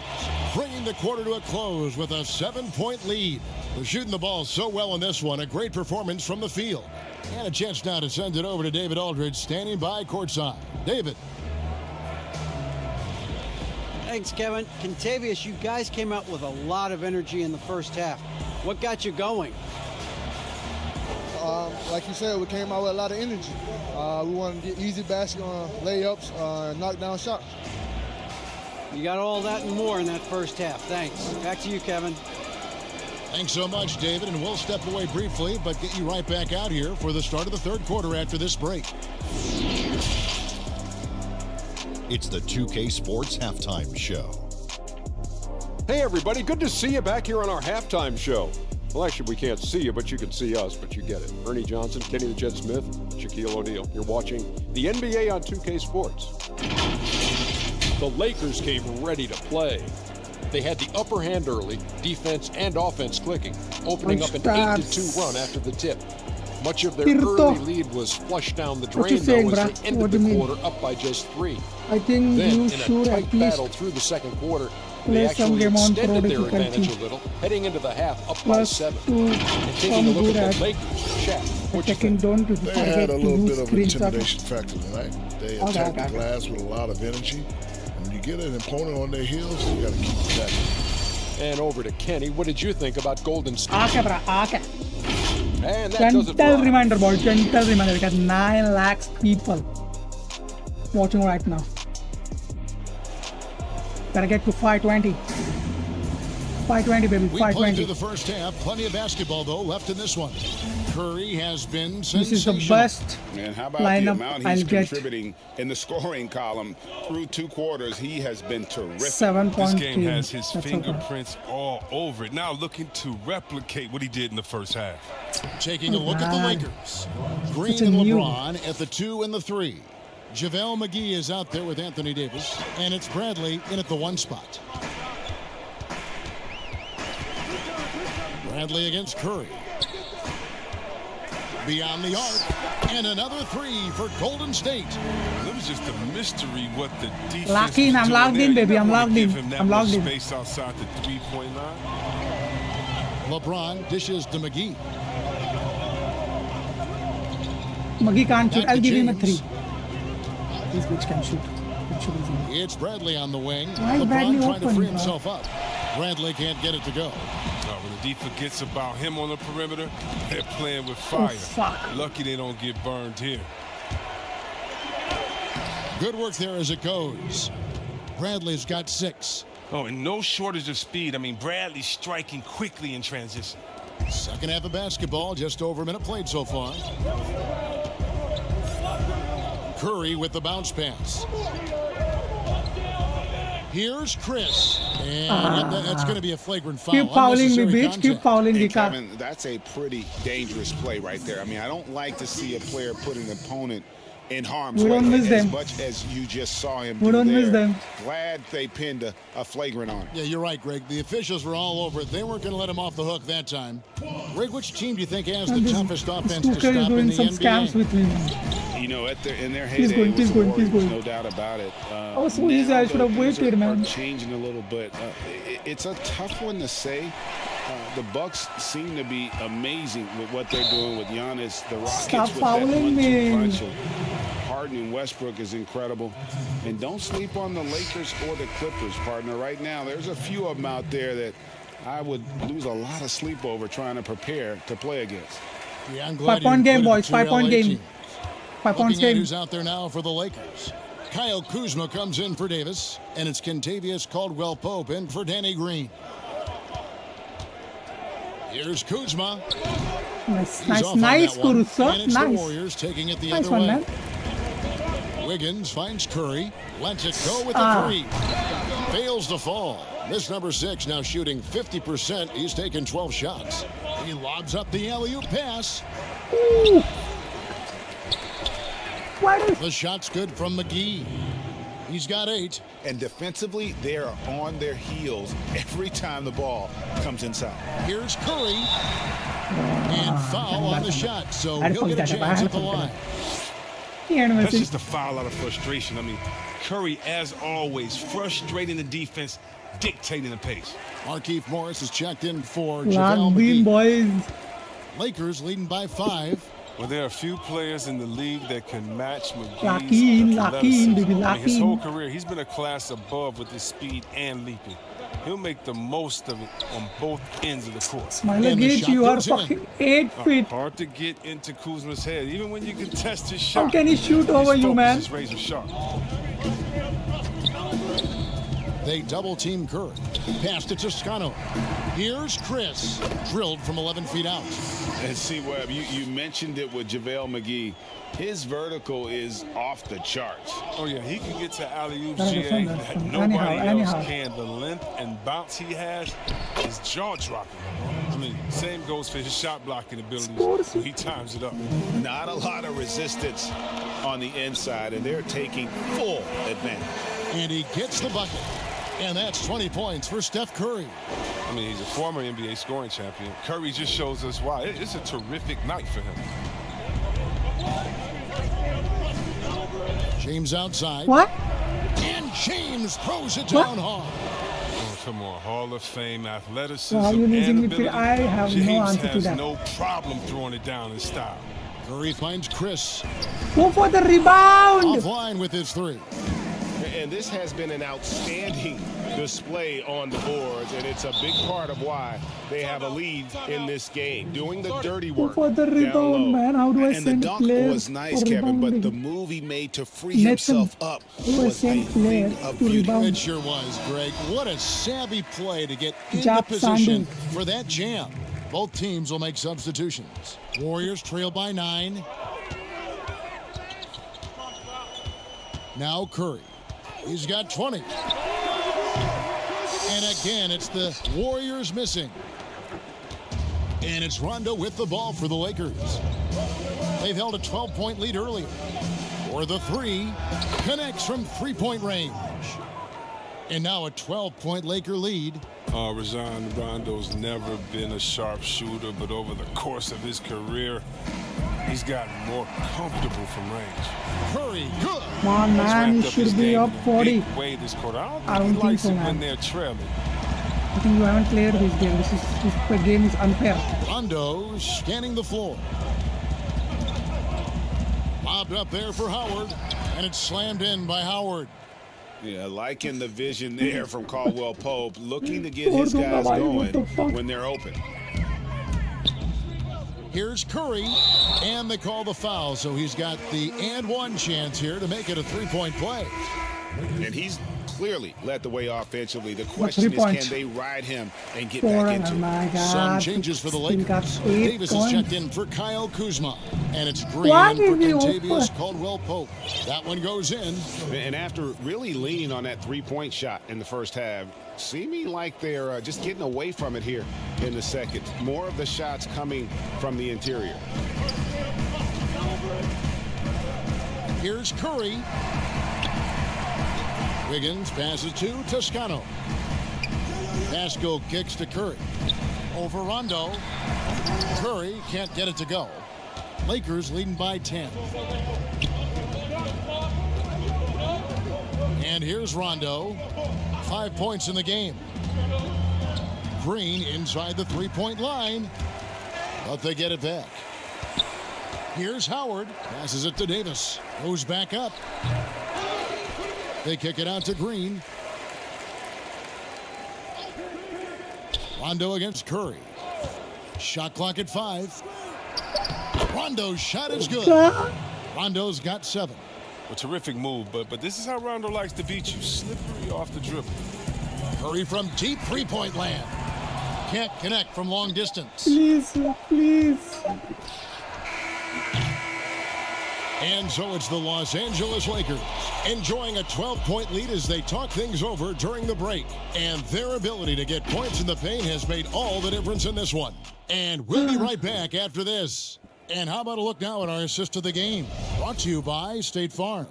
bringing the quarter to a close with a 7-point lead. They're shooting the ball so well in this one. A great performance from the field. And a chance now to send it over to David Aldridge standing by courtside. David. Thanks, Kevin. Contavious, you guys came out with a lot of energy in the first half. What got you going? Like you said, we came out with a lot of energy. We wanted to get easy basket layups, knock down shots. You got all that and more in that first half. Thanks. Back to you, Kevin. Thanks so much, David. And we'll step away briefly, but get you right back out here for the start of the third quarter after this break. It's the 2K Sports Halftime Show. Hey, everybody. Good to see you back here on our halftime show. Well, actually, we can't see you, but you can see us, but you get it. Ernie Johnson, Kenny the Jet Smith, Shaquille O'Neal. You're watching the NBA on 2K Sports. The Lakers came ready to play. They had the upper hand early, defense and offense clicking, opening up an 8-2 run after the tip. Much of their Tirto. early lead was flushed down the What you drain, saying, though, as bruh? they ended What the do you mean? quarter up by just 3. I think Then, you in should a at tight least battle through the second quarter, play they some actually game on extended pro their advantage difficulty. a little, heading into the half up by Plus 7. to And taking a come look good at at the Lakers, Shaq, what you attacking. think? Don't They forget had a to little use bit of screen shot. intimidation factor tonight. They Okay, attacked the okay. glass with a lot of energy. And when you get an opponent on their heels, you got to keep attacking. And over to Kenny. What did you think about Golden State? Okay, bro. Okay. And that does it for Gentle our- reminder, boy. Gentle reminder. We got 9 lakhs people watching right now. Gotta get to 520. 520, baby. We played 520. through the first half. Plenty of basketball, though, left in this one. Curry has been This is the sensational. best And how about the lineup amount I'll he's get. contributing in the scoring column through 2 quarters? He has been terrific. 7.3. This game has his That's okay. fingerprints all over it. Now looking to replicate what he did in the first half. Taking a look at the Alright. Lakers. Green Such a and new- LeBron at the 2 and the 3. JaVale McGee is out there with Anthony Davis. And it's Bradley in at the 1 spot. Bradley against Curry. Beyond the arc. And another 3 for Golden State. It was just a mystery what the defense Locked in, was I'm doing locked there. in, You baby, don't I'm wanna locked give in. him that I'm much locked in. space outside the 3-point line. LeBron dishes to McGee. McGee can't shoot. Back I'll to give him a James. 3. This bitch can shoot. Can shoot easily. It's Bradley on the wing. Why is LeBron Bradley trying to open, free bro? himself up. Bradley can't get it to go. When the D forgets about him on the perimeter, they're playing with fire. fuck. Lucky they don't get burned here. Good work there as it goes. Bradley's got 6. Oh, and no shortage of speed. I mean, Bradley's striking quickly in transition. Second half of basketball, just over a minute played so far. Curry with the bounce pass. Here's Chris. And that's going to be a flagrant foul. Keep fouling me, Unnecessary bitch. contact. Keep fouling Hey, me, car. Kevin, that's a pretty dangerous play right there. I mean, I don't like to see a player put an opponent in harm's We way don't miss as them. much as you just saw him We do don't miss there. them. Glad they pinned a flagrant on him. Yeah, you're right, Greg. The officials were all over it. They weren't going to let him off the hook that time. Greg, which team do you think has the And toughest offense to Tuchel is stop in doing the some scams NBA? with me. You know, in their He's heyday, good, it was he's the good, he's Warriors, good. no doubt about it. Oh, so easy, I should have though, things waited, are man. changing a little bit. It's a tough one to say. The Bucks seem to be amazing with what they're doing with Giannis. The Rockets Stop with that fouling 1-2 me. punch of Harden and Westbrook is incredible. And don't sleep on the Lakers or the Clippers, partner. Right now, there's a few of them out there that I would lose a lot of sleep over trying to prepare to play against. Yeah, I'm glad 5-point you game, included boys. the two 5-point LA game. teams. 5 points Looking at game. who's out there now for the Lakers. Kyle Kuzma comes in for Davis, and it's Kentavious Caldwell-Pope in for Danny Green. Here's Kuzma. Nice, He's nice, off on nice, that one. Kurusa. And it's the Nice. Warriors taking it the Nice other one, way. man. Wiggins finds Curry, lets it go with Ah. the 3. Fails to fall. This number 6 now shooting 50%. He's taken 12 shots. He lobs up the alley-oop pass. Ooh. Why does The shot's good from McGee. He's got 8. And defensively, they are on their heels every time the ball comes inside. Here's Curry. And foul on the shot, so I'd he'll fuck get a that up. chance I'd at the fuck that line. up. He ain't That's missing. just a foul out of frustration. I mean, Curry, as always, frustrating the defense, dictating the pace. Markieff Morris is checked in for Lock JaVale beam, McGee. boys. Lakers leading by 5. Well, there are a few players in the league that can match McGee's Lock in, athleticism. baby, I lock mean, his in. whole career, he's been a class above with his speed and leaping. He'll make the most of it on both ends of the court. Smiley And the Gate, shot you are goes in. fucking 8 feet. Hard to get into Kuzma's head, even when you can test his How shot. can he shoot over his you, focus man? is razor sharp. They double-team Curry. Passed it to Scano. Here's Chris. Drilled from 11 feet out. And see, Webb, you mentioned it with JaVale McGee. His vertical is off the charts. Oh, yeah, he can get to alley-oops, Gotta GA, defend that. that nobody Anyhow. else can. The length and bounce he has is jaw-dropping. I mean, same goes for his shot-blocking abilities when he times it up. Not a lot of resistance on the inside, and they're taking full advantage. And he gets the bucket. And that's 20 points for Steph Curry. I mean, he's a former NBA scoring champion. Curry just shows us why. It's a terrific night for him. James outside. What? And James throws it down hard. Oh, come on, Hall of Fame athleticism Why are you and using it? ability. I have no James answer to has that. no problem throwing it down in style. Curry finds Chris. Go for the rebound. Offline with his three. And this has been an outstanding display on the boards, and it's a big part of why they have a lead in this game, doing the dirty Go work for the down rebound, low. man. How do I And the send a dunk player was nice, for Kevin, but the rebounding? move he made to free Nathan, himself up who was was a sent player thing of to beauty. rebound? It sure was, Greg. What a savvy play to get into Jab position Sandu. for that jam. Both teams will make substitutions. Warriors trail by 9. Now Curry. He's got 20. And again, it's the Warriors missing. And it's Rondo with the ball for the Lakers. They've held a 12-point lead earlier. For the three, connects from three-point range. And now a 12-point Laker lead. Rajon Rondo's never been a sharp shooter, but over the course of his career, he's gotten more comfortable from range. Curry, good. Come on, man. He Ramped up his should be game up in a 40. big way this quarter. I I don't don't think he think likes so, it man. when they're trailing. I think you haven't played this game. This game is unfair. Rondo scanning the floor. Lobbed up there for Howard, and it's slammed in by Howard. Yeah, liking the vision there from Caldwell Pope, looking to get his guys going when they're open. Here's Curry, and they call the foul, so he's got the and one chance here to make it a three-point play. And he's clearly led the way offensively. The question is, can they ride him and get Four, back into oh it? my God. Some changes for the Still got Lakers. 8 Davis is points. checked in for Kyle Kuzma, and it's Green Why in for did you Kentavious open? Caldwell Pope. That one goes in. And after really leaning on that three-point shot in the first half, seeming like they're just getting away from it here in the second. More of the shots coming from the interior. Here's Curry. Wiggins passes to Toscano. Pascal kicks to Curry. Over Rondo. Curry can't get it to go. Lakers leading by 10. And here's Rondo. 5 points in the game. Green inside the three-point line, but they get it back. Here's Howard. Passes it to Davis. Goes back up. They kick it out to Green. Rondo against Curry. Shot clock at 5. Rondo's shot is good. Rondo's got 7. A terrific move, but this is how Rondo likes to beat you. Slippery off the dribble. Curry from deep three-point land. Can't connect from long distance. Please, please. And so it's the Los Angeles Lakers enjoying a 12-point lead as they talk things over during the break. And their ability to get points in the paint has made all the difference in this one. And we'll be right back after this. And how about a look now at our assist to the game? Brought to you by State Farm.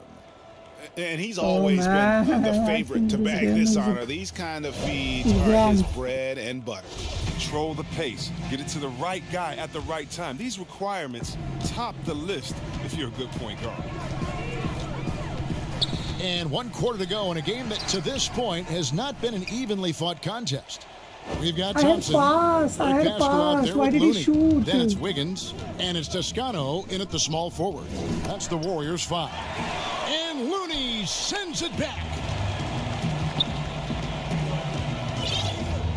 And he's always been the favorite to bag this honor. These kind of feeds are his bread and butter. Control the pace. Get it to the right guy at the right time. These requirements top the list if you're a good point guard. And 1 quarter to go in a game that to this point has not been an evenly fought contest. We've got Thompson. I had pass. Why did he shoot? Then it's Wiggins, and it's Toscano in at the small forward. That's the Warriors 5. And Looney sends it back.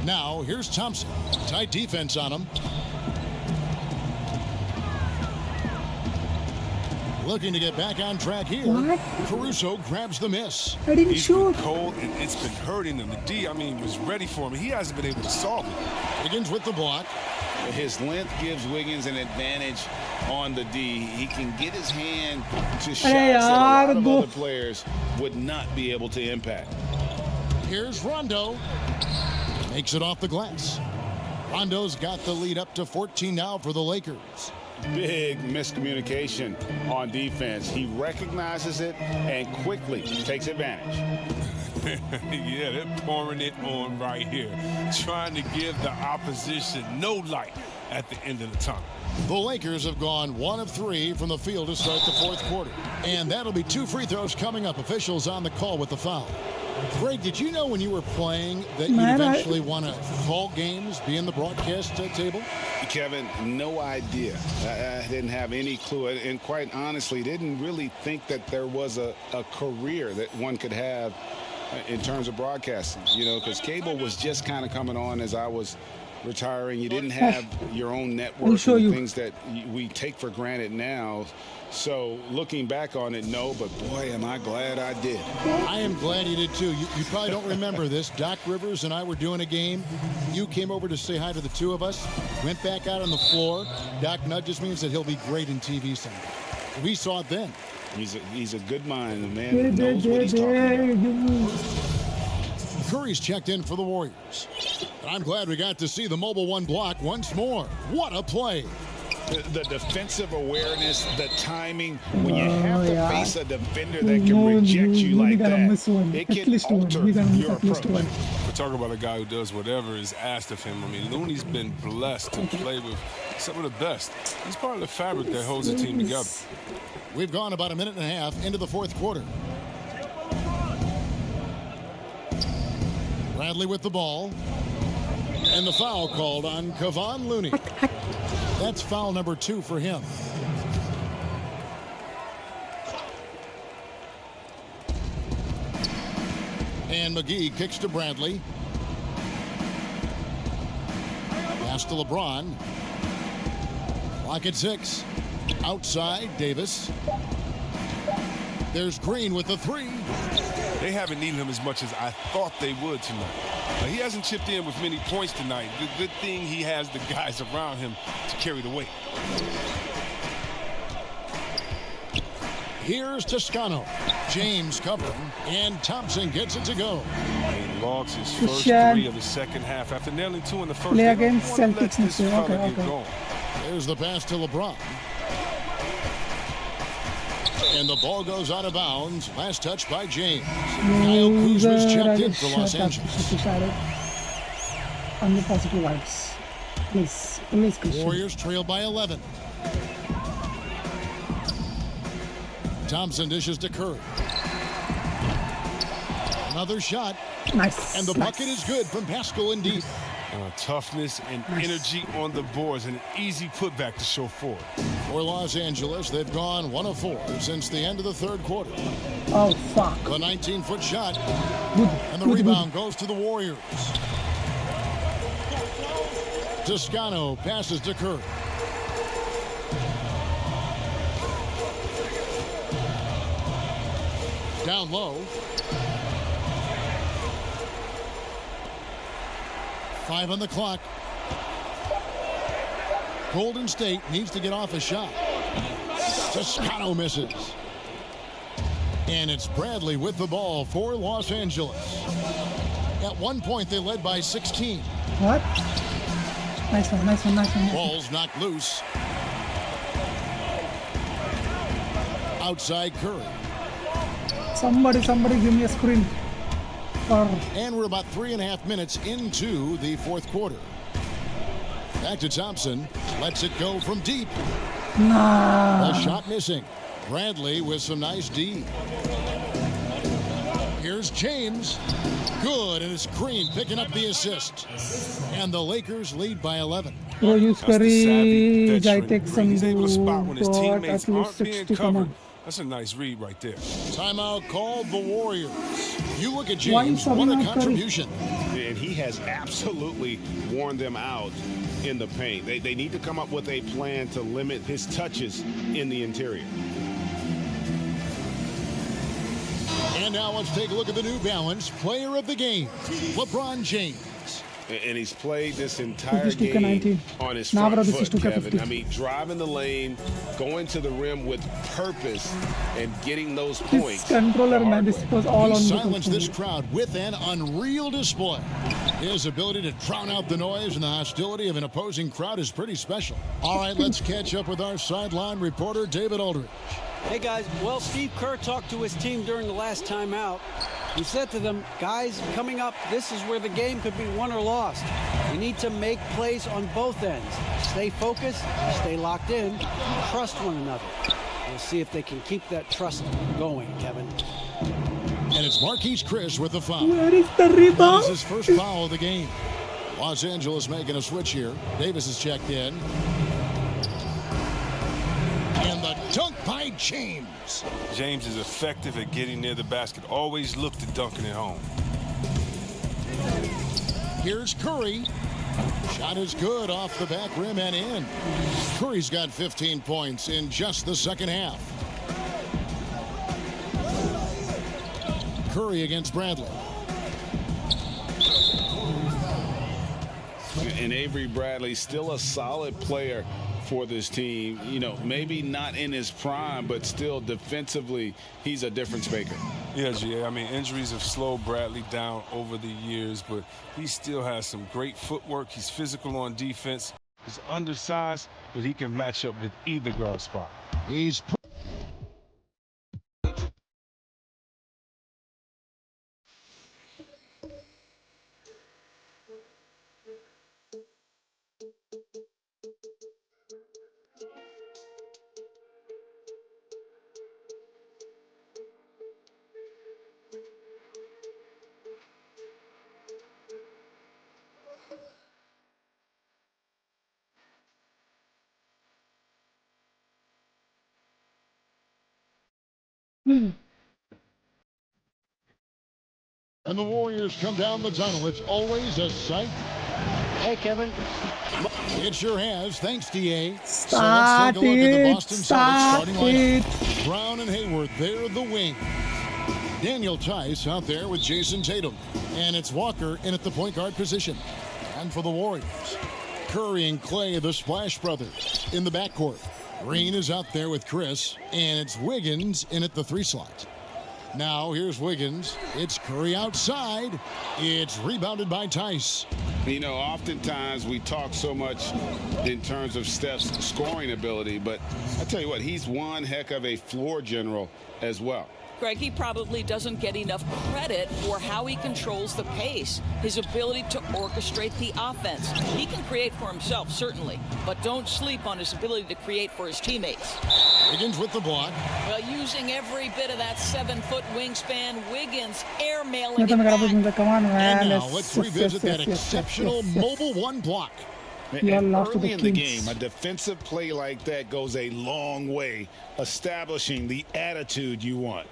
Now, here's Thompson. Tight defense on him. Looking to get back on track here. What? Caruso grabs the miss. I didn't He's shoot. been cold, and it's been hurting him. The D, was ready for him. He hasn't been able to solve it. Wiggins with the block. His length gives Wiggins an advantage on the D. He can get his hand to shots that a lot of other players would not be able to impact. Here's Rondo. Makes it off the glass. Rondo's got the lead up to 14 now for the Lakers. Big miscommunication on defense. He recognizes it and quickly takes advantage. Yeah, they're pouring it on right here. Trying to give the opposition no light at the end of the tunnel. The Lakers have gone 1 of 3 from the field to start the fourth quarter. And that'll be 2 free throws coming up. Officials on the call with the foul. Greg, did you know when you were playing that you'd eventually want to call games, be in the broadcast table? Kevin, no idea. I didn't have any clue. And quite honestly, didn't really think that there was a career that one could have in terms of broadcasting. You know, because cable was just kind of coming on as I was retiring. You didn't have your own network and things that we take for granted now. So looking back on it, no, but boy, am I glad I did. I am glad you did too. You probably don't remember this. Doc Rivers and I were doing a game. You came over to say hi to the two of us, went back out on the floor. Doc nudges me and said he'll be great in TV someday. We saw it then. He's a good mind. The man knows what he's talking about. Curry's checked in for the Warriors. I'm glad we got to see the mobile one block once more. What a play. The defensive awareness, the timing, when you have to face a defender that can reject you like that, it can alter your approach. We're talking about a guy who does whatever is asked of him. I mean, Looney's been blessed to play with some of the best. He's part of the fabric that holds the team together. We've gone about a minute and a half into the fourth quarter. Bradley with the ball. And the foul called on Kevon Looney. That's foul number 2 for him. And McGee kicks to Bradley. Pass to LeBron. Clock at 6. Outside, Davis. There's Green with the 3. They haven't needed him as much as I thought they would tonight. He hasn't chipped in with many points tonight. The good thing he has the guys around him to carry the weight. Here's Toscano. James covering, and Thompson gets it to go. He logs his first 3 of the second half after nailing 2 in the first. Play against Celtics next year. Okay. There's the pass to LeBron. And the ball goes out of bounds. Last touch by James. Kyle Kuzma's checked in for Los Angeles. On the positive vibes. Please, Christian. Warriors trail by 11. Thompson dishes to Curry. Another shot. Nice. And the bucket is good from Pascal and deep. Toughness and energy on the boards, and an easy putback to show forward. For Los Angeles, they've gone 1 of 4 since the end of the third quarter. Oh, fuck. The 19-foot shot. Good. And the rebound goes to the Warriors. Toscano passes to Curry. Down low. 5 on the clock. Golden State needs to get off a shot. Toscano misses. And it's Bradley with the ball for Los Angeles. At one point, they led by 16. What? Nice one. Ball's knocked loose. Outside Curry. Somebody give me a screen. And we're about 3.5 minutes into the fourth quarter. Back to Thompson. Lets it go from deep. Nah. A shot missing. Bradley with some nice D. Here's James. Good, and it's Green picking up the assist. And the Lakers lead by 11. Bro, use Curry. He's able to spot when his teammates aren't being covered. That's a nice read right there. Timeout called the Warriors. You look at James, what a contribution. And he has absolutely worn them out in the paint. They need to come up with a plan to limit his touches in the interior. And now let's take a look at the New Balance player of the game, LeBron James. And he's played this entire game on his front foot, Kevin. I mean, driving the lane, going to the rim with purpose, and getting those points. Controller, man, this was all on. He silenced this crowd with an unreal display. His ability to drown out the noise and the hostility of an opposing crowd is pretty special. All right, let's catch up with our sideline reporter, David Aldridge. Hey, guys. Well, Steve Kerr talked to his team during the last timeout. He said to them, guys, coming up, this is where the game could be won or lost. We need to make plays on both ends. Stay focused, stay locked in, trust one another. We'll see if they can keep that trust going, Kevin. And it's Marquise Chris with the foul. Where is the That rebound? is his first foul of the game. Los Angeles making a switch here. Davis is checked in. And the dunk by James. James is effective at getting near the basket. Always look to dunking it home. Here's Curry. Shot is good off the back rim and in. Curry's got 15 points in just the second half. Curry against Bradley. And Avery Bradley, still a solid player for this team. You know, maybe not in his prime, but still defensively, he's a difference maker. Yeah, GA. I mean, injuries have slowed Bradley down over the years, but he still has some great footwork. He's physical on defense. He's undersized, but he can match up with either guard spot. He's and the Warriors come down the tunnel. It's always a sight. Hey, Kevin. It sure has. Thanks, DA. So Start let's take a look at the it, Boston Celtics start starting lineup. Brown and Hayward, they're the wing. Daniel Tice out there with Jason Tatum. And it's Walker in at the point guard position. And for the Warriors, Curry and Clay, the Splash Brothers, in the backcourt. Green is out there with Chris. And it's Wiggins in at the 3 slot. Now here's Wiggins. It's Curry outside. It's rebounded by Tice. You know, oftentimes we talk so much in terms of Steph's scoring ability, but I tell you what, he's one heck of a floor general as well. Greg, he probably doesn't get enough credit for how he controls the pace, his ability to orchestrate the offense. He can create for himself, certainly, but don't sleep on his ability to create for his teammates. Wiggins with the block. Well, using every bit of that 7-foot wingspan, Wiggins airmailing it Come back. on, man. And now let's revisit that exceptional mobile 1 block. You all And lost to early the in the Kings. game, a defensive play like that goes a long way, establishing the attitude you want.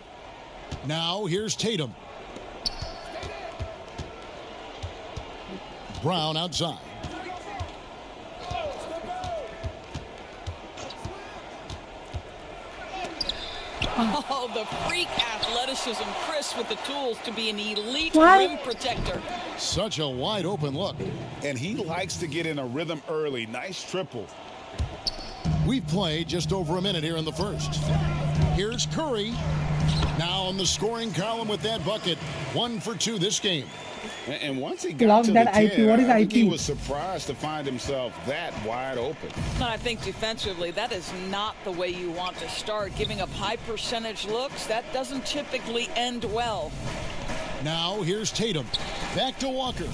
Now here's Tatum. Brown outside. Oh, the freak athleticism. Chris with the tools to be an elite What? rim protector. Such a wide open look. And he likes to get in a rhythm early. Nice triple. We've played just over a minute here in the first. Here's Curry. Now on the scoring column with that bucket. 1 for 2 this game. And once he Love got to that the IP. 10, What is I think he IP? was surprised to find himself that wide open. I think defensively, that is not the way you want to start. Giving up high percentage looks, that doesn't typically end well. Now here's Tatum. Back to Walker.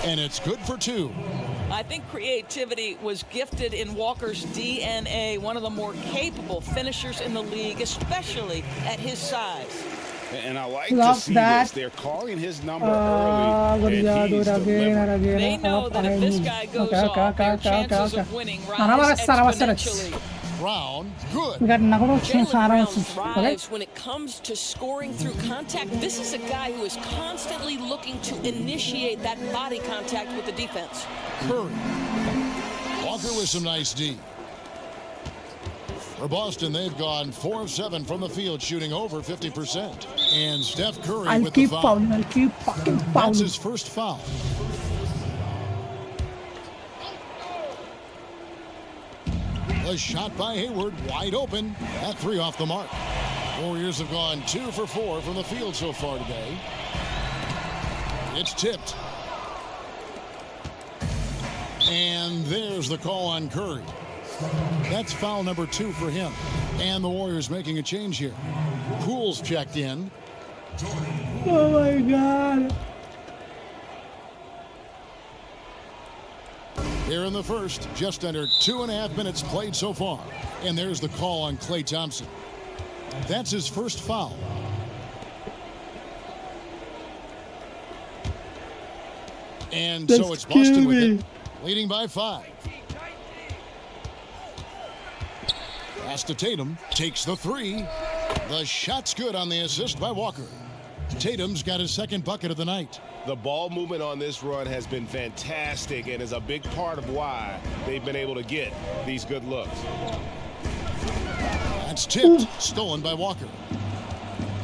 And it's good for 2. I think creativity was gifted in Walker's DNA, one of the more capable finishers in the league, especially at his size. And I like Love to see that. this. They're calling his number early, Good and he's job, again and delivering. again. They know that if this guy goes off, their chances of winning rise exponentially. Brown, good. We got Nagoro Jaylen Brown Okay. thrives when it comes to scoring through contact. This is a guy who is constantly looking to initiate that body contact with the defense. Curry. Walker with some nice D. For Boston, they've gone 4 of 7 from the field, shooting over 50%. And Steph Curry I'll with the keep foul. fouling. I'll keep fucking That's fouling. his first foul. A shot by Hayward, wide open. That 3 off the mark. Warriors have gone 2 for 4 from the field so far today. It's tipped. And there's the call on Curry. That's foul number 2 for him. And the Warriors making a change here. Poole's checked in. Oh my God. Here in the first, just under 2.5 minutes played so far. And there's the call on Klay Thompson. That's his first foul. And so it's Boston with it, leading by 5. Pass to Tatum, takes the 3. The shot's good on the assist by Walker. Tatum's got his second bucket of the night. The ball movement on this run has been fantastic and is a big part of why they've been able to get these good looks. That's tipped, stolen by Walker.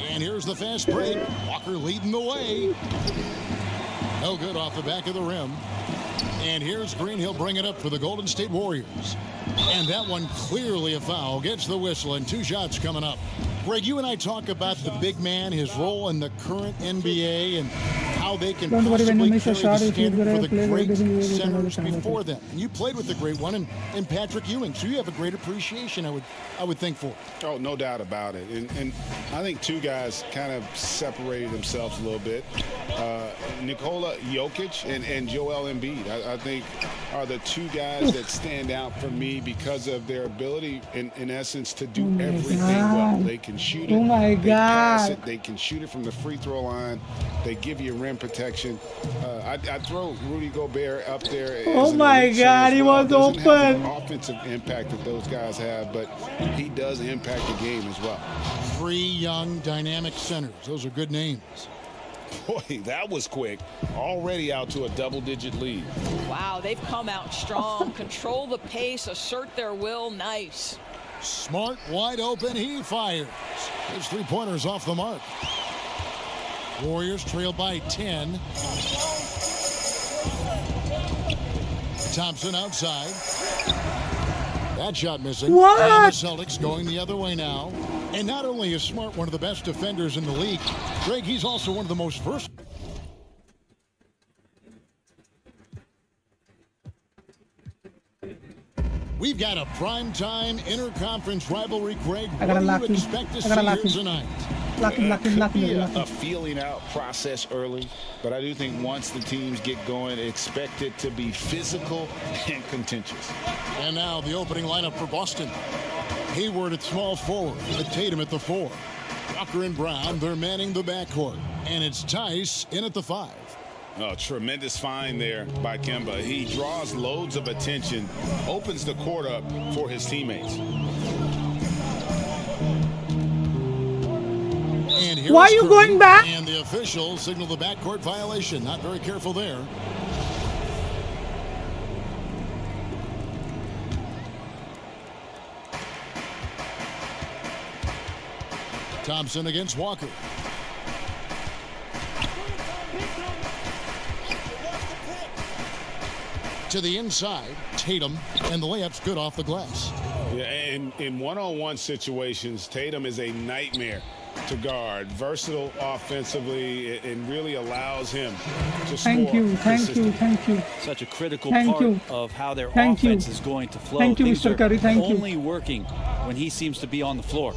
And here's the fast break. Walker leading the way. No good off the back of the rim. And here's Green. He'll bring it up for the Golden State Warriors. And that one clearly a foul. Gets the whistle and 2 shots coming up. Greg, you and I talk about the big man, his role in the current NBA, and how they can possibly carry the standard for the great centers before them. And you played with the great one in Patrick Ewing, so you have a great appreciation, I would think, for. Oh, no doubt about it. And I think 2 guys kind of separated themselves a little bit. Nikola Jokic and Joel Embiid, I think, are the 2 guys that stand out for me because of their ability, in essence, to do everything well. They can shoot it. Oh my they pass God. it. They can shoot it from the free throw line. They give you rim protection. I'd throw Rudy Gobert up there. As Oh an my elite center God, as he well. was Doesn't have open. the offensive impact that those guys have, but he does impact the game as well. 3 young, dynamic centers. Those are good names. Boy, that was quick. Already out to a double-digit lead. Wow, they've come out strong. Control the pace, assert their will. Nice. Smart, wide open, he fires. His 3-pointers off the mark. Warriors trail by 10. Thompson outside. That shot missing. What? And the Celtics going the other way now. And not only is Smart one of the best defenders in the league, Greg, he's also one of the most versatile. We've got a primetime interconference rivalry, Greg. I gotta What lock do you in. expect to I see gotta here lock in. tonight? Lock him. Could be a feeling out process early, but I do think once the teams get going, expect it to be physical and contentious. And now the opening lineup for Boston. Hayward at small forward, with Tatum at the 4. Walker and Brown, they're manning the backcourt. And it's Tice in at the 5. Oh, tremendous find there by Kemba. He draws loads of attention, opens the court up for his teammates. And here's Why are you Curry, going back? And the officials signal the backcourt violation. Not very careful there. Thompson against Walker. To the inside, Tatum, and the layup's good off the glass. Yeah, and in one-on-one situations, Tatum is a nightmare to guard. Versatile offensively, and really allows him to score. Thank you. Such a critical Thank part you. of how their Thank you. offense is going to flow. Thank you, Things Mr. are Curry. Thank you. only working when he seems to be on the floor.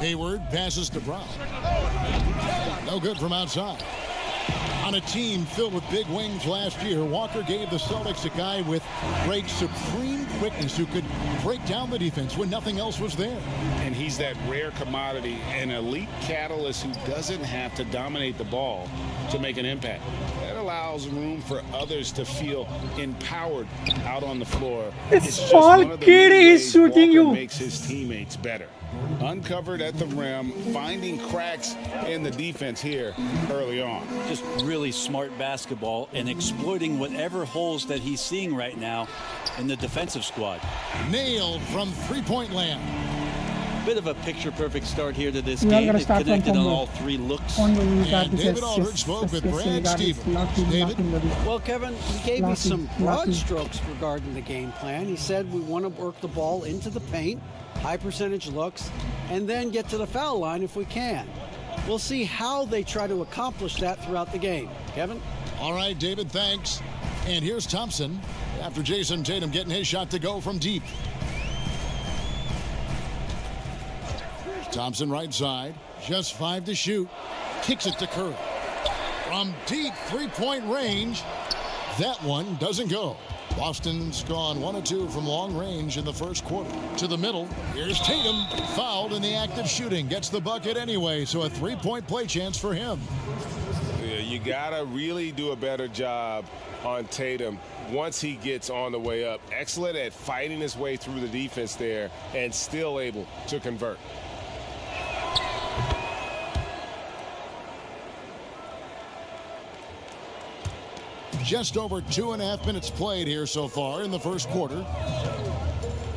Hayward passes to Brown. No good from outside. On a team filled with big wings last year, Walker gave the Celtics a guy with great supreme quickness who could break down the defense when nothing else was there. And he's that rare commodity, an elite catalyst who doesn't have to dominate the ball to make an impact. That allows room for others to feel empowered out on the floor. It's just small one of the kid, many he's ways shooting Walker you. makes his teammates better. Uncovered at the rim, finding cracks in the defense here early on. Just really smart basketball and exploiting whatever holes that he's seeing right now in the defensive squad. Nailed from three-point land. Bit of a picture-perfect start here to this We are game. gonna They've start from connected on combo. all 3 looks. And David Aldridge spoke with Brad Stevens. David? Well, Kevin, he gave me some broad strokes regarding the game plan. He said we want to work the ball into the paint, high percentage looks, and then get to the foul line if we can. We'll see how they try to accomplish that throughout the game. Kevin? All right, David, thanks. And here's Thompson. after Jason Tatum getting his shot to go from deep. Thompson right side, just 5 to shoot. Kicks it to Curry. From deep three-point range, that one doesn't go. Boston's gone 1 of 2 from long range in the first quarter. To the middle, here's Tatum, fouled in the act of shooting. Gets the bucket anyway, so a 3-point play chance for him. Yeah, you gotta really do a better job on Tatum once he gets on the way up. Excellent at fighting his way through the defense there and still able to convert. Just over 2.5 minutes played here so far in the first quarter.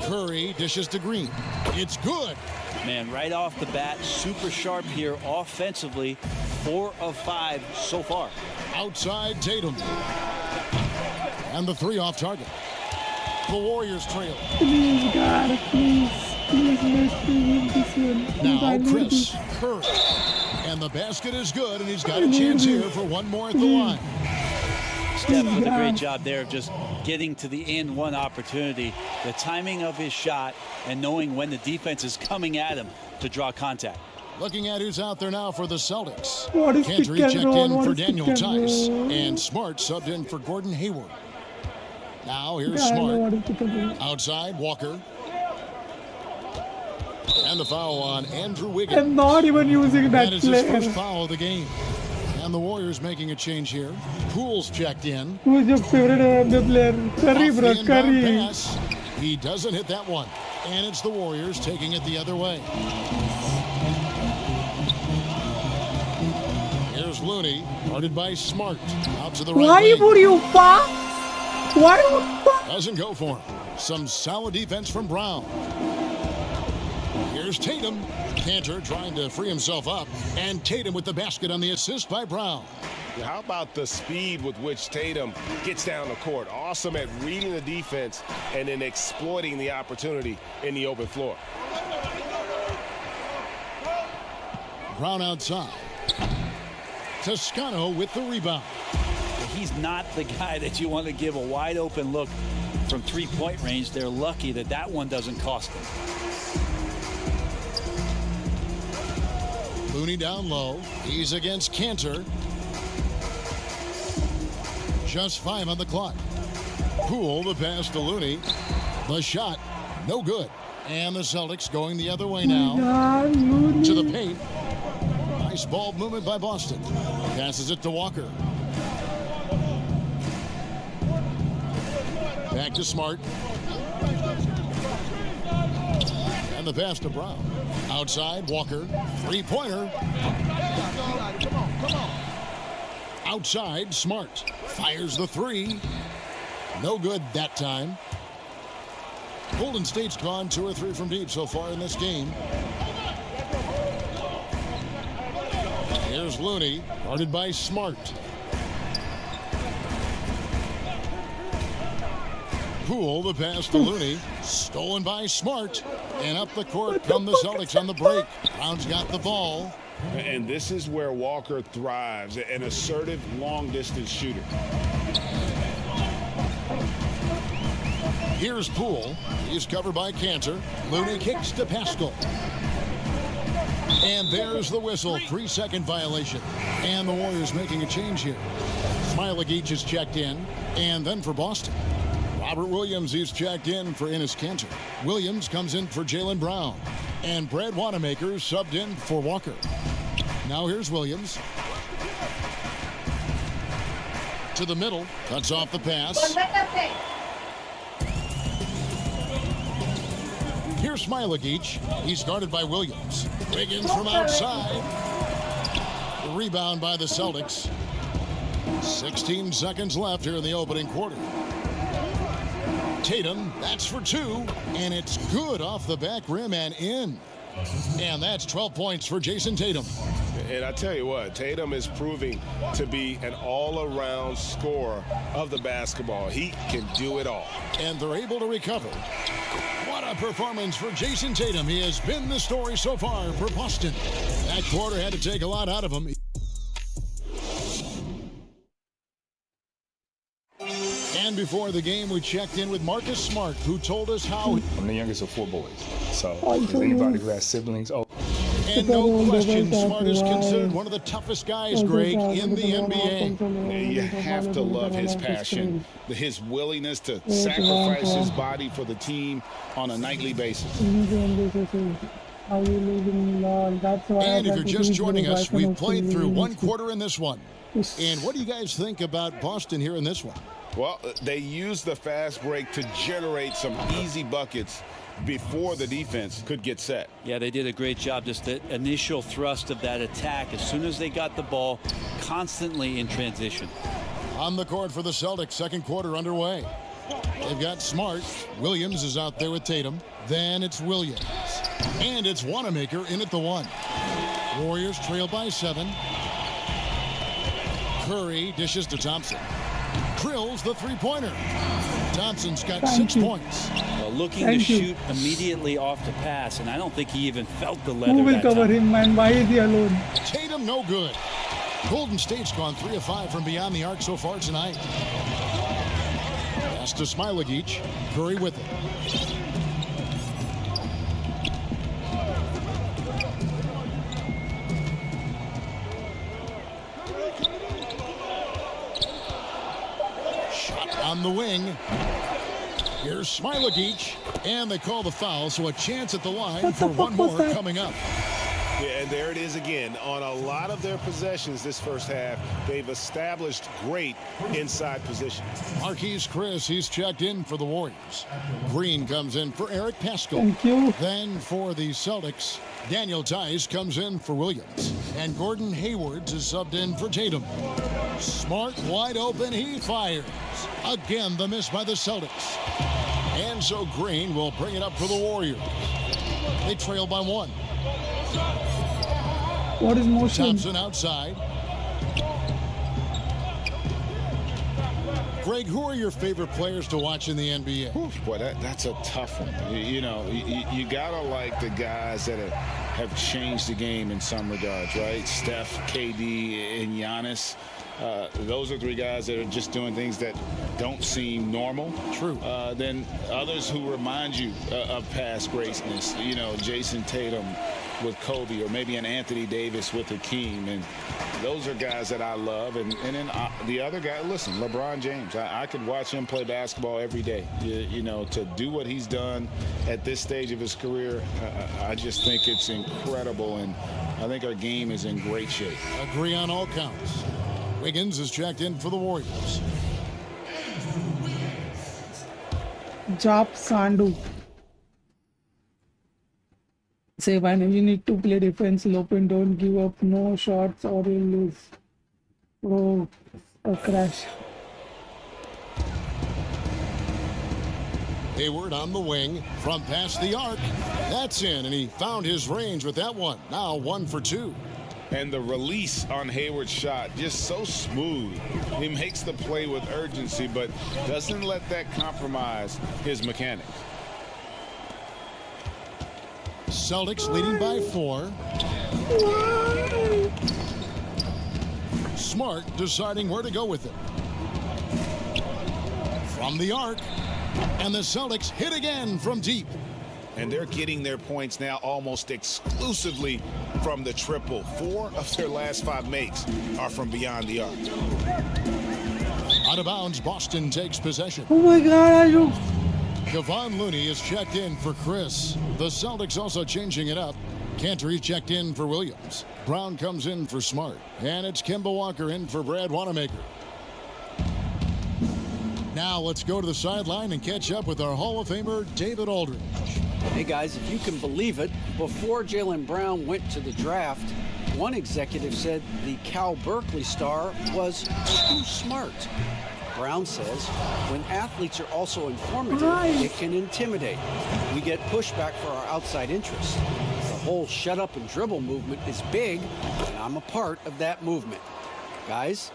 Curry dishes to Green. It's good. Man, right off the bat, super sharp here offensively. 4 of 5 so far. Outside Tatum. And the 3 off target. The Warriors trail. Please, God, please let me win this one. Now Chris Curry. And the basket is good, and he's got a chance here for one more at the line. Steph with a great job there of just getting to the and one opportunity. The timing of his shot and knowing when the defense is coming at him to draw contact. Looking at who's out there now for the Celtics. What is Cantor pick and checked roll? in What for is Daniel pick and Tice. roll? And Smart subbed in for Gordon Hayward. Now here's Yeah, I know Smart. what is pick and roll. Outside, Walker. And the foul on Andrew Wiggins. I'm not even using that That is his player. first foul of the game. And the Warriors making a change here. Poole's checked in. Who's your favorite NBA player? Curry, Off bro, the inbound Curry. pass. He doesn't hit that one. And it's the Warriors taking it the other way. Here's Looney, guarded by Smart. Out to the right Why wing. would you pass? Why would you pass? Doesn't go for him. Some solid defense from Brown. Here's Tatum. Cantor trying to free himself up. And Tatum with the basket on the assist by Brown. How about the speed with which Tatum gets down the court? Awesome at reading the defense and then exploiting the opportunity in the open floor. Brown outside. Toscano with the rebound. He's not the guy that you want to give a wide open look from 3-point range. They're lucky that that one doesn't cost them. Looney down low. He's against Cantor. Just 5 on the clock. Poole the pass to Looney. The shot, no good. And the Celtics going the other way now. To the paint. Nice ball movement by Boston. Passes it to Walker. Back to Smart. And the pass to Brown. Outside, Walker. Three-pointer. Outside, Smart. Fires the 3. No good that time. Golden State's gone 2 or 3 from deep so far in this game. Here's Looney, guarded by Smart. Poole, the pass to Looney. Stolen by Smart. And up the court come the Celtics on the break. Brown's got the ball. And this is where Walker thrives, an assertive long-distance shooter. Here's Poole. He's covered by Cantor. Looney kicks to Pascal. And there's the whistle. 3-second violation. And the Warriors making a change here. Smiley is checked in. And then for Boston, Robert Williams is checked in for Enes Kanter. Williams comes in for Jaylen Brown. And Brad Wanamaker subbed in for Walker. Now here's Williams. To the middle. Cuts off the pass. Here's Smiley. He's guarded by Williams. Wiggins from outside. The rebound by the Celtics. 16 seconds left here in the opening quarter. Tatum, that's for 2, and it's good off the back rim and in. And that's 12 points for Jason Tatum. And I tell you what, Tatum is proving to be an all-around scorer of the basketball. He can do it all. And they're able to recover. What a performance for Jason Tatum. He has been the story so far for Boston. That quarter had to take a lot out of him. And before the game, we checked in with Marcus Smart, who told us how. I'm the youngest of 4 boys, so Oh, if anybody who has siblings, And no question, Smart is considered one of the toughest guys, Greg, in the NBA. You have to love his passion, his willingness to sacrifice his body for the team on a nightly basis. And if you're just joining us, we've played through 1 quarter in this one. And what do you guys think about Boston here in this one? Well, they used the fast break to generate some easy buckets before the defense could get set. Yeah, they did a great job. Just the initial thrust of that attack as soon as they got the ball, constantly in transition. On the court for the Celtics, second quarter underway. They've got Smart. Williams is out there with Tatum. Then it's Williams. And it's Wanamaker in at the 1. Warriors trail by 7. Curry dishes to Thompson. Drills the three-pointer. Thompson's got 6 points. Well, looking to shoot immediately off the pass, and I don't think he even felt the leather. who will that cover time. him, and why is he alone? Tatum no good. Golden State's gone 3 of 5 from beyond the arc so far tonight. Pass to Smilagic. Curry with it. Shot on the wing. Here's Smilagic, and they call the foul, so a chance at the line for one more coming up. Yeah, and there it is again. On a lot of their possessions this first half, they've established great inside position. Marquise Chris, he's checked in for the Warriors. Green comes in for Eric Pascal. Thank you. Then for the Celtics, Daniel Tice comes in for Williams. And Gordon Hayward is subbed in for Tatum. Smart wide open, he fires. Again, the miss by the Celtics. And so Green will bring it up for the Warriors. They trail by 1. What is motion? Thompson outside. Greg, who are your favorite players to watch in the NBA? Boy, that's a tough one. You gotta like the guys that have changed the game in some regards, right? Steph, KD, and Giannis. Those are 3 guys that are just doing things that don't seem normal. True. Then others who remind you of past greatness. Jason Tatum with Kobe, or maybe an Anthony Davis with Hakeem. And those are guys that I love. And then the other guy, listen, LeBron James. I could watch him play basketball every day. To do what he's done at this stage of his career, I just think it's incredible. And I think our game is in great shape. Agree on all counts. Wiggins is checked in for the Warriors. Jap Sandu. Say, when you need to play defense, Lopin, don't give up no shots or you'll lose. Bro, a crash. Hayward on the wing from past the arc. That's in, and he found his range with that one. Now 1 for 2. And the release on Hayward's shot, just so smooth. He makes the play with urgency, but doesn't let that compromise his mechanics. Celtics leading by 4. Smart deciding where to go with it. From the arc. And the Celtics hit again from deep. And they're getting their points now almost exclusively from the triple. 4 of their last 5 makes are from beyond the arc. Out of bounds, Boston takes possession. Oh my God, Kevon Looney is checked in for Chris. The Celtics also changing it up. Cantor checked in for Williams. Brown comes in for Smart. And it's Kemba Walker in for Brad Wanamaker. Now let's go to the sideline and catch up with our Hall of Famer, David Aldridge. Hey guys, if you can believe it, before Jaylen Brown went to the draft, one executive said the Cal Berkeley star was too smart. Brown says, when athletes are also informative, it can intimidate. We get pushback for our outside interests. The whole shut up and dribble movement is big, and I'm a part of that movement. Guys?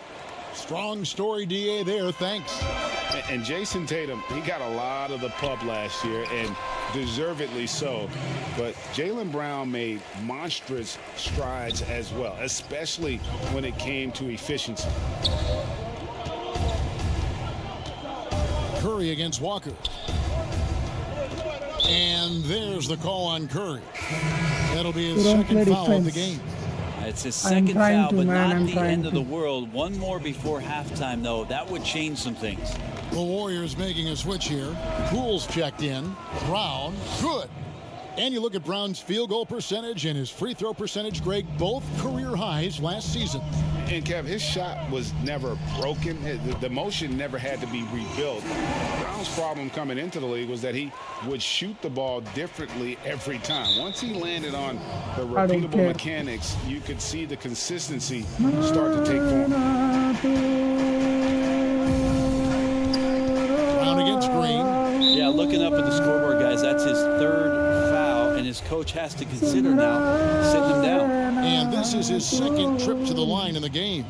Strong story, DA, there. Thanks. And Jason Tatum, he got a lot of the pub last year, and deservedly so. But Jaylen Brown made monstrous strides as well, especially when it came to efficiency. Curry against Walker. And there's the call on Curry. That'll be his second foul of the game. It's his second foul, but not the end of to. the world. One more before halftime, though. That would change some things. The Warriors making a switch here. Poole's checked in. Brown, good. And you look at Brown's field goal percentage and his free throw percentage, Greg, both career highs last season. And Kev, his shot was never broken. The motion never had to be rebuilt. Brown's problem coming into the league was that he would shoot the ball differently every time. Once he landed on the repeatable mechanics, you could see the consistency start to take form. Brown against Green. Yeah, looking up at the scoreboard, guys, that's his third foul, and his coach has to consider now sitting him down. And this is his second trip to the line in the game.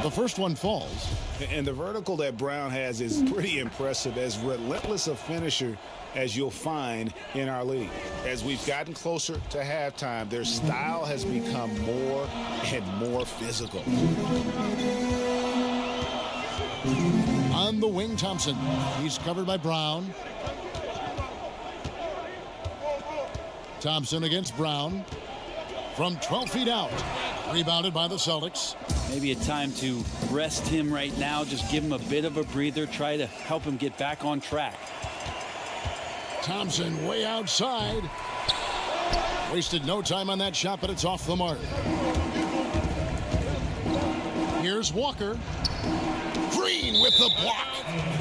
The first one falls. And the vertical that Brown has is pretty impressive, as relentless a finisher as you'll find in our league. As we've gotten closer to halftime, their style has become more and more physical. On the wing, Thompson. He's covered by Brown. Thompson against Brown. From 12 feet out. Rebounded by the Celtics. Maybe a time to rest him right now. Just give him a bit of a breather. Try to help him get back on track. Thompson way outside. Wasted no time on that shot, but it's off the mark. Here's Walker. Green with the block.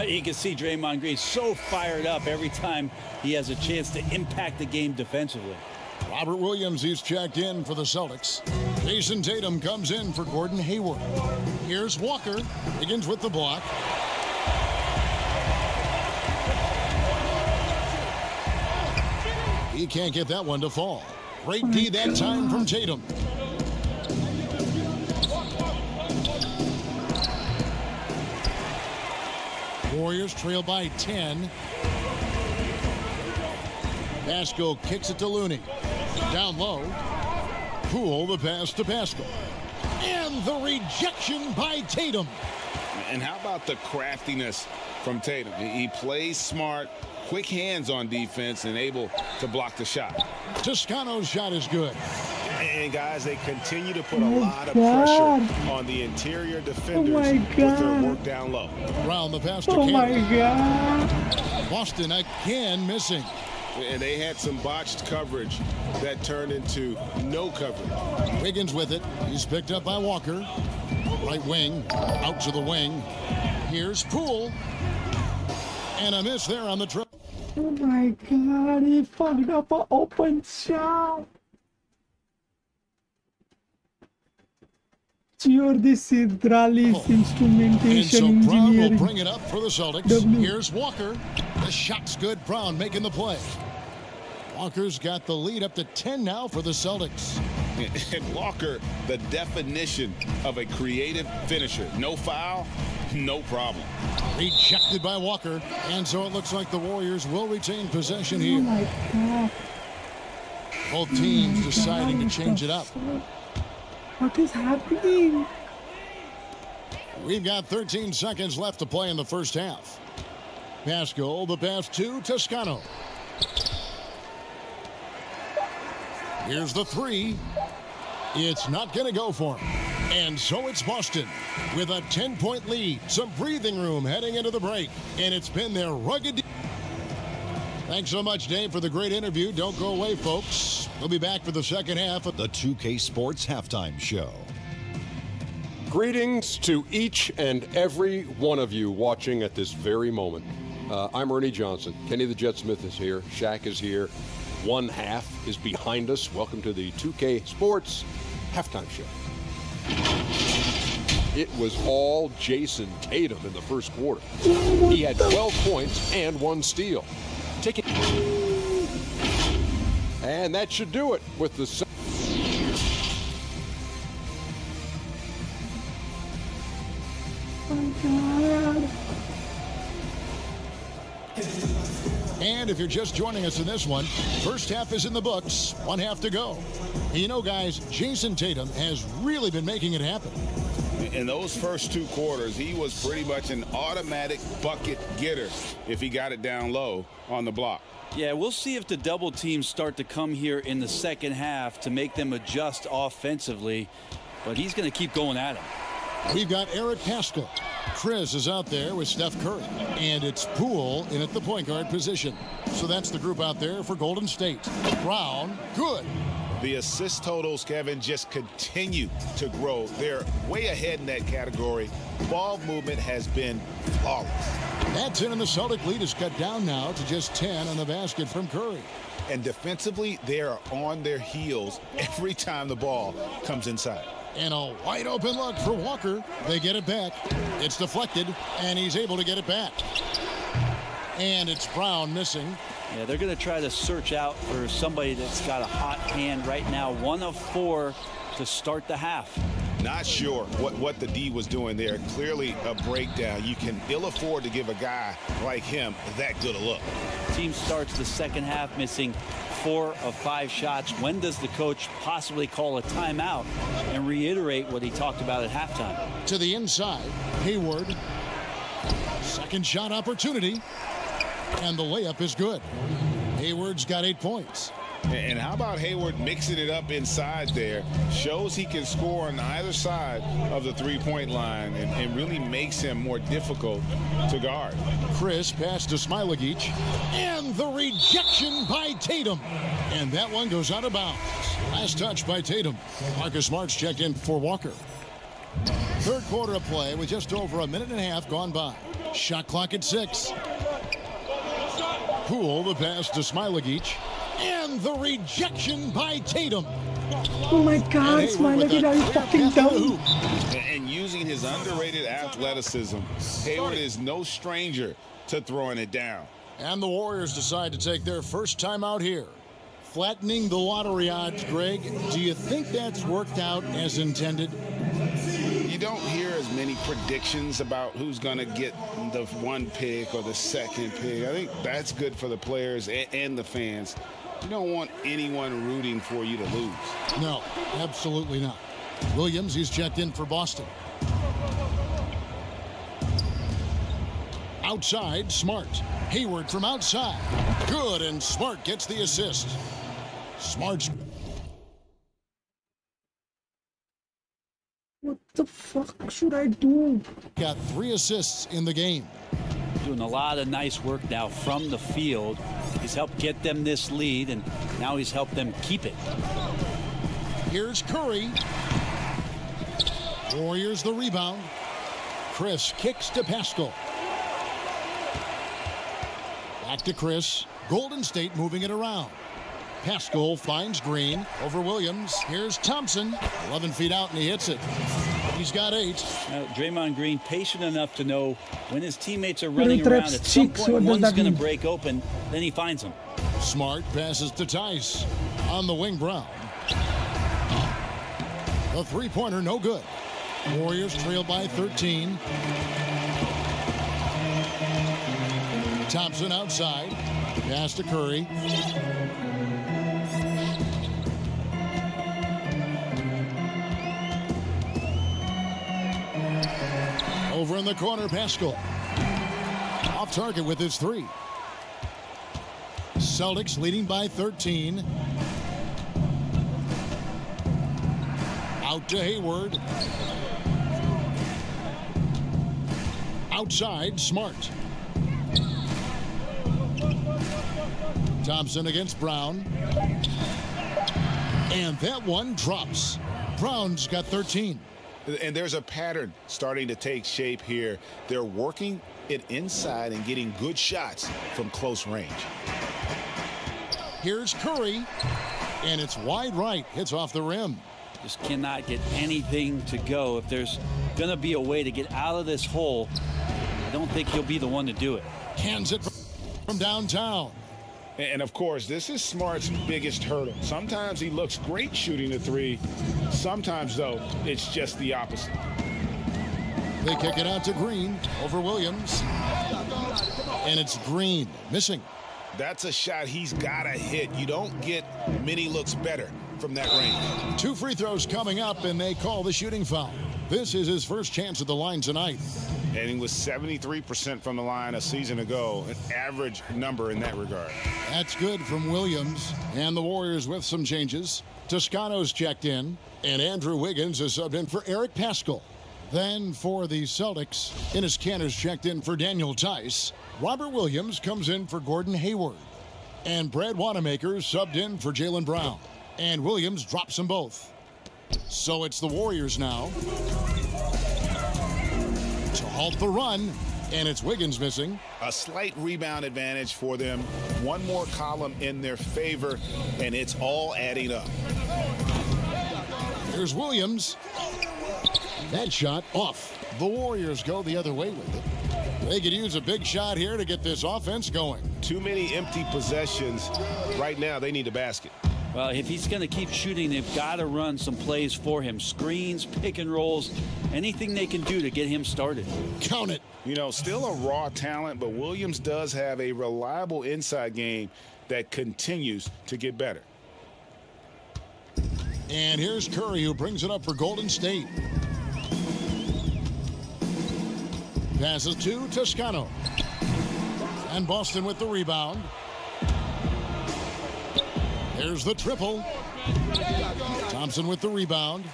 You can see Draymond Green so fired up every time he has a chance to impact the game defensively. Robert Williams, he's checked in for the Celtics. Jason Tatum comes in for Gordon Hayward. Here's Walker. Begins with the block. He can't get that one to fall. Great D that time from Tatum. Warriors trail by 10. Pascal kicks it to Looney. Down low. Poole the pass to Pascal. And the rejection by Tatum. And how about the craftiness from Tatum? He plays smart, quick hands on defense, and able to block the shot. Toscano's shot is good. And guys, they continue to put a lot of pressure on the interior defenders with their work down low. Around the pass to Boston again missing. And they had some botched coverage that turned into no coverage. Wiggins with it. He's picked up by Walker. Right wing, out to the wing. Here's Poole. And a miss there on the trip. Oh my God, he fucked up an open shot. This is Drali's instrumentation and so Brown engineering. will bring it up for the Celtics. Here's Walker. The shot's good. Brown making the play. Walker's got the lead up to 10 now for the Celtics. And Walker, the definition of a creative finisher. No foul, no problem. Rejected by Walker. And so it looks like the Warriors will retain possession here. Oh my God. Both teams deciding to change it up. What is happening? We've got 13 seconds left to play in the first half. Pascal, the pass to Toscano. Here's the three. It's not going to go for him. And so it's Boston with a 10-point lead. Some breathing room heading into the break. And it's been their rugged... Thanks so much, Dave, for the great interview. Don't go away, folks. We'll be back for the second half of the 2K Sports Halftime Show. Greetings to each and every one of you watching at this very moment. I'm Ernie Johnson. Kenny the Jet Smith is here. Shaq is here. One half is behind us. Welcome to the 2K Sports Halftime Show. It was all Jason Tatum in the first quarter. He had 12 points and 1 steal. And that should do it with the... And if you're just joining us in this one, first half is in the books, one half to go. And you know, guys, Jason Tatum has really been making it happen. In those first 2 quarters, he was pretty much an automatic bucket getter if he got it down low on the block. Yeah, we'll see if the double teams start to come here in the second half to make them adjust offensively, but he's going to keep going at him. We've got Eric Paschal. Chris is out there with Steph Curry. And it's Poole in at the point guard position. So that's the group out there for Golden State. Brown, good. The assist totals, Kevin, just continue to grow. They're way ahead in that category. Ball movement has been flawless. That's it, and the Celtic lead is cut down now to just 10 on the basket from Curry. And defensively, they are on their heels every time the ball comes inside. And a wide open look for Walker. They get it back. It's deflected, and he's able to get it back. And it's Brown missing. Yeah, they're going to try to search out for somebody that's got a hot hand right now. 1 of 4 to start the half. Not sure what the D was doing there. Clearly a breakdown. You can ill afford to give a guy like him that good a look. Team starts the second half missing 4 of 5 shots. When does the coach possibly call a timeout and reiterate what he talked about at halftime? To the inside, Hayward. Second shot opportunity. And the layup is good. Hayward's got 8 points. And how about Hayward mixing it up inside there? Shows he can score on either side of the three-point line and really makes him more difficult to guard. Chris passed to Smilagic. And the rejection by Tatum. And that one goes out of bounds. Last touch by Tatum. Marcus Smart's checked in for Walker. Third quarter of play with just over a minute and a half gone by. Shot clock at 6. Poole, the pass to Smilagic. And the rejection by Tatum. Oh my God, Smilagic, are you fucking dumb? And using his underrated athleticism, Hayward is no stranger to throwing it down. And the Warriors decide to take their first time out here. Flattening the lottery odds, Greg. Do you think that's worked out as intended? You don't hear as many predictions about who's going to get the 1 pick or the 2nd pick. I think that's good for the players and the fans. You don't want anyone rooting for you to lose. No, absolutely not. Williams, he's checked in for Boston. Outside, Smart. Hayward from outside. Good, and Smart gets the assist. Smart's... What the fuck should I do? Got 3 assists in the game. Doing a lot of nice work now from the field. He's helped get them this lead, and now he's helped them keep it. Here's Curry. Warriors the rebound. Chris kicks to Paschal. Back to Chris. Golden State moving it around. Paschal finds Green over Williams. Here's Thompson. 11 feet out, and he hits it. He's got 8. Now, Draymond Green patient enough to know when his teammates are running around. At some point, one's going to break open. Then he finds them. Smart passes to Tice. On the wing, Brown. The three-pointer, no good. Warriors trail by 13. Thompson outside. Pass to Curry. Over in the corner, Paschal. Off target with his 3. Celtics leading by 13. Out to Hayward. Outside, Smart. Thompson against Brown. And that one drops. Brown's got 13. And there's a pattern starting to take shape here. They're working it inside and getting good shots from close range. Here's Curry. And it's wide right. Hits off the rim. Just cannot get anything to go. If there's going to be a way to get out of this hole, I don't think he'll be the one to do it. Cans it from downtown. And of course, this is Smart's biggest hurdle. Sometimes he looks great shooting the 3. Sometimes, though, it's just the opposite. They kick it out to Green over Williams. And it's Green missing. That's a shot he's got to hit. You don't get many looks better from that range. 2 free throws coming up, and they call the shooting foul. This is his first chance at the line tonight. And he was 73% from the line a season ago, an average number in that regard. That's good from Williams. And the Warriors with some changes. Toscano's checked in, and Andrew Wiggins is subbed in for Eric Paschall. Then for the Celtics, Enes Kanter's checked in for Daniel Tice. Robert Williams comes in for Gordon Hayward. And Brad Wanamaker subbed in for Jaylen Brown. And Williams drops them both. So it's the Warriors now to halt the run, and it's Wiggins missing. A slight rebound advantage for them. One more column in their favor, and it's all adding up. Here's Williams. That shot off. The Warriors go the other way with it. They could use a big shot here to get this offense going. Too many empty possessions. Right now, they need a basket. Well, if he's going to keep shooting, they've got to run some plays for him. Screens, pick and rolls, anything they can do to get him started. Count it. You know, still a raw talent, but Williams does have a reliable inside game that continues to get better. And here's Curry, who brings it up for Golden State. Passes to Toscano. And Boston with the rebound. There's the triple. Thompson with the rebound.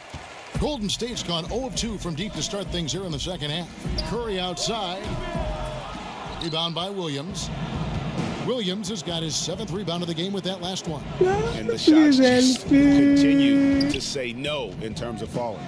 Golden State's gone 0 of 2 from deep to start things here in the second half. Curry outside. Rebound by Williams. Williams has got his 7th rebound of the game with that last one. And the shots just continue to say no in terms of falling.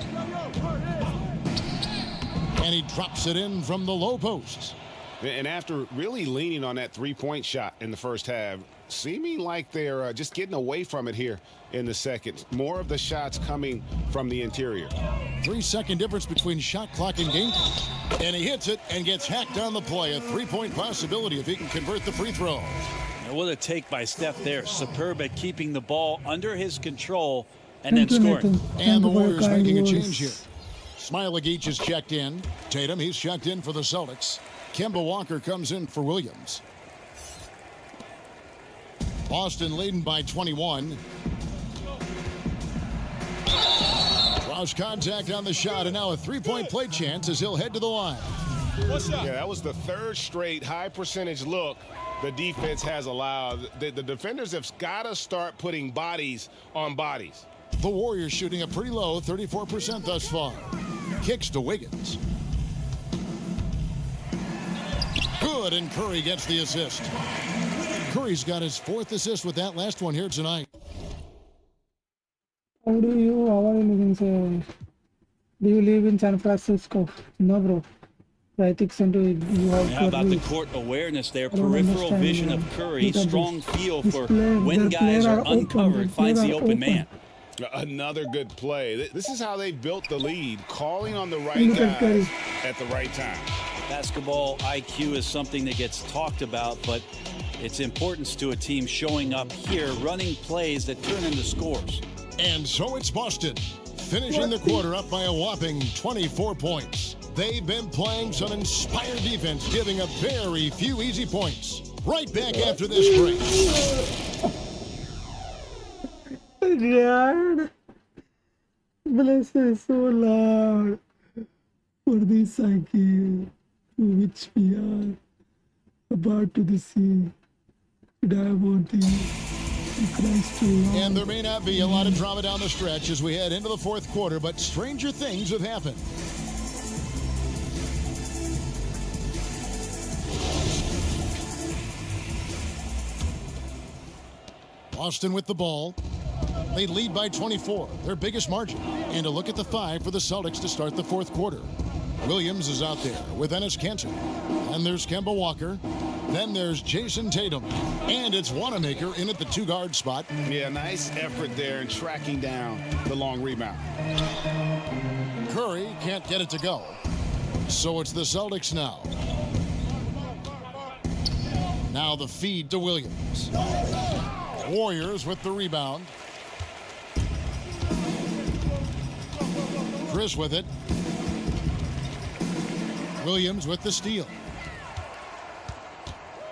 And he drops it in from the low post. And after really leaning on that three-point shot in the first half, seeming like they're just getting away from it here in the second. More of the shots coming from the interior. 3-second difference between shot clock and game clock. And he hits it and gets hacked on the play. A 3-point possibility if he can convert the free throw. And what a take by Steph there. Superb at keeping the ball under his control and then scoring. And the Warriors making a change here. Smailagic is checked in. Tatum, he's checked in for the Celtics. Kemba Walker comes in for Williams. Boston leading by 21. Draws contact on the shot, and now a 3-point play chance as he'll head to the line. Yeah, that was the 3rd straight high percentage look the defense has allowed. The defenders have got to start putting bodies on bodies. The Warriors shooting a pretty low 34% thus far. Kicks to Wiggins. Good, and Curry gets the assist. Curry's got his 4th assist with that last one here tonight. How do you live in San Francisco? No, bro. I think you have How about the court awareness there? Peripheral vision of Curry. Strong feel for when guys are uncovered, finds the open man. Another good play. This is how they built the lead, calling on the right guys at the right time. Basketball IQ is something that gets talked about, but its importance to a team showing up here, running plays that turn into scores. And so it's Boston, finishing the quarter up by a whopping 24 points. They've been playing some inspired defense, giving up very few easy points. Right back after this break. God, bless us, so Lord, for this psyche which we are about to see. And there may not be a lot of drama down the stretch as we head into the 4th quarter, but stranger things have happened. Boston with the ball. They lead by 24, their biggest margin. And a look at the 5 for the Celtics to start the 4th quarter. Williams is out there with Enes Kanter. And there's Kemba Walker. Then there's Jason Tatum. And it's Wanamaker in at the 2-guard spot. Yeah, nice effort there in tracking down the long rebound. Curry can't get it to go. So it's the Celtics now. Now the feed to Williams. Warriors with the rebound. Chris with it. Williams with the steal.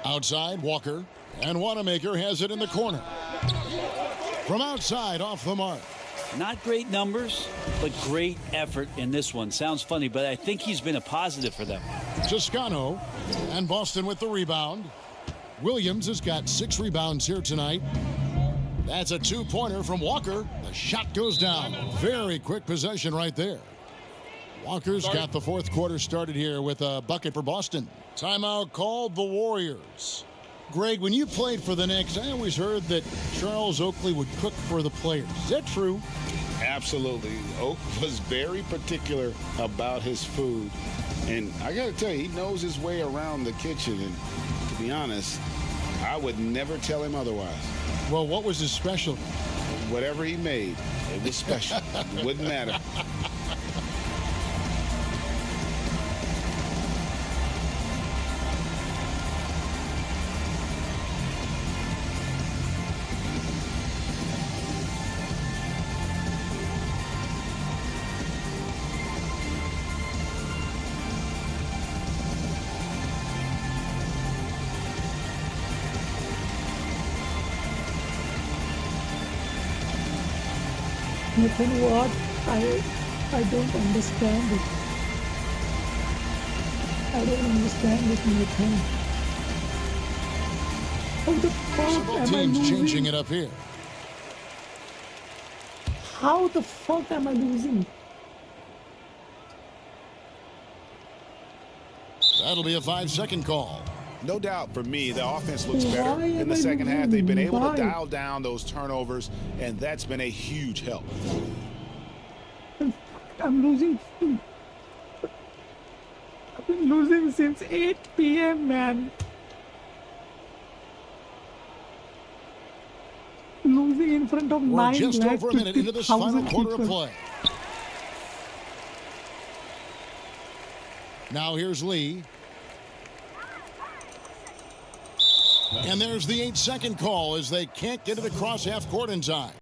Outside, Walker. And Wanamaker has it in the corner. from outside off the mark. Not great numbers, but great effort in this one. Sounds funny, but I think he's been a positive for them. Toscano and Boston with the rebound. Williams has got 6 rebounds here tonight. That's a 2-pointer from Walker. The shot goes down. Very quick possession right there. Walker's got the fourth quarter started here with a bucket for Boston. Timeout called the Warriors. Greg, when you played for the Knicks, I always heard that Charles Oakley would cook for the players. Is that true? Absolutely. Oak was very particular about his food. And I got to tell you, he knows his way around the kitchen. And to be honest, I would never tell him otherwise. Well, what was his special? Whatever he made, it was special. It wouldn't matter. Nathan, what? I don't understand it. I don't understand it, Nathan. How the fuck am I Teams losing? changing it up here. How the fuck am I losing? That'll be a 5-second call. No doubt for me, the offense looks Why better in am the I second half. They've been able Why? to dial down those turnovers, and that's been a huge help. I'm losing. I've been losing since 8 p.m., man. Losing in front of We're 9 just lakh over a minute into this final 50,000 quarter of people. play. Now here's Lee. And there's the 8-second call as they can't get it across half court in time.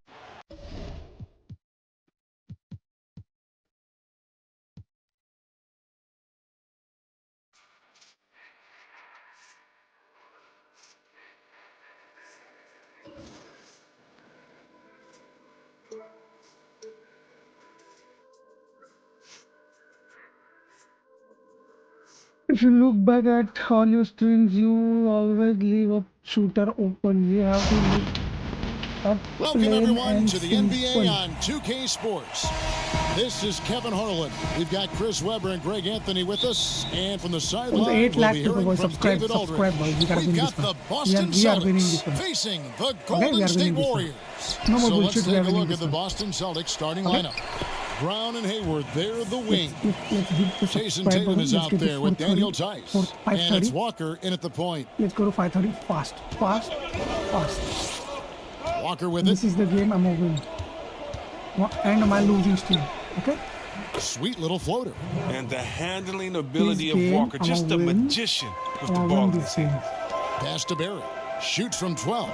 If you look back at all your streams, you always leave a shooter open. You have to look up. Welcome plain everyone and to the simple. NBA on 2K Sports. This is Kevin Harlan. We've got Chris Webber and Greg Anthony with us. And from the sideline, 8 we'll lakh be people hearing will from subscribe, David Aldridge. boys. We gotta We've win got this the one. Boston We are winning this Celtics one. facing the we Golden are winning State this one. Warriors. No more So let's bullshit, we take are a winning look this at the one. Boston Celtics starting Okay. lineup. Brown and Hayward, they're the wing. Let's hit the Jason subscribe Tatum button. is Let's out get to there with 4:30, Daniel Tice. 5:30. And it's Walker in at the point. Let's go to 5:30 fast. Walker with This it. is the game I'm moving. And my losing stream. Okay? Sweet little floater. And the handling ability This of game, Walker, I'm just gonna a win. magician with the I'm ball gonna in win his this game. hand. Pass to Barry. Shoots from 12.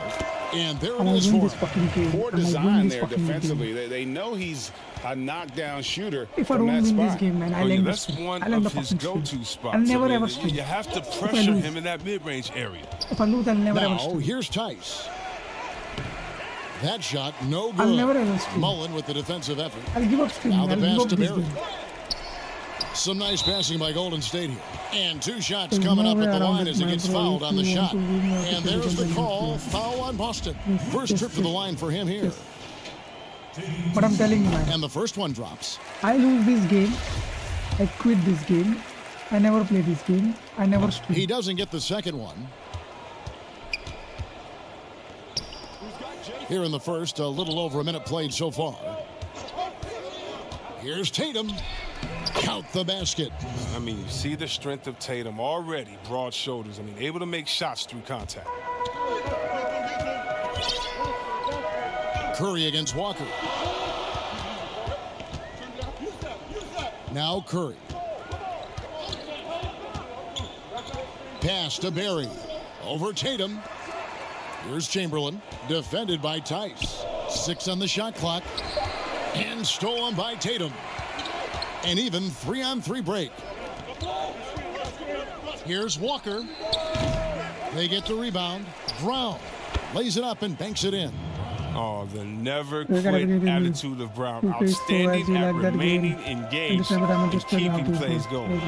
And there I'm it gonna is win for this him. fucking game. Poor I'm gonna design win this there fucking defensively. game. They know he's a knockdown shooter If I from don't that win this spot. game, man, Oh, I'll yeah, end the that's stream. one I'll end the of his fucking stream. go-to spots. I'll never I mean, ever stream. you have to If I pressure lose. him in that mid-range area. If I lose, I'll never ever Now, stream. here's Tice. That shot, no good. I'll never ever stream. Mullen with the defensive effort. I'll give up streaming. Now the I'll give pass up to this Barry. game. Some nice passing by Golden State here. And 2 shots There's coming no up way at the around line it, as he my gets bro. fouled If on the you want shot. to win, you have to And play there's the defense. call. Foul on Boston. First trip to the line for him here. But I'm telling you, man, And the first one drops. I lose this game. I quit this game. I never play this game. I never stream. He doesn't get the second one. Here in the first, a little over a minute played so far. Here's Tatum. Count the basket. I mean, you see the strength of Tatum already, broad shoulders. I mean, able to make shots through contact. Curry against Walker. Now Curry. Pass to Barry. Over Tatum. Here's Chamberlain. Defended by Tice. 6 on the shot clock. And stolen by Tatum. An even 3-on-3 break. Here's Walker. They get the rebound. Brown lays it up and banks it in. Oh, the never quit attitude of Brown. Outstanding at remaining engaged and keeping plays going.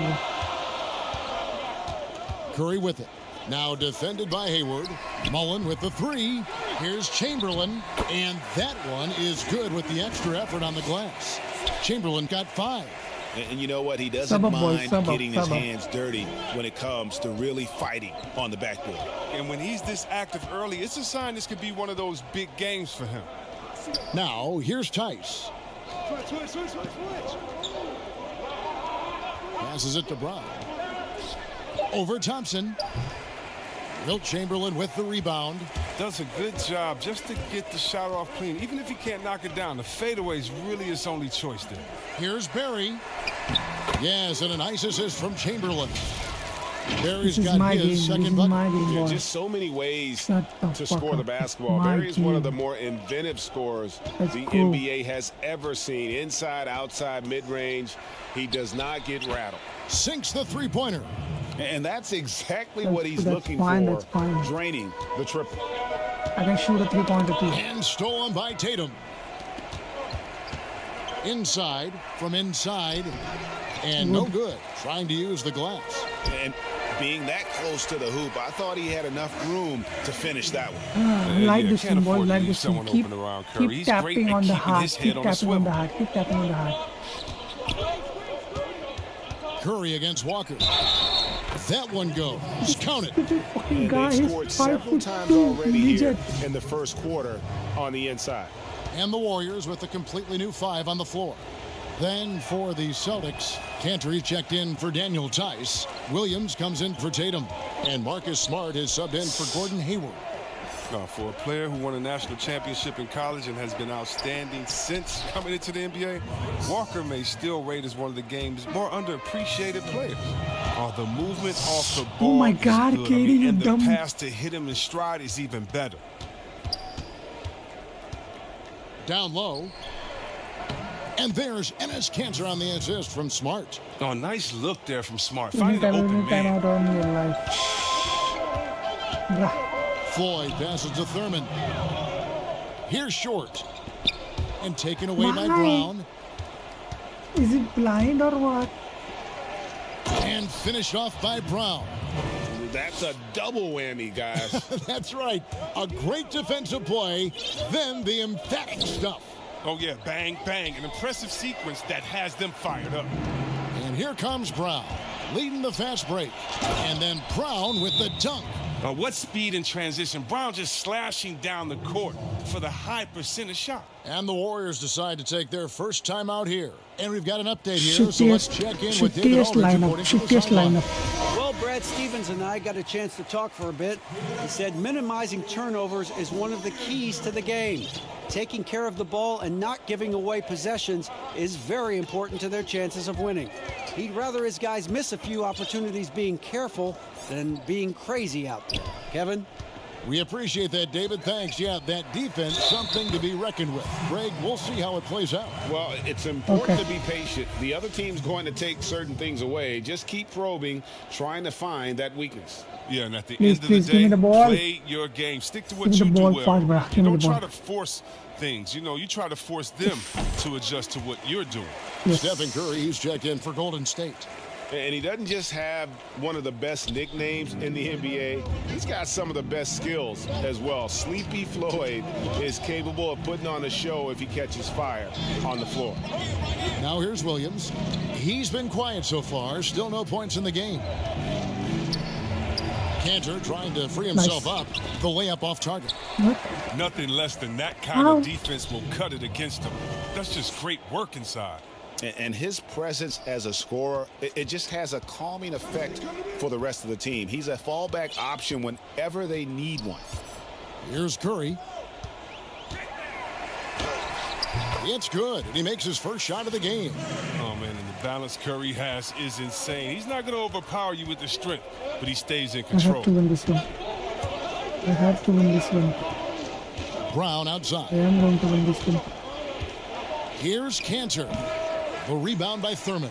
Curry with it. Now defended by Hayward. Mullen with the three. Here's Chamberlain. And that one is good with the extra effort on the glass. Chamberlain got 5. And you know what? He doesn't mind getting his hands dirty when it comes to really fighting on the backboard. And when he's this active early, it's a sign this could be one of those big games for him. Now, here's Tice. Passes it to Brown. Over Thompson. Wilt Chamberlain with the rebound. Does a good job just to get the shot off clean. Even if he can't knock it down, the fadeaway is really his only choice there. Here's Barry. Yes, and a nice assist from Chamberlain. Barry's got his second bucket. Just so many ways to score the basketball. Barry is one of the more inventive scorers the NBA has ever seen. Inside, outside, mid-range. He does not get rattled. Sinks the three-pointer. And that's exactly what he's looking for, draining the triple. I can shoot a three-pointer too. And stolen by Tatum. Inside, from inside, and no good. Trying to use the glass. And being that close to the hoop, I thought he had enough room to finish that one. Like this one, boy, like this one. Keep tapping on the heart. Keep tapping on the heart. Keep tapping on the heart. Curry against Walker. That one goes. Count it. And they've scored several times already here in the first quarter on the inside. And the Warriors with a completely new 5 on the floor. Then for the Celtics, Cantor checked in for Daniel Tice. Williams comes in for Tatum. And Marcus Smart is subbed in for Gordon Hayward. For a player who won a national championship in college and has been outstanding since coming into the NBA, Walker may still rate as one of the game's more underappreciated players. The movement off the ball oh my God, is good. Katie, And the dumb. pass to hit him in stride is even better. Down low. And there's Enes Kanter on the assist from Smart. Oh, nice look there from Smart. Finding the open man. Floyd passes to Thurman. Here's Short. And taken away by Brown. Is it blind or what? And finished off by Brown. That's a double whammy, guys. That's right. A great defensive play, then the emphatic stuff. Oh, yeah, bang, bang. An impressive sequence that has them fired up. And here comes Brown, leading the fast break. And then Brown with the dunk. What speed in transition. Brown just slashing down the court for the high percentage shot. And the Warriors decide to take their first time out here. And we've got an update here, so let's check in with David Aldridge reporting from the sideline. Well, Brad Stevens and I got a chance to talk for a bit. He said minimizing turnovers is one of the keys to the game. Taking care of the ball and not giving away possessions is very important to their chances of winning. He'd rather his guys miss a few opportunities being careful than being crazy out there. Kevin? We appreciate that, David. Thanks. Yeah, that defense, something to be reckoned with. Greg, we'll see how it plays out. Well, it's important to be patient. The other team's going to take certain things away. Just keep probing, trying to find that weakness. Yeah, and at the end of the day, play your game. Stick to what you do well. You don't try to force things. You know, you try to force them to adjust to what you're doing. Stephen Curry, he's checked in for Golden State. And he doesn't just have one of the best nicknames in the NBA. He's got some of the best skills as well. Sleepy Floyd is capable of putting on a show if he catches fire on the floor. Now here's Williams. He's been quiet so far. Still no points in the game. Cantor trying to free himself up. The layup off target. Nothing less than that kind of defense will cut it against him. That's just great work inside. And his presence as a scorer, it just has a calming effect for the rest of the team. He's a fallback option whenever they need one. Here's Curry. It's good, and he makes his first shot of the game. Oh, man, and the balance Curry has is insane. He's not going to overpower you with the strength, but he stays in control. I have to win this one. I have to win this one. Brown outside. I am going to win this one. Here's Cantor. The rebound by Thurman.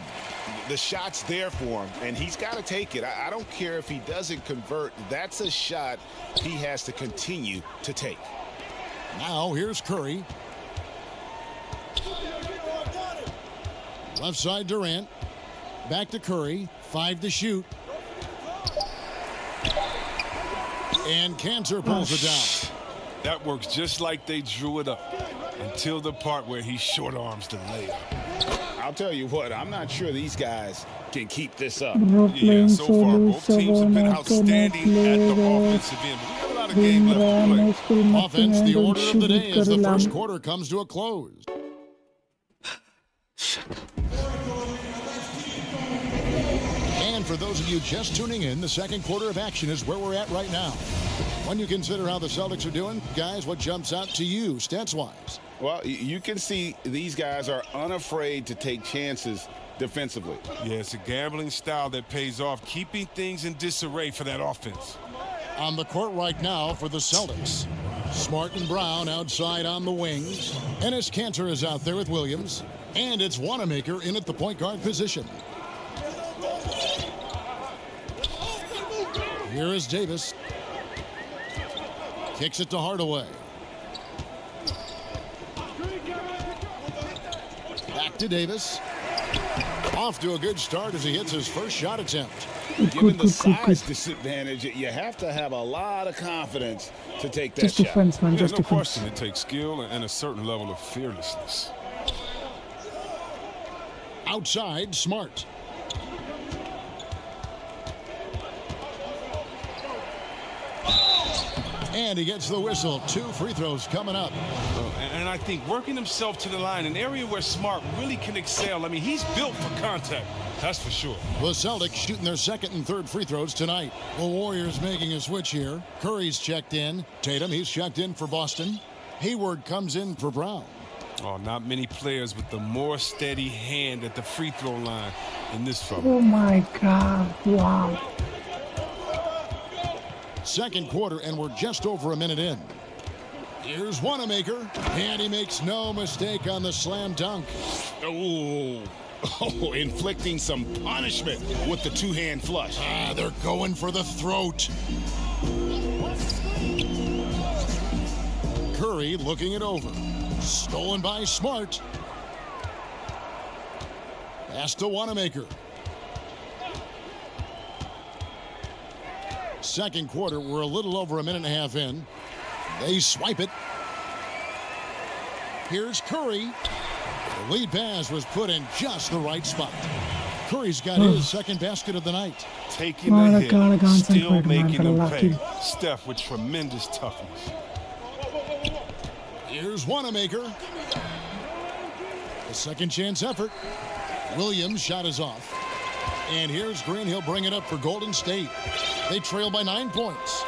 The shot's there for him, and he's got to take it. I don't care if he doesn't convert. That's a shot he has to continue to take. Now here's Curry. Left side Durant. Back to Curry. 5 to shoot. And Cantor pulls it down. That works just like they drew it up until the part where he short arms the layup. I'll tell you what, I'm not sure these guys can keep this up. Yeah, so far both teams have been outstanding at the offensive end. But we have a lot of game left to play. Offense, the order of the day as the first quarter comes to a close. And for those of you just tuning in, the second quarter of action is where we're at right now. When you consider how the Celtics are doing, guys, what jumps out to you, stats-wise? Well, you can see these guys are unafraid to take chances defensively. Yeah, it's a gambling style that pays off, keeping things in disarray for that offense. On the court right now for the Celtics. Smart and Brown outside on the wings. Enes Kanter is out there with Williams. And it's Wanamaker in at the point guard position. Here is Davis. Kicks it to Hardaway. Back to Davis. Off to a good start as he hits his first shot attempt. Given the size disadvantage, you have to have a lot of confidence to take that Just shot. defense, man. Yeah, Just no defense. question. It takes skill and a certain level of fearlessness. Outside, Smart. And he gets the whistle. 2 free throws coming up. And I think working himself to the line, an area where Smart really can excel. I mean, he's built for contact. That's for sure. The Celtics shooting their second and third free throws tonight. The Warriors making a switch here. Curry's checked in. Tatum, he's checked in for Boston. Hayward comes in for Brown. Oh, not many players with the more steady hand at the free throw line than this fella. Oh my God! Wow. Second quarter, and we're just over a minute in. Here's Wanamaker, and he makes no mistake on the slam dunk. Oh, inflicting some punishment with the two-hand flush. They're going for the throat. Curry looking it over. Stolen by Smart. Pass to Wanamaker. Second quarter, we're a little over a minute and a half in. They swipe it. Here's Curry. The lead pass was put in just the right spot. Curry's got his second basket of the night. Taking the hit, still making them pay. Steph with tremendous toughness. Here's Wanamaker. A second chance effort. Williams' shot is off. And here's Green. He'll bring it up for Golden State. They trail by 9 points.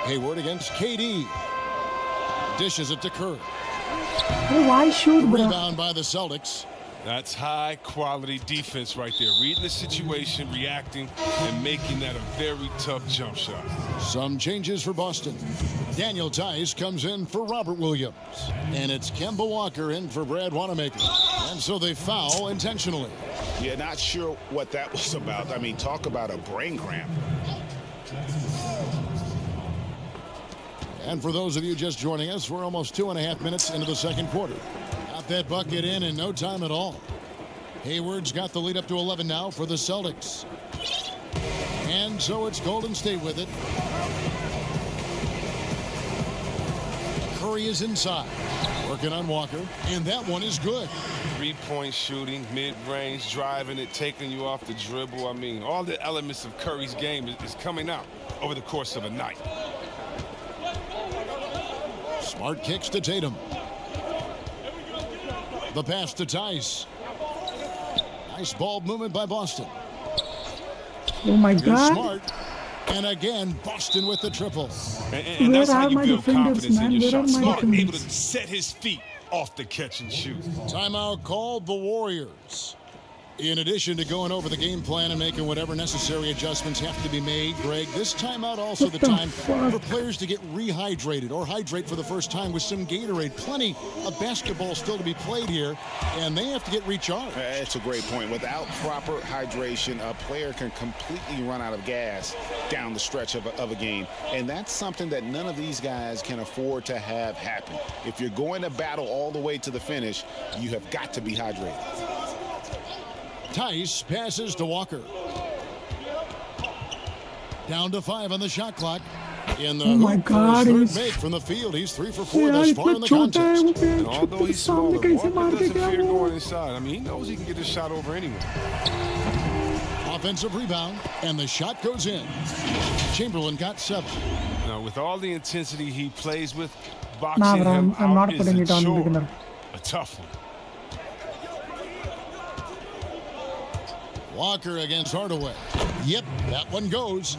Hayward against KD. Dishes it to Curry. Why shoot, bro? Rebound by the Celtics. That's high-quality defense right there. Reading the situation, reacting, and making that a very tough jump shot. Some changes for Boston. Daniel Tice comes in for Robert Williams. And it's Kemba Walker in for Brad Wanamaker. And so they foul intentionally. Yeah, not sure what that was about. I mean, talk about a brain cramp. And for those of you just joining us, we're almost 2.5 minutes into the second quarter. Got that bucket in no time at all. Hayward's got the lead up to 11 now for the Celtics. And so it's Golden State with it. Curry is inside. Working on Walker. And that one is good. Three-point shooting, mid-range, driving it, taking you off the dribble. I mean, all the elements of Curry's game is coming out over the course of a night. Smart kicks to Tatum. The pass to Tice. Nice ball movement by Boston. Oh my Here's God. Smart. And again, Boston with the triple. And that's how you build confidence in your shot. Smart able defenders? to set his feet off the catch and shoot. Timeout called the Warriors. In addition to going over the game plan and making whatever necessary adjustments have to be made, Greg, this timeout also the time for players to get rehydrated or hydrate for the first time with some Gatorade. Plenty of basketball still to be played here, and they have to get recharged. That's a great point. Without proper hydration, a player can completely run out of gas down the stretch of a game, and that's something that none of these guys can afford to have happen. If you're going to battle all the way to the finish, you have got to be hydrated. Tice passes to Walker. Down to 5 on the shot clock. In the hoop for his third make from the field. He's 3 for 4 thus far in the contest. And although he's smaller, Walker doesn't fear going inside. I mean, he knows he can get his shot over anyway. Offensive rebound, and the shot goes in. Chamberlain got 7. Now, with all the intensity he plays with, Nah, boxing bro, him I'm not out putting is it a on chore. beginner. A tough one. Walker against Hardaway. Yep, that one goes.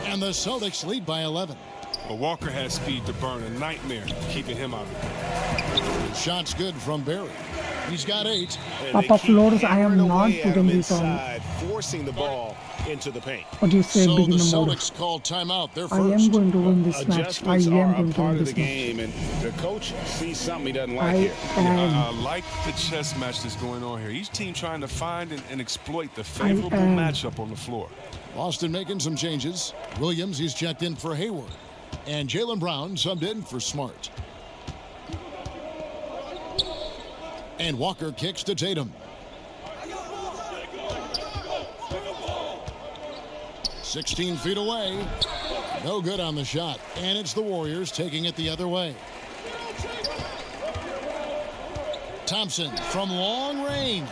And the Celtics lead by 11. But Walker has speed to burn. A nightmare keeping him out of it. Shot's good from Barry. He's got 8. Papa Flores, I am not putting this on. Inside, forcing the ball into the paint. What do you say, So the beginner mode? Celtics call timeout. They're I am first. going to win this match. I Adjustments am are going a to win part of the this match. game, and the coach sees something he doesn't like I here. I like the chess match that's going on here. Each team trying to find and exploit the favorable matchup on the floor. Boston making some changes. Williams, he's checked in for Hayward. And Jaylen Brown subbed in for Smart. And Walker kicks to Tatum. 16 feet away. No good on the shot. And it's the Warriors taking it the other way. Thompson from long range.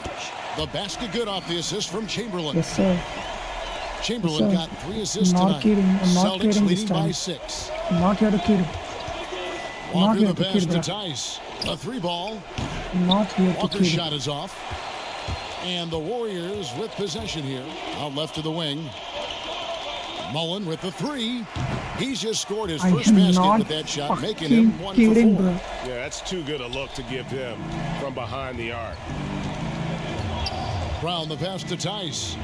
The basket good off the assist from Chamberlain. Yes, sir. Chamberlain Yes, sir. got 3 assists I'm not tonight. kidding. I'm not Celtics kidding this leading by time. 6. I'm not here to kid. Walker Not here the to pass kid, to bro. Tice. A 3 ball. I'm not here to Walker's kid. shot is off. And the Warriors with possession here. Out left to the wing. Mullen with the 3. He's just scored his I first am basket not with that shot, making him fucking 1 kidding, for 4. bro. Yeah, that's too good a look to give him from behind the arc. Brown the pass to Tice.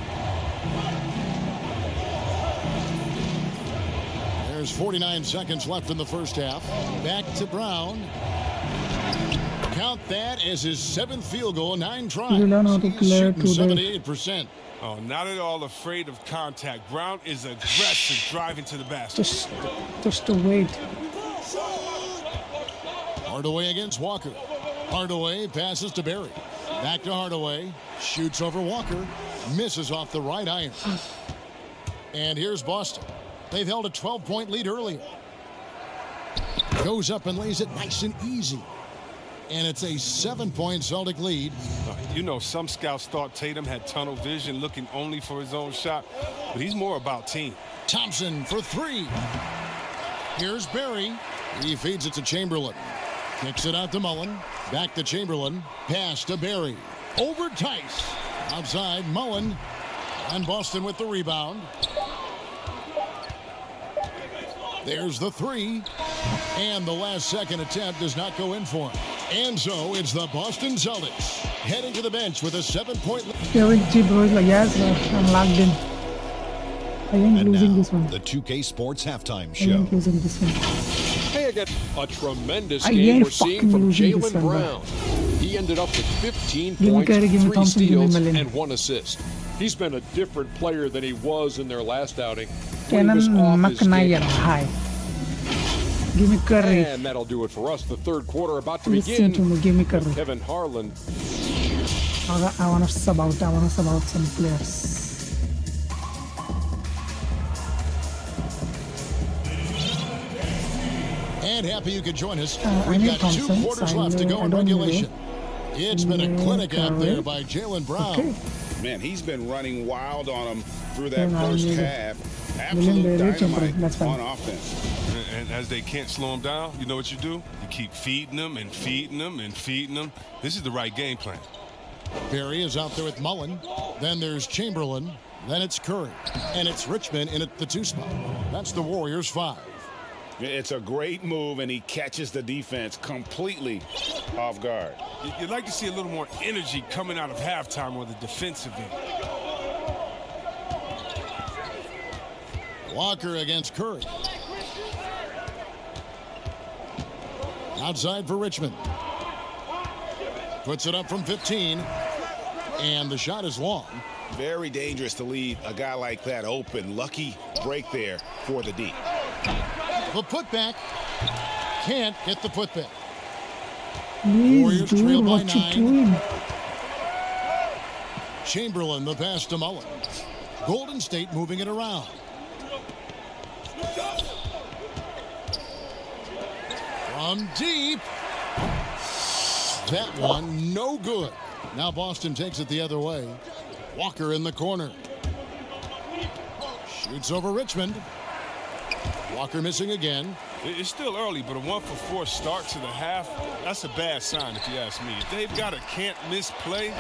There's 49 seconds left in the first half. Back to Brown. Count that as his 7th field goal, 9 tries. You learn how to He's play shooting today. 78%. Oh, not at all afraid of contact. Brown is aggressive driving to the basket. Just to wait. Hardaway against Walker. Hardaway passes to Barry. Back to Hardaway. Shoots over Walker. Misses off the right iron. And here's Boston. They've held a 12-point lead earlier. Goes up and lays it nice and easy. And it's a 7-point Celtic lead. You know, some scouts thought Tatum had tunnel vision, looking only for his own shot, but he's more about team. Thompson for 3. Here's Barry. He feeds it to Chamberlain. Kicks it out to Mullen. Back to Chamberlain. Pass to Barry. Over Tice. Outside, Mullen. And Boston with the rebound. There's the 3. And the last second attempt does not go in for him. And so it's the Boston Celtics heading to the bench with a 7-point lead. Kevin bro is like, yes, I'm locked in. I ain't And losing now, this one. the 2K Sports Halftime I Show. ain't losing this one. Hey, again, a tremendous I game ain't we're seeing fucking from losing this Jaylen one, bro. Brown. He ended up with 15 Give me points, Curry, give me 3 Thompson, give me steals, Mellon. and 1 assist. He's been a different player than he was in their last outing when he Kenan was off his McNair. game. Hi. Give me Curry. And that'll do it for us. The third quarter about to Listen begin. to me. Give me Curry. Kevin Harlan. I want to sub out. I want to sub out some players. And happy you could join us. I We've need got 2 Thompson, quarters so left to go I in don't need regulation. It's been a clinic out Curry. there by Jaylen Brown. Okay. Man, he's been running wild on him through that Yeah, first man, half. William Absolute Barry, temporary. dynamite That's fine. on offense. And as they can't slow him down, you know what you do? You keep feeding them and feeding them and feeding them. This is the right game plan. Barry is out there with Mullen. Then there's Chamberlain. Then it's Curry. And it's Richmond in at the 2 spot. That's the Warriors 5. It's a great move, and he catches the defense completely off guard. You'd like to see a little more energy coming out of halftime on the defensive end. Walker against Curry. Outside for Richmond. Puts it up from 15. And the shot is long. Very dangerous to leave a guy like that open. Lucky break there for the D. The putback. Can't get the putback. Please, Warriors dude, trail by what you 9. doing? Chamberlain, the pass to Mullen. Golden State moving it around. From deep. That one, no good. Now Boston takes it the other way. Walker in the corner. Shoots over Richmond. Walker missing again. It's still early, but a 1-for-4 start to the half, that's a bad sign if you ask me. If they've got a can't-miss play,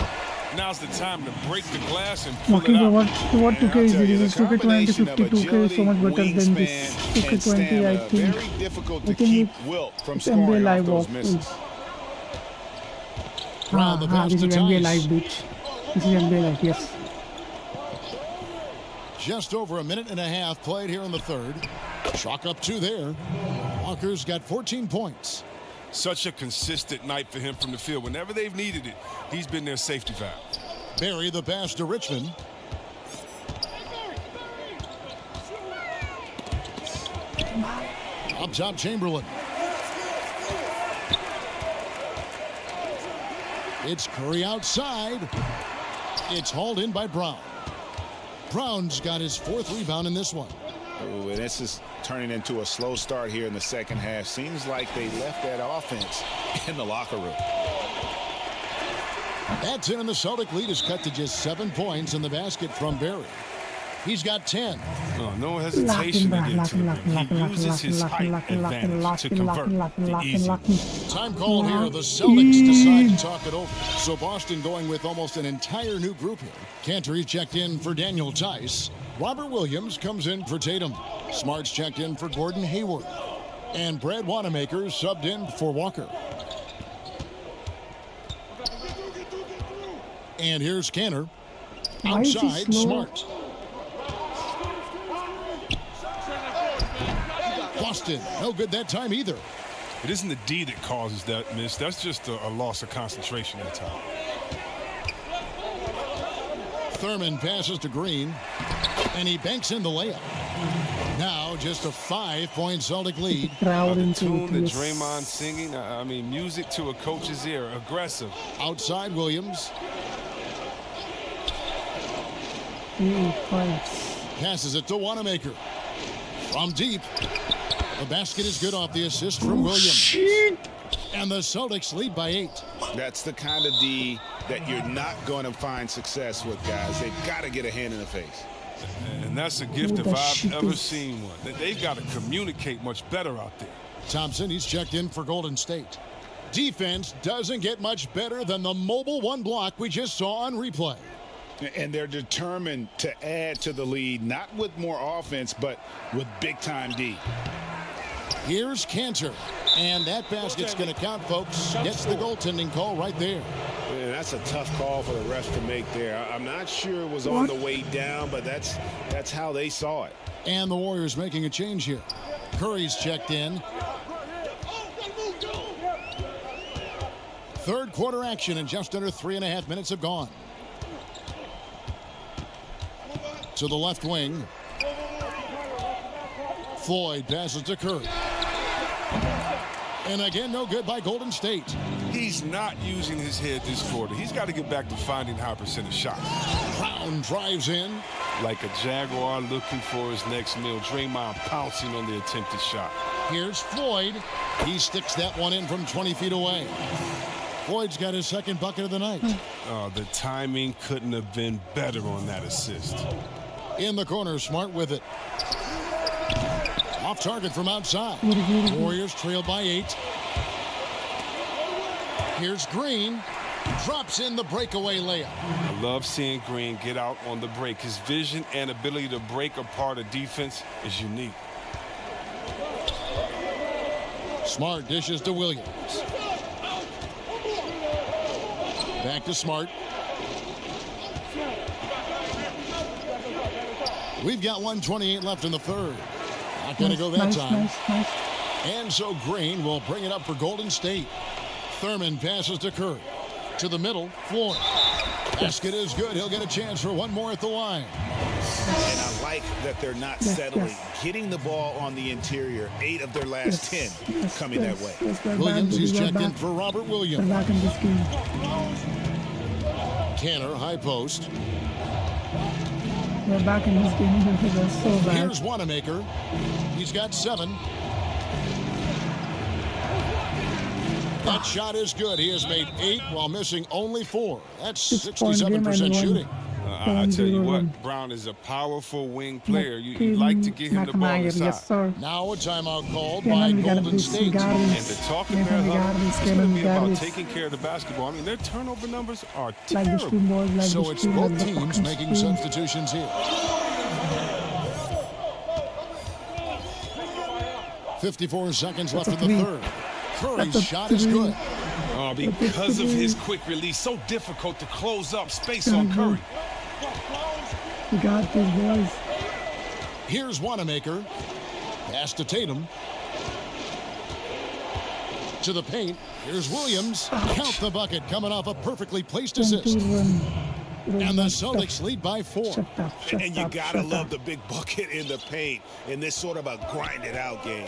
now's the time to break the glass and pull Okay, it out. what 2K is this? 2K20, 52K is so much better than this. 2K20, I think. Very difficult to I think keep Wilt from it's NBA scoring off Live those walk. misses. Round the pass This to is NBA Live, Tice. bitch. This is NBA Live, yes. Just over a minute and a half played here in the third. Chalk up 2 there. Walker's got 14 points. Such a consistent night for him from the field. Whenever they've needed it, he's been their safety valve. Barry the pass to Richmond. Up top, Chamberlain. It's Curry outside. It's hauled in by Brown. Brown's got his 4th rebound in this one. Ooh, and this is turning into a slow start here in the second half. Seems like they left that offense in the locker room. That's it, and the Celtic lead is cut to just 7 points in the basket from Barry. He's got 10. Oh, no hesitation to get to the rim. He uses his height advantage to convert the easy. Time call here. The Celtics decide to talk it over. So Boston going with almost an entire new group here. Cantor checked in for Daniel Tice. Robert Williams comes in for Tatum. Smart's checked in for Gordon Hayward. And Brad Wanamaker subbed in for Walker. And here's Cantor. Outside, Smart. Boston, no good that time either. It isn't the D that causes that miss. That's just a loss of concentration that time. Thurman passes to Green, and he banks in the layup. Now just a 5-point Celtic lead. The tune that Draymond singing, I mean, music to a coach's ear, aggressive. Outside Williams. Passes it to Wanamaker. From deep. The basket is good off the assist from Williams. And the Celtics lead by 8. That's the kind of D that you're not going to find success with, guys. They've got to get a hand in the face. And that's a gift if I've ever seen one. They've got to communicate much better out there. Thompson, he's checked in for Golden State. Defense doesn't get much better than the mobile 1 block we just saw on replay. And they're determined to add to the lead, not with more offense, but with big-time D. Here's Cantor. And that basket's going to count, folks. Gets the goaltending call right there. Yeah, that's a tough call for the refs to make there. I'm not sure it was on the way down, but that's how they saw it. And the Warriors making a change here. Curry's checked in. Third quarter action, and just under 3.5 minutes have gone. To the left wing. Floyd passes to Curry. And again, no good by Golden State. He's not using his head this quarter. He's got to get back to finding high percentage shots. Brown drives in. Like a Jaguar looking for his next meal. Draymond pouncing on the attempted shot. Here's Floyd. He sticks that one in from 20 feet away. Floyd's got his 2nd bucket of the night. Oh, the timing couldn't have been better on that assist. In the corner, Smart with it. Off target from outside. Warriors trail by 8. Here's Green. Drops in the breakaway layup. I love seeing Green get out on the break. His vision and ability to break apart a defense is unique. Smart dishes to Williams. Back to Smart. We've got 1:28 left in the third. Not going to go that time. Nice. And so Green will bring it up for Golden State. Thurman passes to Curry. To the middle, Floyd. Basket is good. He'll get a chance for one more at the line. And I like that they're not settling. Getting the ball on the interior, 8 of their last 10 coming that way. Williams, he's checked in for Robert Williams. Back in this game. Tanner, high post. We're back in this game. That's so bad. Here's Wanamaker. He's got 7. That shot is good. He has made 8 while missing only 4. That's 67% shooting. I tell you what, Brown is a powerful wing player. You like to get him the ball inside. Now a timeout called by Golden State. And the talk in their huddle is going to be about taking care of the basketball. I mean, their turnover numbers are terrible. So it's both teams making substitutions here. 54 seconds left in the third. Curry's shot is good. Oh, because of his quick release, so difficult to close up space on Curry. We got this, boys. Here's Wanamaker. Pass to Tatum. To the paint. Here's Williams. Count the bucket coming off a perfectly placed assist. And the Celtics lead by 4. And you got to love the big bucket in the paint in this sort of a grinded out game.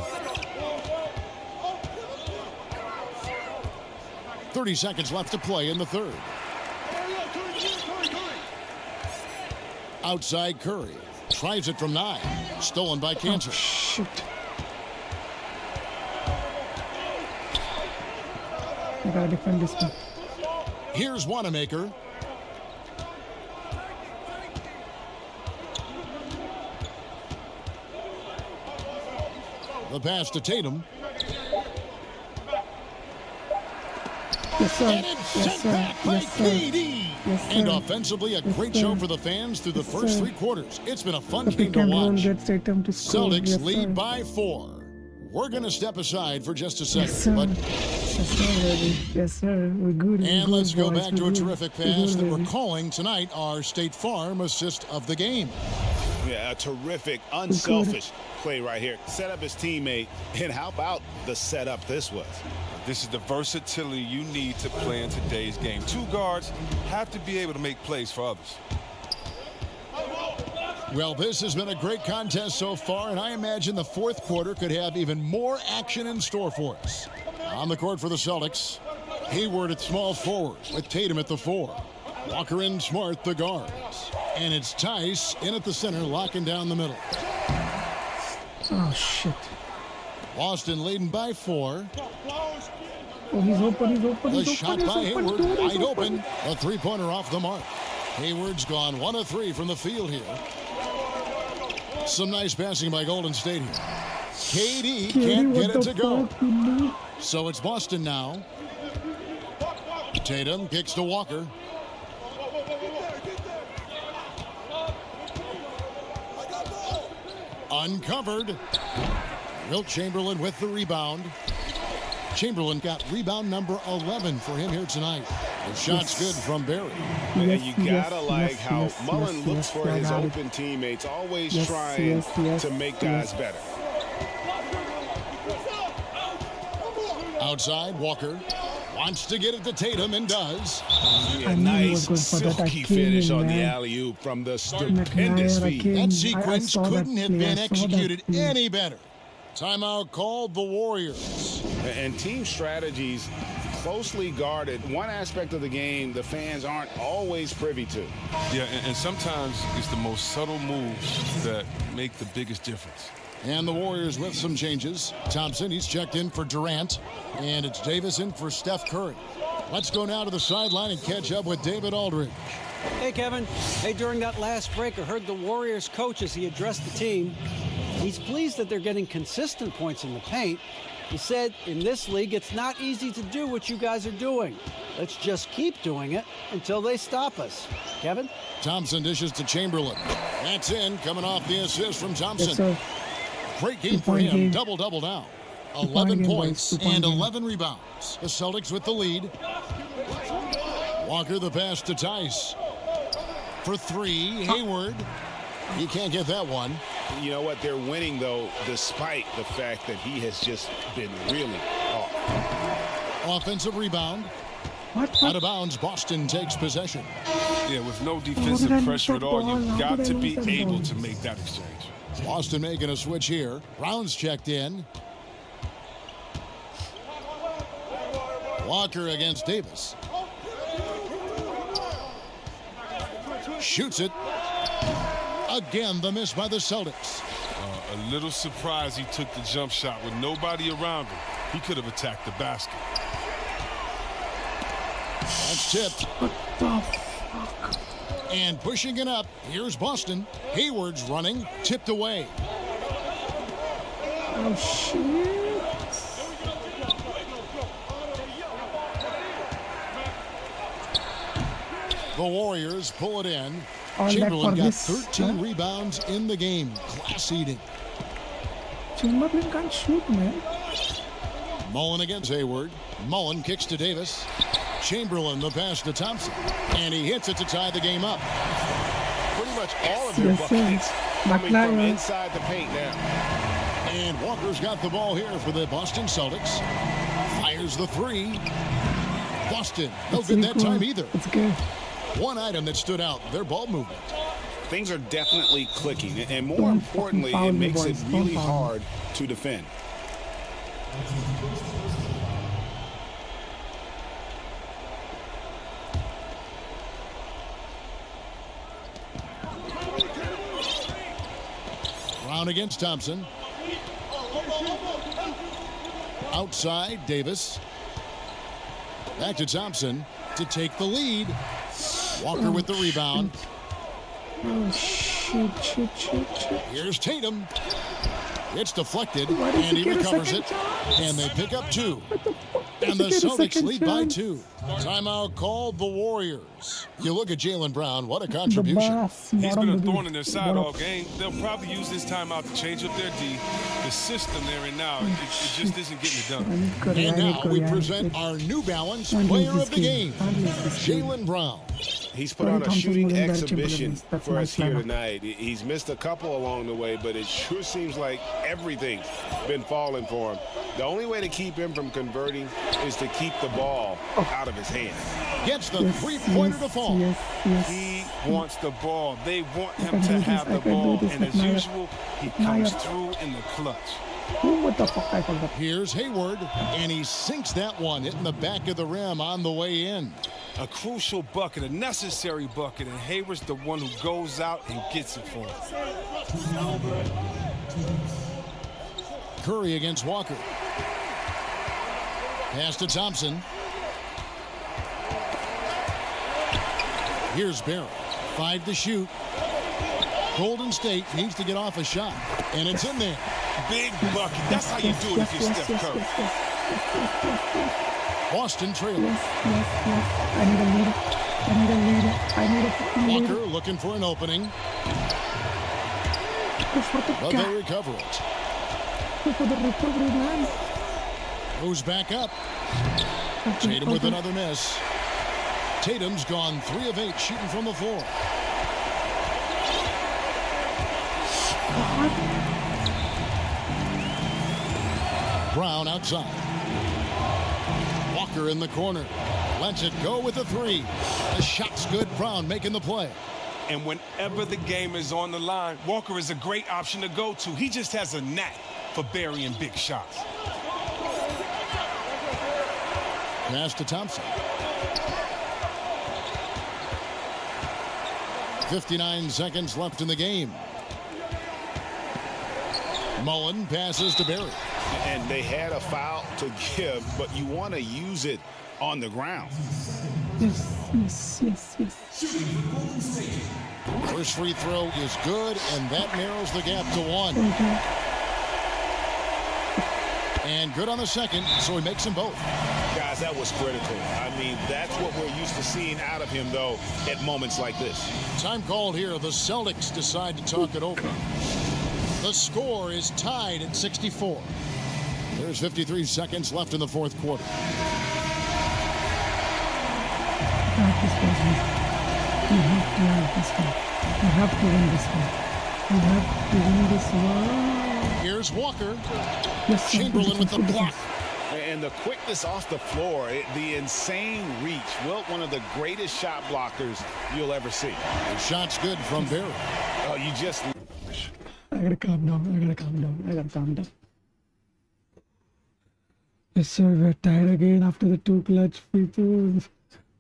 30 seconds left to play in the third. Outside Curry. Tries it from 9. Stolen by Cantor. Oh, shit. I gotta defend this one. Here's Wanamaker. The pass to Tatum. Yes, sir. And it's sent back by KD. And offensively, a great show for the fans through the first 3 quarters. It's been a fun game to watch. Celtics lead by 4. We're going to step aside for just a second. Yes, sir. We're good. And let's go back to a terrific pass that we're calling tonight our State Farm assist of the game. Yeah, a terrific, unselfish play right here. Set up his teammate, and how about the setup this was? This is the versatility you need to play in today's game. 2 guards have to be able to make plays for others. Well, this has been a great contest so far, and I imagine the fourth quarter could have even more action in store for us. On the court for the Celtics, Hayward at small forward with Tatum at the 4. Walker and Smart the guards. And it's Tice in at the center, locking down the middle. Oh, shit. Boston leading by 4. Oh, he's open. The shot by Hayward, wide open. A 3-pointer off the mark. Hayward's gone 1 of 3 from the field here. Some nice passing by Golden State here. KD can't get it to go. So it's Boston now. Tatum kicks to Walker. Uncovered. Wilt Chamberlain with the rebound. Chamberlain got rebound number 11 for him here tonight. The shot's good from Barry. And you gotta like how Mullen looks for his open teammates, always trying to make guys better. Outside, Walker wants to get it to Tatum and does. Yeah, nice silky finish on the alley-oop from the stupendous feed. That sequence couldn't have been executed any better. Timeout called the Warriors. And team strategies closely guarded. One aspect of the game the fans aren't always privy to. Yeah, and sometimes it's the most subtle moves that make the biggest difference. And the Warriors with some changes. Thompson, he's checked in for Durant. And it's Davis in for Steph Curry. Let's go now to the sideline and catch up with David Aldridge. Hey, Kevin. Hey, during that last break, I heard the Warriors coach as he addressed the team. He's pleased that they're getting consistent points in the paint. He said, in this league, it's not easy to do what you guys are doing. Let's just keep doing it until they stop us. Kevin? Thompson dishes to Chamberlain. That's in, coming off the assist from Thompson. Yes, great game for him. Double-double now. 11 points and 11 rebounds. The Celtics with the lead. Walker the pass to Tice. For three, Hayward. He can't get that one. You know what? They're winning, though, despite the fact that he has just been really off. Offensive rebound. Out of bounds, Boston takes possession. Yeah, with no defensive pressure at all, you've got to be able to make that exchange. Boston making a switch here. Brown's checked in. Walker against Davis. Shoots it. Again, the miss by the Celtics. A little surprised he took the jump shot with nobody around him. He could have attacked the basket. That's tipped. What the fuck? And pushing it up, here's Boston. Hayward's running, tipped away. Oh, shit. The Warriors pull it in. All Chamberlain that for got this, 13 rebounds in the game. Class eating. Chamberlain can't shoot, man. Mullen against Hayward. Mullen kicks to Davis. Chamberlain the pass to Thompson. And he hits it to tie the game up. Pretty much all of their buckets coming from inside the paint now. And Walker's got the ball here for the Boston Celtics. Fires the three. Boston, no good that time either. It's good. One item that stood out, their ball movement. Things are definitely clicking, and more importantly, it makes it really hard to defend. Brown against Thompson. Outside, Davis. Back to Thompson to take the lead. Walker with the rebound. Oh, shit. Here's Tatum. It's deflected, and he recovers it. And they pick up two. And the Celtics lead by 2. Timeout called the Warriors. You look at Jaylen Brown, what a contribution. He's been a thorn in their side all game. They'll probably use this timeout to change up their D. The system they're in now, it just isn't getting it done. And now we present our New Balance Player of the Game, Jaylen Brown. He's put on a shooting exhibition for us here tonight. He's missed a couple along the way, but it sure seems like everything's been falling for him. The only way to keep him from converting is to keep the ball out of his hands. Gets the three-pointer to fall. He wants the ball. They want him to have the ball. And as usual, he comes through in the clutch. What the fuck? I forgot. Here's Hayward, and he sinks that one, hitting the back of the rim on the way in. A crucial bucket, a necessary bucket, and Hayward's the one who goes out and gets it for him. Curry against Walker. Pass to Thompson. Here's Barrett. 5 to shoot. Golden State needs to get off a shot, and it's in there. Big bucket. That's how you do it if you're Steph Curry. Boston trailing. Yes. I need a lead. Walker looking for an opening. But they recover it. Moves back up. Tatum with another miss. Tatum's gone 3 of 8 shooting from the floor. Brown outside. Walker in the corner. Lets it go with a 3. The shot's good. Brown making the play. And whenever the game is on the line, Walker is a great option to go to. He just has a knack for burying big shots. Pass to Thompson. 59 seconds left in the game. Mullen passes to Barry. And they had a foul to give, but you want to use it on the ground. Yes. First free throw is good, and that narrows the gap to 1. And good on the second, so he makes them both. Guys, that was critical. I mean, that's what we're used to seeing out of him, though, at moments like this. Time called here. The Celtics decide to talk it over. The score is tied at 64. There's 53 seconds left in the fourth quarter. You have to have this one. You have to win this one. You have to win this one. Here's Walker. Yes, sir. Chamberlain with the block. And the quickness off the floor, the insane reach. Wilt, one of the greatest shot blockers you'll ever see. The shot's good from Barry. Oh, you just... I gotta calm down. I gotta calm down. I gotta calm down. Yes, sir. We're tied again after the 2 clutch people.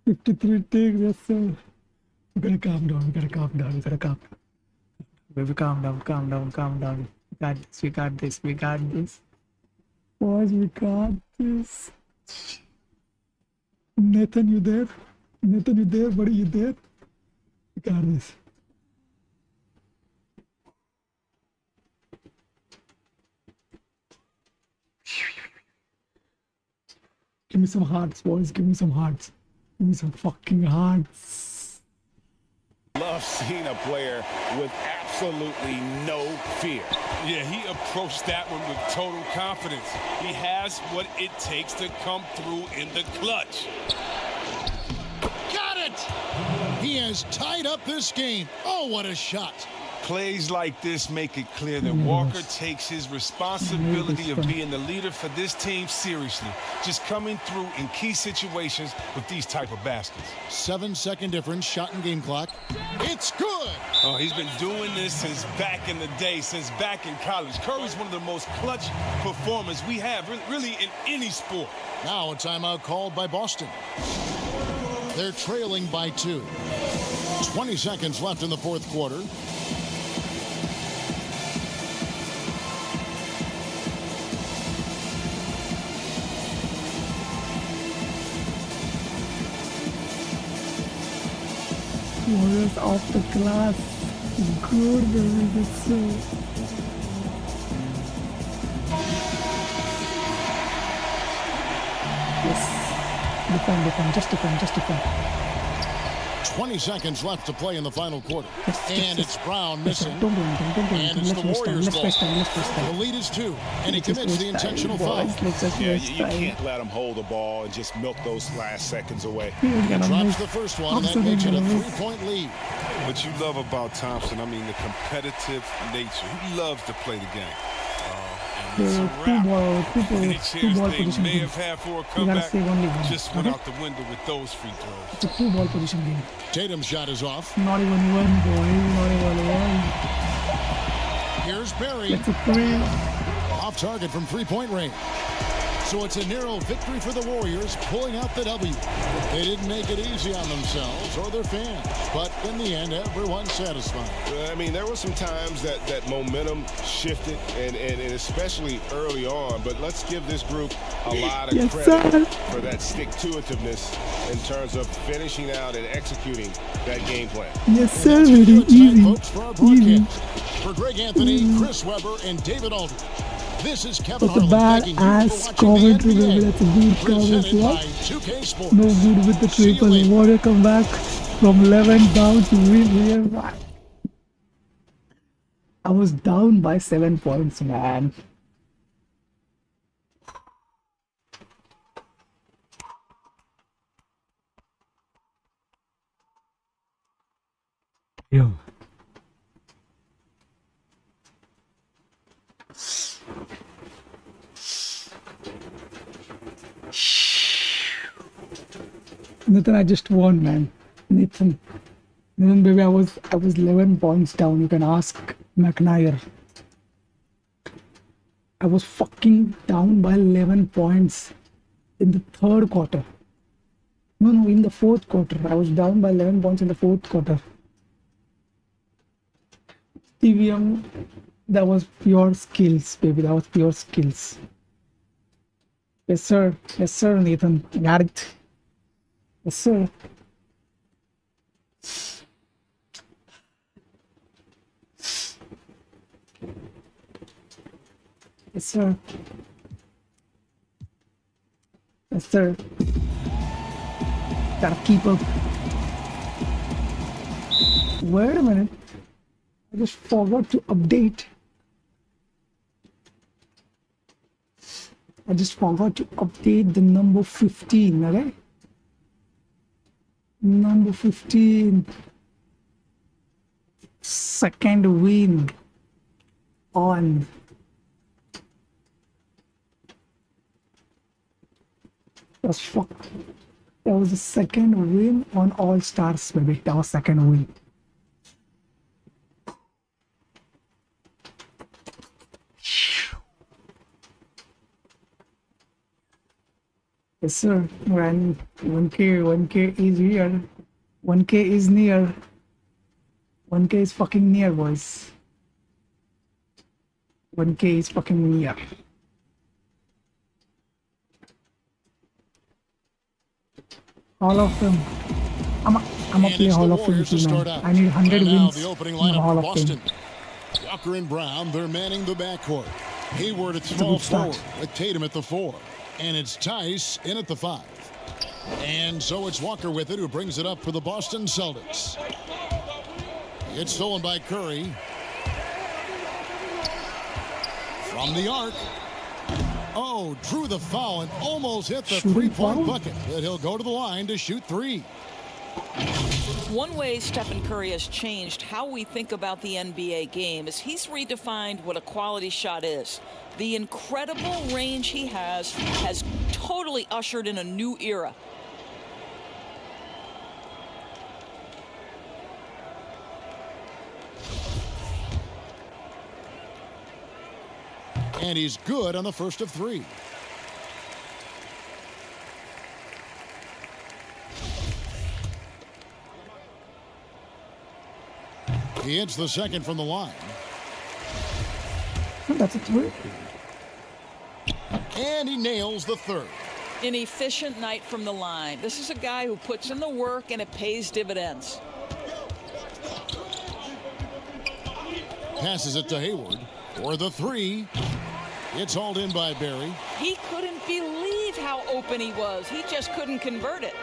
53 takes. Yes, sir. We gotta calm down. We gotta calm down. We gotta calm down. Baby, calm down. Calm down. Calm down. We got this. We got this. We got this. Boys, we got this. Nathan, you there? Nathan, you there? Buddy, you there? We got this. Give me some hearts, boys. Give me some hearts. Give me some fucking hearts. Love seeing a player with absolutely no fear. Yeah, he approached that one with total confidence. He has what it takes to come through in the clutch. Got it! He has tied up this game. Oh, what a shot. Plays like this make it clear that Walker takes his responsibility of being the leader for this team seriously. Just coming through in key situations with these type of baskets. 7-second difference, shot and game clock. It's good! Oh, he's been doing this since back in the day, since back in college. Curry's one of the most clutch performers we have, really in any sport. Now a timeout called by Boston. They're trailing by 2. 20 seconds left in the fourth quarter. Warriors off the glass. Good, baby. Good so. Yes. Defend. Just defend. 20 seconds left to play in the final quarter. And it's Brown missing. Don't do anything. And it's the Warriors' ball. Let's waste time. The lead is 2, and he commits the intentional foul. Yeah, you can't let him hold the ball and just milk those last seconds away. He drops the first one, and that makes it a 3-point lead. What you love about Thompson, I mean, the competitive nature. He loves to play the game. Two ball position may game. have had for a You gotta comeback, save only one. just went out the window with those free throws. It's a 2-ball position game. Tatum's shot is off. Not even one, boy. Not even one. Here's Barry. It's a 3. Off target from 3-point range. So it's a narrow victory for the Warriors, pulling out the W. They didn't make it easy on themselves or their fans, but in the end, everyone's satisfied. I mean, there were some times that momentum shifted, and especially early on, but let's give this group a lot of credit for that stick-to-itiveness in terms of finishing out and executing that game plan. Yes, sir. Very easy. For Greg Anthony, Chris Webber, and David Aldridge, this is Kevin It's a Harlan. bad-ass commentary, baby. That's a good commentary. No good with the triple. Warrior come back from 11 down to win here. I was down by 7 points, man. Yo. Nathan, I just won, man. Nathan, baby, I was 11 points down. You can ask McNair. I was fucking down by 11 points in the third quarter. No, in the fourth quarter. I was down by 11 points in the fourth quarter. TVM, that was pure skills, baby. That was pure skills. Yes, sir. Yes, sir, Nathan. I got it. Yes, sir. Yes, sir. Yes, sir. Gotta keep up. Wait a minute. I just forgot to update. I just forgot to update the number 15, okay? Number 15. Second win on. That was the second win on All Stars, baby. That was second win. Yes, sir. When 1K is here. 1K is near. 1K is fucking near, boys. 1K is fucking near. All of them. I'm a play Hall of Fame team, man. I need 100 wins The opening in the lineup Hall for of Fame. Boston. Walker and Brown, they're manning the backcourt. Hayward at small forward with Tatum at the 4. And it's Tice in at the 5. And so it's Walker with it, who brings it up for the Boston Celtics. It's stolen by Curry. From the arc. Oh, drew the foul and almost hit the three-point bucket. But he'll go to the line to shoot 3. One way Stephen Curry has changed how we think about the NBA game is he's redefined what a quality shot is. The incredible range he has totally ushered in a new era. And he's good on the first of 3. He hits the second from the line. That's a 3. And he nails the third. An efficient night from the line. This is a guy who puts in the work and it pays dividends. Passes it to Hayward for the 3. It's hauled in by Barry. He couldn't believe how open he was. He just couldn't convert it.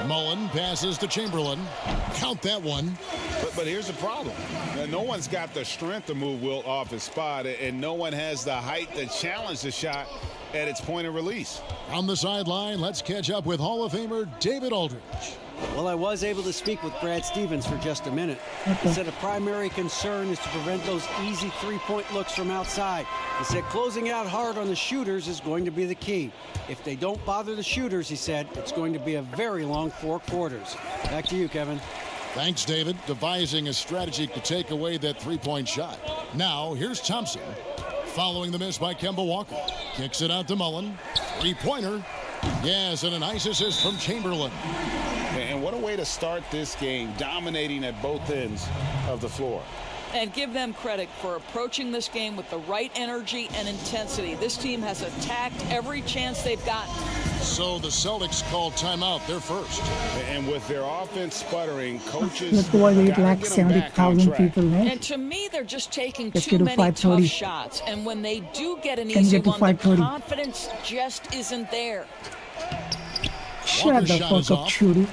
Mullen passes to Chamberlain. Count that one. But here's the problem. No one's got the strength to move Wilt off his spot, and no one has the height to challenge the shot at its point of release. On the sideline, let's catch up with Hall of Famer David Aldridge. Well, I was able to speak with Brad Stevens for just a minute. He said a primary concern is to prevent those easy three-point looks from outside. He said closing out hard on the shooters is going to be the key. If they don't bother the shooters, he said, it's going to be a very long 4 quarters. Back to you, Kevin. Thanks, David. Devising a strategy to take away that three-point shot. Now, here's Thompson. Following the miss by Kemba Walker. Kicks it out to Mullen. Three-pointer. Yes, and a nice assist from Chamberlain. And what a way to start this game, dominating at both ends of the floor. And give them credit for approaching this game with the right energy and intensity. This team has attacked every chance they've gotten. So the Celtics called timeout. They're first. And with their offense sputtering, coaches Let's go it like 70,000 people, man. And to me, they're just taking Let's too get to many 530. tough shots. And when they do get an Can easy get to one, the 530. confidence just isn't there. Shut the fuck up, Shuri.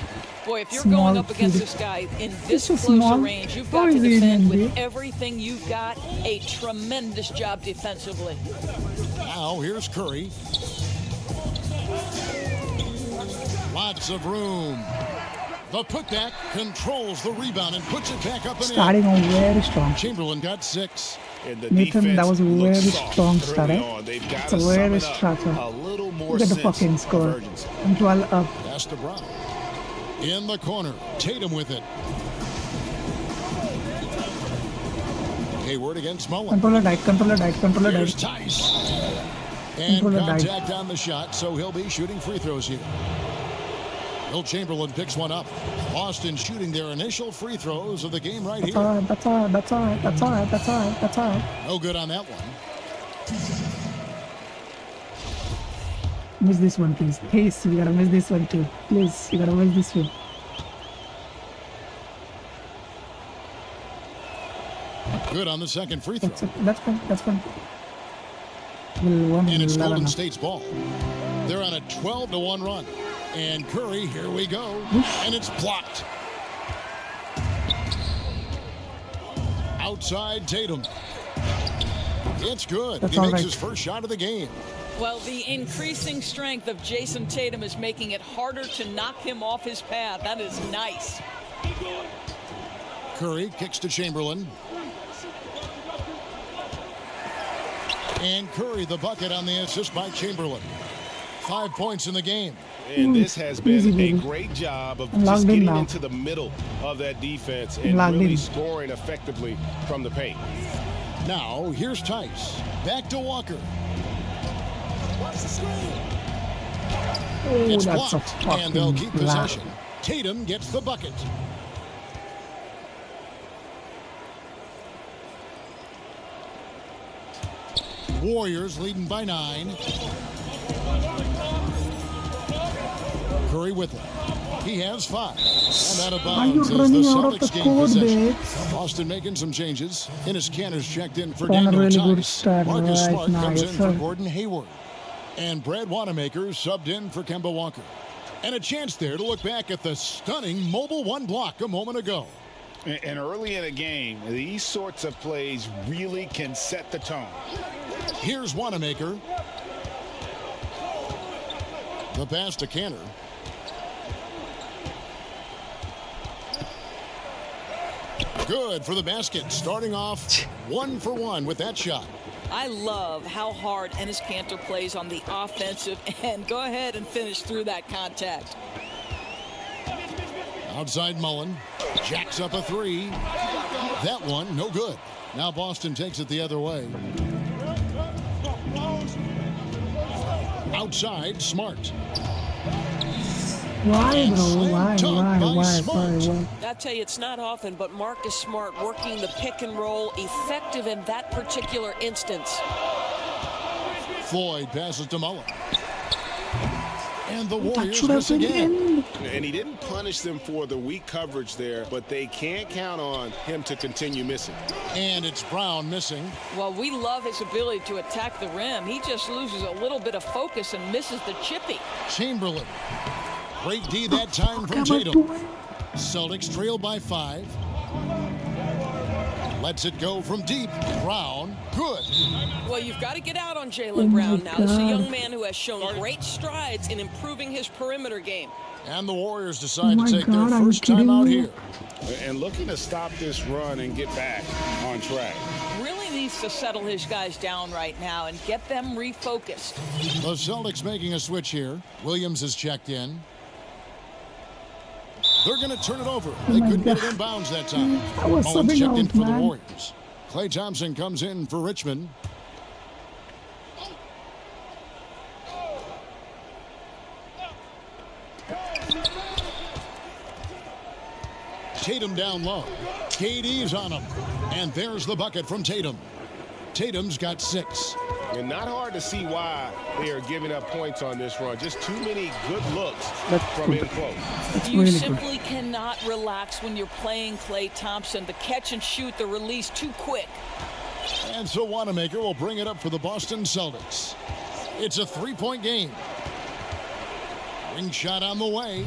Boy, if you're Small going up against kid. this guy in This this is close small. a range, you've How got to is he defend in with here? everything you've got. A tremendous job defensively. Now, here's Curry. Lots of room. The putback controls the rebound and puts it back up and Starting on very strong. Chamberlain got 6. Nathan, that was a very strong start. It's a very strong A little more Look at the sense fucking of score. urgency. I'm 12 up. Pass to Brown. In the corner. Tatum with it. Hayward against Mullen. Controller died, controller died, controller Here's died. Tice. And Controller died. contact on the shot, so he'll be shooting free throws here. Will Chamberlain picks one up. Boston shooting their initial free throws of the game right That's here. alright, that's alright, that's alright, that's alright, that's alright, that's alright. No good on that one. Miss this one, please. Please, you gotta miss this one too. Please, you gotta miss this one. Good on the second free throw. That's fine, that's fine. We'll win And it's 11 Golden now. State's ball. They're on a 12-1 run. And Curry, here we go. And it's blocked. Outside Tatum. It's good. That's He all makes right. his first shot of the game. Well, the increasing strength of Jason Tatum is making it harder to knock him off his path. That is nice. Curry kicks to Chamberlain. And Curry the bucket on the assist by Chamberlain. 5 points in the game. And this has been Easy, a baby. great job of I'm just logged in getting now. into the middle of that defense and logged really in. scoring effectively from the paint. Now, here's Tice. Back to Walker. Oh, It's that's a blocked, and they'll keep fucking block. possession. Tatum gets the bucket. Warriors leading by 9. Curry with it. He has 5. And out of bounds you as the running out of the Celtics gain court, possession. babes? Boston making some changes. Ennis Canner's checked in for On a Daniel really good Tice. start Marcus right Smart now, comes yes, in sir. for Gordon Hayward. And Brad Wanamaker subbed in for Kemba Walker. And a chance there to look back at the stunning Mobile 1 block a moment ago. And early in a game, these sorts of plays really can set the tone. Here's Wanamaker. The pass to Canner. Good for the basket. Starting off 1 for 1 with that shot. I love how hard Enes Kanter plays on the offensive end. Go ahead and finish through that contact. Outside Mullen. Jacks up a 3. That one, no good. Now Boston takes it the other way. Outside, Smart. Why, bro? Why? I tell you, it's not often, but Marcus Smart working the pick and roll, effective in that particular instance. Floyd passes to Mullen. And the That Warriors should have miss been again. in. And he didn't punish them for the weak coverage there, but they can't count on him to continue missing. And it's Brown missing. Well, we love his ability to attack the rim. He just loses a little bit of focus and misses the chippy. Chamberlain. Great D that time from Tatum. Celtics trail by 5. Lets it go from deep. Brown, good. Well, you've got to get out on Oh Jaylen my Brown now. This is a God. young man who has shown great strides in improving his perimeter game. And the Warriors decide Oh to my take God, their are you first time kidding out me? here. And looking to stop this run and get back on track. Really needs to settle his guys down right now and get them refocused. The Celtics making a switch here. Williams is checked in. They're going to turn it over. They couldn't get it in bounds that time. I was Mullins subbing checked in out, for the man. Warriors. Klay Thompson comes in for Richmond. Tatum down low. KD's on him. And there's the bucket from Tatum. Tatum's got 6. And not hard to see why they are giving up points on this run. Just too many good looks from in close. You simply cannot relax when you're playing Klay Thompson. The catch and shoot, the release too quick. And so Wanamaker will bring it up for the Boston Celtics. It's a 3-point game. Ring shot on the way.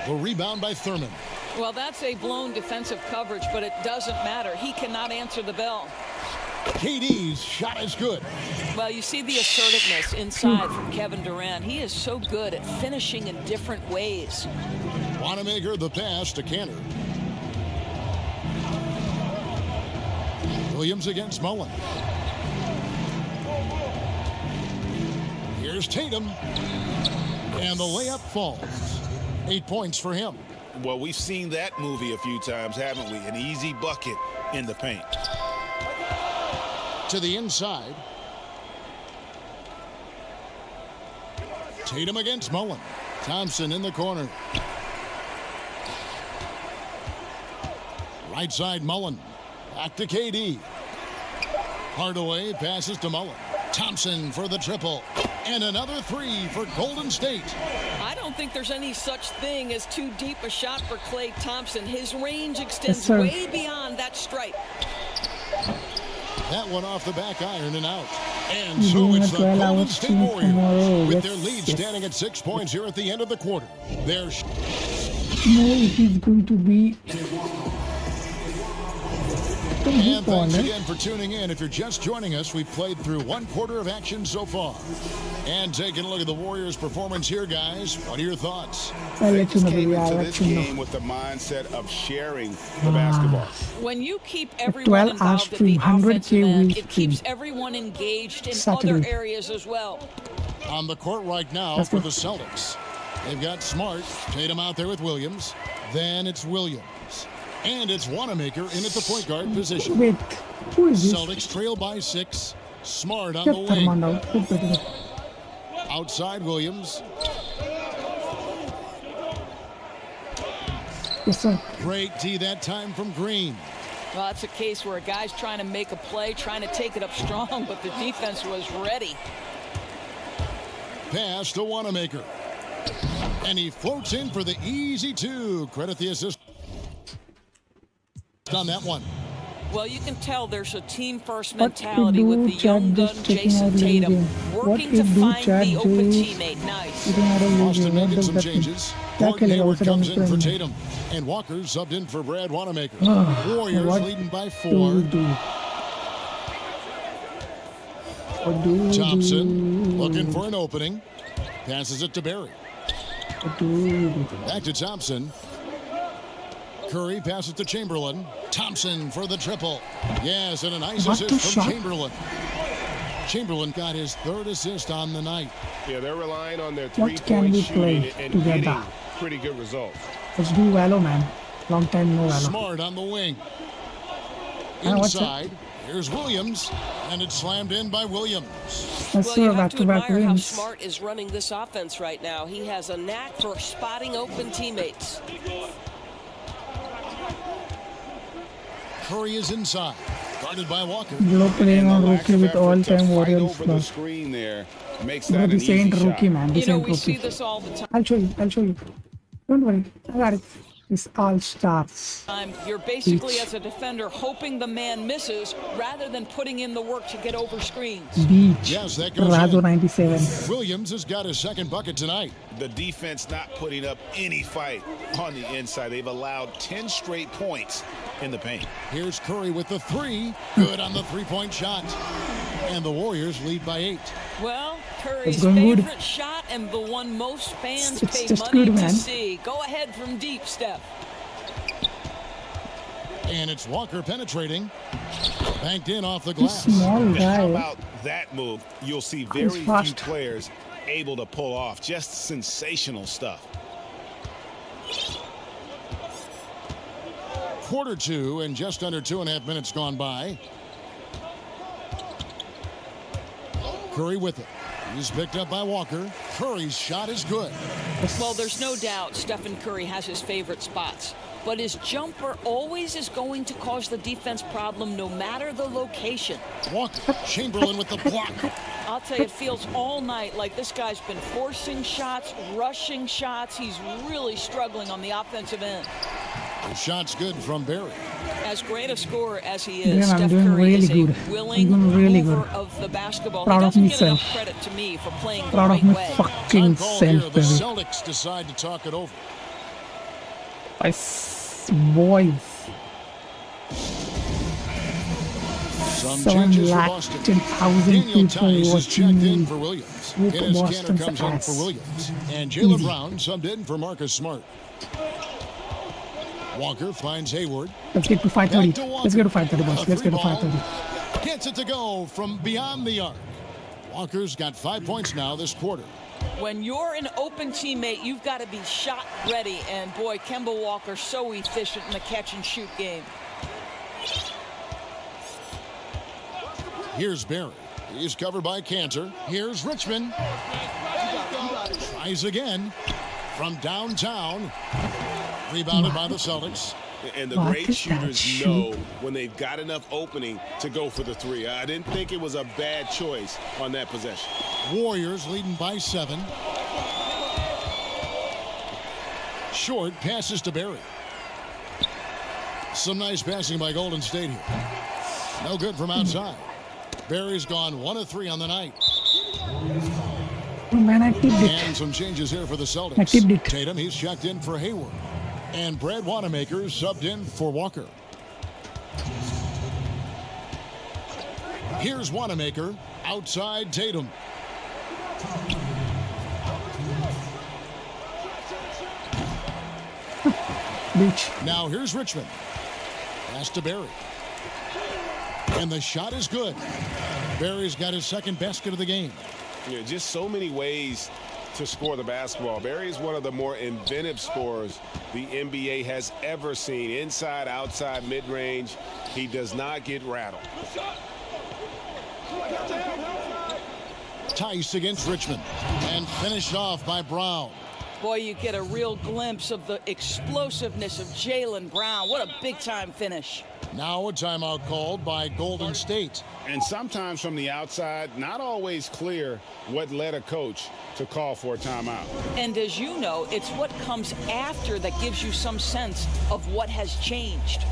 The rebound by Thurman. Well, that's a blown defensive coverage, but it doesn't matter. He cannot answer the bell. KD's shot is good. Well, you see the assertiveness inside from Kevin Durant. He is so good at finishing in different ways. Wanamaker the pass to Canner. Williams against Mullen. Here's Tatum. And the layup falls. 8 points for him. Well, we've seen that movie a few times, haven't we? An easy bucket in the paint. To the inside. Tatum against Mullen. Thompson in the corner. Right side Mullen. Back to KD. Hardaway passes to Mullen. Thompson for the triple. And another 3 for Golden State. I don't think there's any such thing as too deep a shot for Klay Thompson. His range extends sir. way beyond that stripe. That one off the back iron and out. And so it's the Golden State Warriors with their lead standing at 6 points here at the end of the quarter. There's No, it is going to be. And thanks again for tuning in. If you're just joining us, we've played through 1/4 of action so far. And taking a look at the Warriors' performance here, guys. What are your thoughts? They just came into this game with the mindset of sharing the basketball. When you keep everyone involved at the offensive end, it keeps everyone engaged in other areas as well. On the court right now for the Celtics. They've got Smart, Tatum out there with Williams. Then it's Williams. And it's Wanamaker in at the point guard position. Wait, who is this? Celtics trail by 6. Smart on the wing. Outside Williams. Yes, sir. Great D that time from Green. Well, that's a case where a guy's trying to make a play, trying to take it up strong, but the defense was ready. Pass to Wanamaker. And he floats in for the easy 2. Credit the assist on that one. Well, you can tell there's a team-first mentality with the young gun Jason Tatum working to find the open teammate. Nice. Boston making some changes. Gordon Hayward comes in for Tatum. And Walker subbed in for Brad Wanamaker. Warriors leading by 4. Thompson looking for an opening. Passes it to Barry. Back to Thompson. Curry passes to Chamberlain. Thompson for the triple. Yes, and a nice assist from Chamberlain. Chamberlain got his 3rd assist on the night. Yeah, they're relying on their three-point shooting and getting pretty good results. Let's do Valo, man. Long time no Valo. Smart on the wing. Inside. Here's Williams, and it's slammed in by Williams. Well, you have to admire how Smart is running this offense right now. He has a knack for spotting open teammates. Curry is inside, guarded by Walker. Blow playing on rookie with all-time Warriors plus. Screen there makes Bro, that an this ain't easy rookie, shot. man. This ain't we see rookie. this all the time. I'll show you. Don't worry. I got it. It's all stars. You're basically, as a defender, hoping the man misses rather than putting in the work to get over screens. Beach. Yes, that goes Rado in. 97. Williams has got his 2nd bucket tonight. The defense not putting up any fight on the inside. They've allowed 10 straight points in the paint. Here's Curry with the 3. Good on the 3-point shot. And the Warriors lead by 8. Well, Curry's going favorite good. shot and the one most fans It's pay just money good, to man. see. Go ahead from deep, Steph. And it's Walker penetrating. Banked in off the He's glass. small How guy. about that move? You'll see very few fast. players able to pull off. Just sensational stuff. Quarter 2 and just under 2.5 minutes gone by. Curry with it. He's picked up by Walker. Curry's shot is good. Well, there's no doubt Stephen Curry has his favorite spots. But his jumper always is going to cause the defense problem no matter the location. Walker, Chamberlain with the block. I'll tell you, it feels all night like this guy's been forcing shots, rushing shots. He's really struggling on the offensive end. The shot's good from Barry. As great a scorer as he Yeah, is, I'm Steph doing Curry really is a good. willing I'm doing really mover good. of the basketball. Proud He of doesn't get myself. enough credit to me for playing the Proud of right my way. fucking Time call here. self, The baby. Celtics decide to talk it over. Boys. Some 7 changes for lakh Boston. 10,000 Daniel people Tice is checked in watching for Williams. Whoop Dennis Canner Boston's comes in ass. for Williams. And Jaylen Easy. Brown subbed in for Marcus Smart. Walker finds Hayward. Let's get to 5:30. Back to Walker. Let's get to 5:30, boys. A Let's get to three ball. 5:30. Gets it to go from beyond the arc. Walker's got 5 points now this quarter. When you're an open teammate, you've got to be shot ready. And boy, Kemba Walker so efficient in the catch and shoot game. Here's Barry. He's covered by Cantor. Here's Richmond. Tries again from downtown. Rebounded by the Celtics. And the What great is that shooters shoot? know when they've got enough opening to go for the 3. I didn't think it was a bad choice on that possession. Warriors leading by 7. Short passes to Barry. Some nice passing by Golden State here. No good from outside. Barry's gone 1 of 3 on the night. Oh, man, I tipped it. And some changes here for the Celtics. I tipped it. Tatum, he's checked in for Hayward. And Brad Wanamaker subbed in for Walker. Here's Wanamaker outside Tatum. Beach. Now here's Richmond. Pass to Barry. And the shot is good. Barry's got his second basket of the game. Yeah, just so many ways to score the basketball. Barry is one of the more inventive scorers the NBA has ever seen. Inside, outside, mid-range. He does not get rattled. Tice against Richmond. And finished off by Brown. Boy, you get a real glimpse of the explosiveness of Jaylen Brown. What a big-time finish. Now a timeout called by Golden State. And sometimes from the outside, not always clear what led a coach to call for a timeout. And as you know, it's what comes after that gives you some sense of what has changed.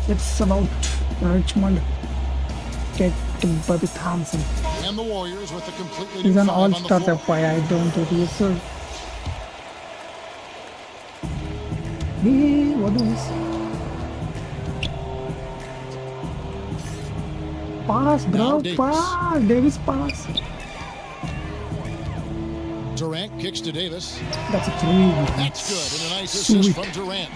It's about Richmond getting Bobby Thompson. And the Warriors with a completely He's new an five on the all-star, floor. FYI. Don't do this. Hey, what is this? Pass, bro. Pass. Davis, pass. Durant kicks to Davis. That's a three. That's good. And a nice assist from Durant.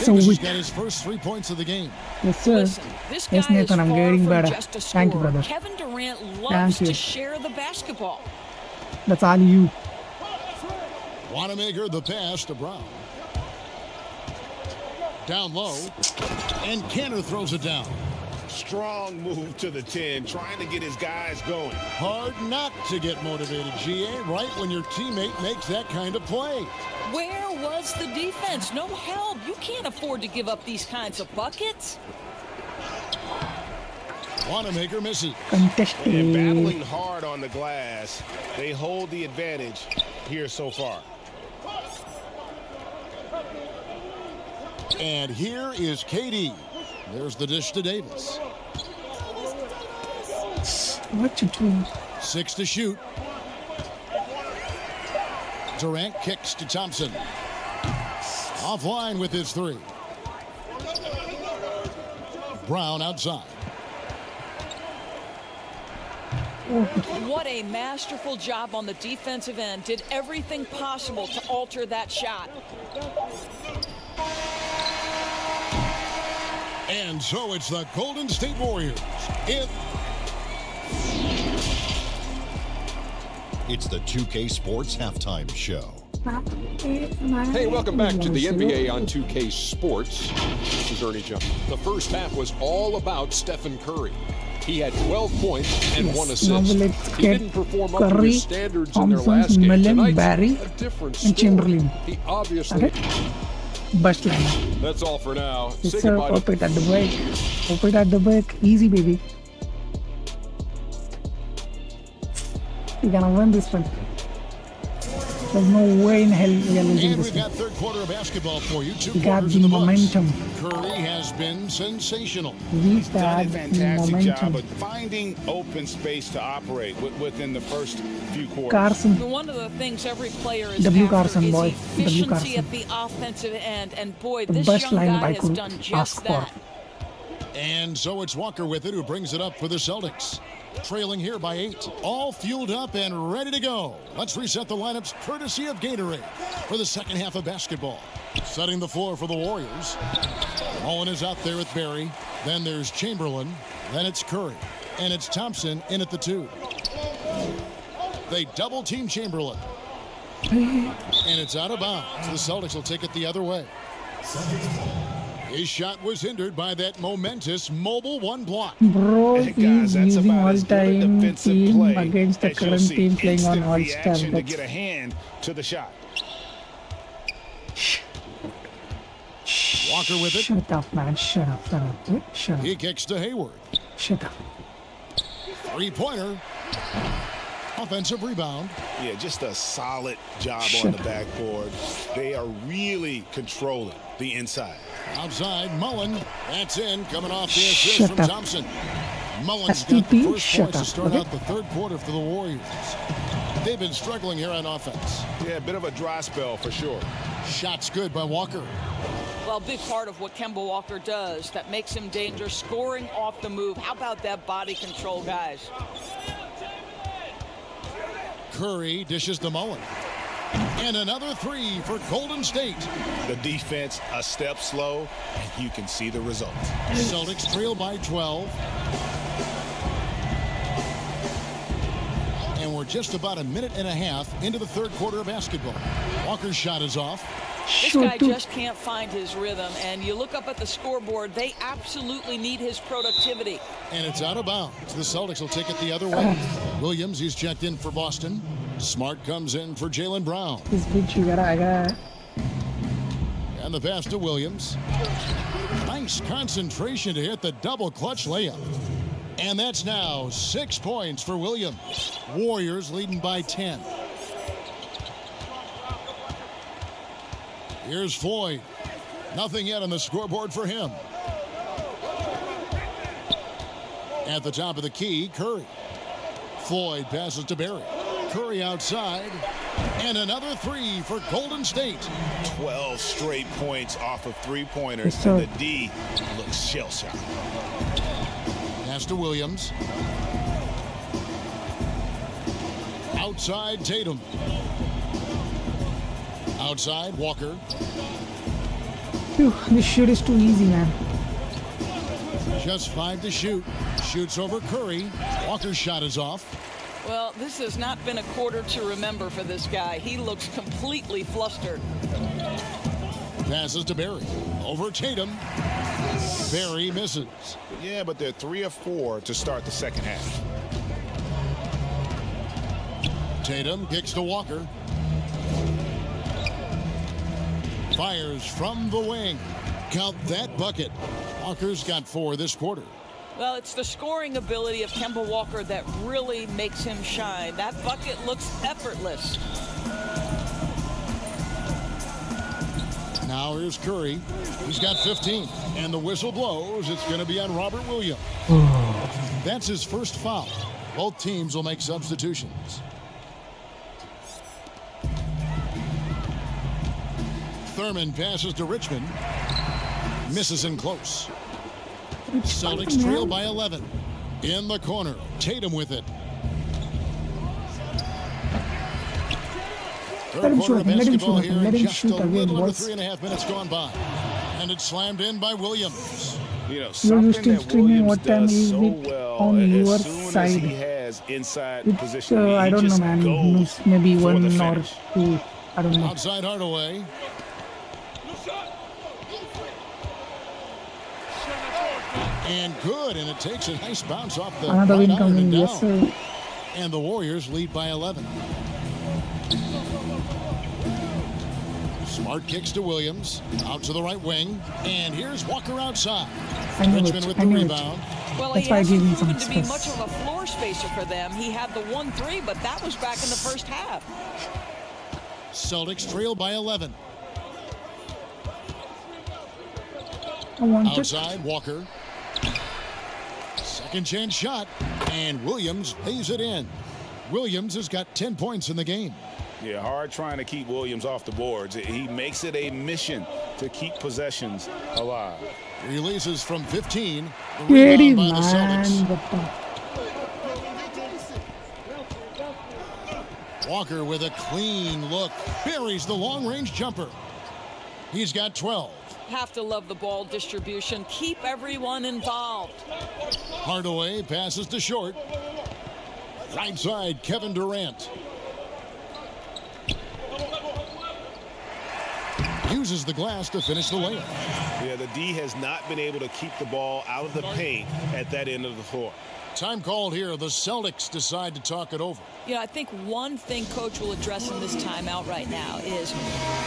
Davis has got his first 3 points of the game. Yes, sir. Listen, this guy Yes, Nathan, is I'm far getting from better. just a Thank you, scorer. brother. Kevin Durant Thank loves you. to share the basketball. That's all you. Wanamaker the pass to Brown. Down low. And Cantor throws it down. Strong move to the 10, trying to get his guys going. Hard not to get motivated, GA, right when your teammate makes that kind of play. Where was the defense? No help. You can't afford to give up these kinds of buckets. Wanamaker misses. And battling hard on the glass, they hold the advantage here so far. And here is KD. There's the dish to Davis. What you doing? 6 to shoot. Durant kicks to Thompson. Offline with his 3. Brown outside. What a masterful job on the defensive end. Did everything possible to alter that shot. And so it's the Golden State Warriors. It's the 2K Sports Halftime Show. Hey, welcome back to the NBA on 2K Sports. This is Ernie Jones. The first half was all about Stephen Curry. He had 12 points and 1 assist. He didn't perform up to his standards in their last game. Millen, Tonight's Barry, a different and story. Chamberlain. He obviously... Bust line. That's all for now. Yes, Say sir. goodbye Up it at the break. Up it at the break. Easy, baby. You're gonna win this one. There's no way in hell you're losing And this we've one. got third quarter of basketball for you. 2 You got quarters the in the books. momentum. Curry has been sensational. We Done a got the fantastic job momentum. of finding open space to operate within the first few quarters. Carson. One of the things every player is W. after Carson, is boy. efficiency W. Carson. at the offensive end. And boy, The this best young line guy I has could done ask just for. that. And so it's Walker with it who brings it up for the Celtics. Trailing here by 8. All fueled up and ready to go. Let's reset the lineups courtesy of Gatorade for the second half of basketball. Setting the floor for the Warriors. Mullen is out there with Barry. Then there's Chamberlain. Then it's Curry. And it's Thompson in at the 2. They double team Chamberlain. And it's out of bounds. The Celtics will take it the other way. His shot was hindered by that momentous mobile 1 block. Bro, Hey, he's guys, that's using about as good a all-time defensive team play against the as you'll current see. team playing on Instant all-star. reaction to That's get a hand to the shot. Walker with it. Shut up, man. Shut up. Shut up. Shut up. He kicks to Hayward. Shut up. 3-pointer. Offensive rebound. Yeah, just a solid job on Shut the up. backboard. They are really controlling the inside. Outside, Mullen. That's in. Coming off the assist Shut from up. Thompson. Mullen's got the STP, first shut points to up, start okay? out the third quarter for the Warriors. They've been struggling here on offense. Yeah, a bit of a dry spell for sure. Shots good by Walker. Well, a big part of what Kemba Walker does that makes him dangerous, scoring off the move. How about that body control, guys? Curry dishes to Mullen. And another three for Golden State. The defense a step slow, and you can see the result. Celtics trail by 12. And we're just about a minute and a half into the third quarter of basketball. Walker's shot is off. This guy just can't find his rhythm, and you look up at the scoreboard, they absolutely need his productivity. And it's out of bounds. The Celtics will take it the other way. Williams, he's checked in for Boston. Smart comes in for Jaylen Brown. And the pass to Williams. Nice concentration to hit the double clutch layup. And that's now 6 points for Williams. Warriors leading by 10. Here's Floyd. Nothing yet on the scoreboard for him. At the top of the key, Curry. Floyd passes to Barry. Curry outside. And another three for Golden State. 12 straight points off of three-pointers, and the D looks shell-shocked. Pass to Williams. Outside Tatum. Outside Walker. Phew, this shoot is too easy, man. Just 5 to shoot. Shoots over Curry. Walker's shot is off. Well, this has not been a quarter to remember for this guy. He looks completely flustered. Passes to Barry. Over Tatum. Barry misses. Yeah, but they're 3 of 4 to start the second half. Tatum kicks to Walker. Fires from the wing. Count that bucket. Walker's got 4 this quarter. Well, it's the scoring ability of Kemba Walker that really makes him shine. That bucket looks effortless. Now here's Curry. He's got 15. And the whistle blows. It's going to be on Robert Williams. That's his first foul. Both teams will make substitutions. Thurman passes to Richmond. Misses in close. Celtics trail by 11. In the corner. Tatum with it. Third quarter of basketball here. Just a little over 3.5 minutes gone by. And it's slammed in by Williams. You know, something that Williams does so well as soon as he has inside position. I don't know, man. Maybe 1 or 2. I don't know. Outside Hardaway. And good, and it takes a nice bounce off the Another win coming, down. yes sir. And the Warriors lead by 11. Smart kicks to Williams, out to the right wing, and here's Walker outside. Richmond with the rebound. Well, he hasn't proven to be much of a floor spacer for them. He had the 1-3, but that was back in the first half. Celtics trail by 11. Outside, Walker. Second chance shot, and Williams lays it in. Williams has got 10 points in the game. Yeah, hard trying to keep Williams off the boards. He makes it a mission to keep possessions alive. Releases from 15. The rebound by the Celtics. Walker with a clean look. Buries the long-range jumper. He's got 12. Have to love the ball distribution. Keep everyone involved. Hardaway passes to short. Right side, Kevin Durant. Uses the glass to finish the layup. Yeah, the D has not been able to keep the ball out of the paint at that end of the floor. Time called here. The Celtics decide to talk it over. You know, I think one thing Coach will address in this timeout right now is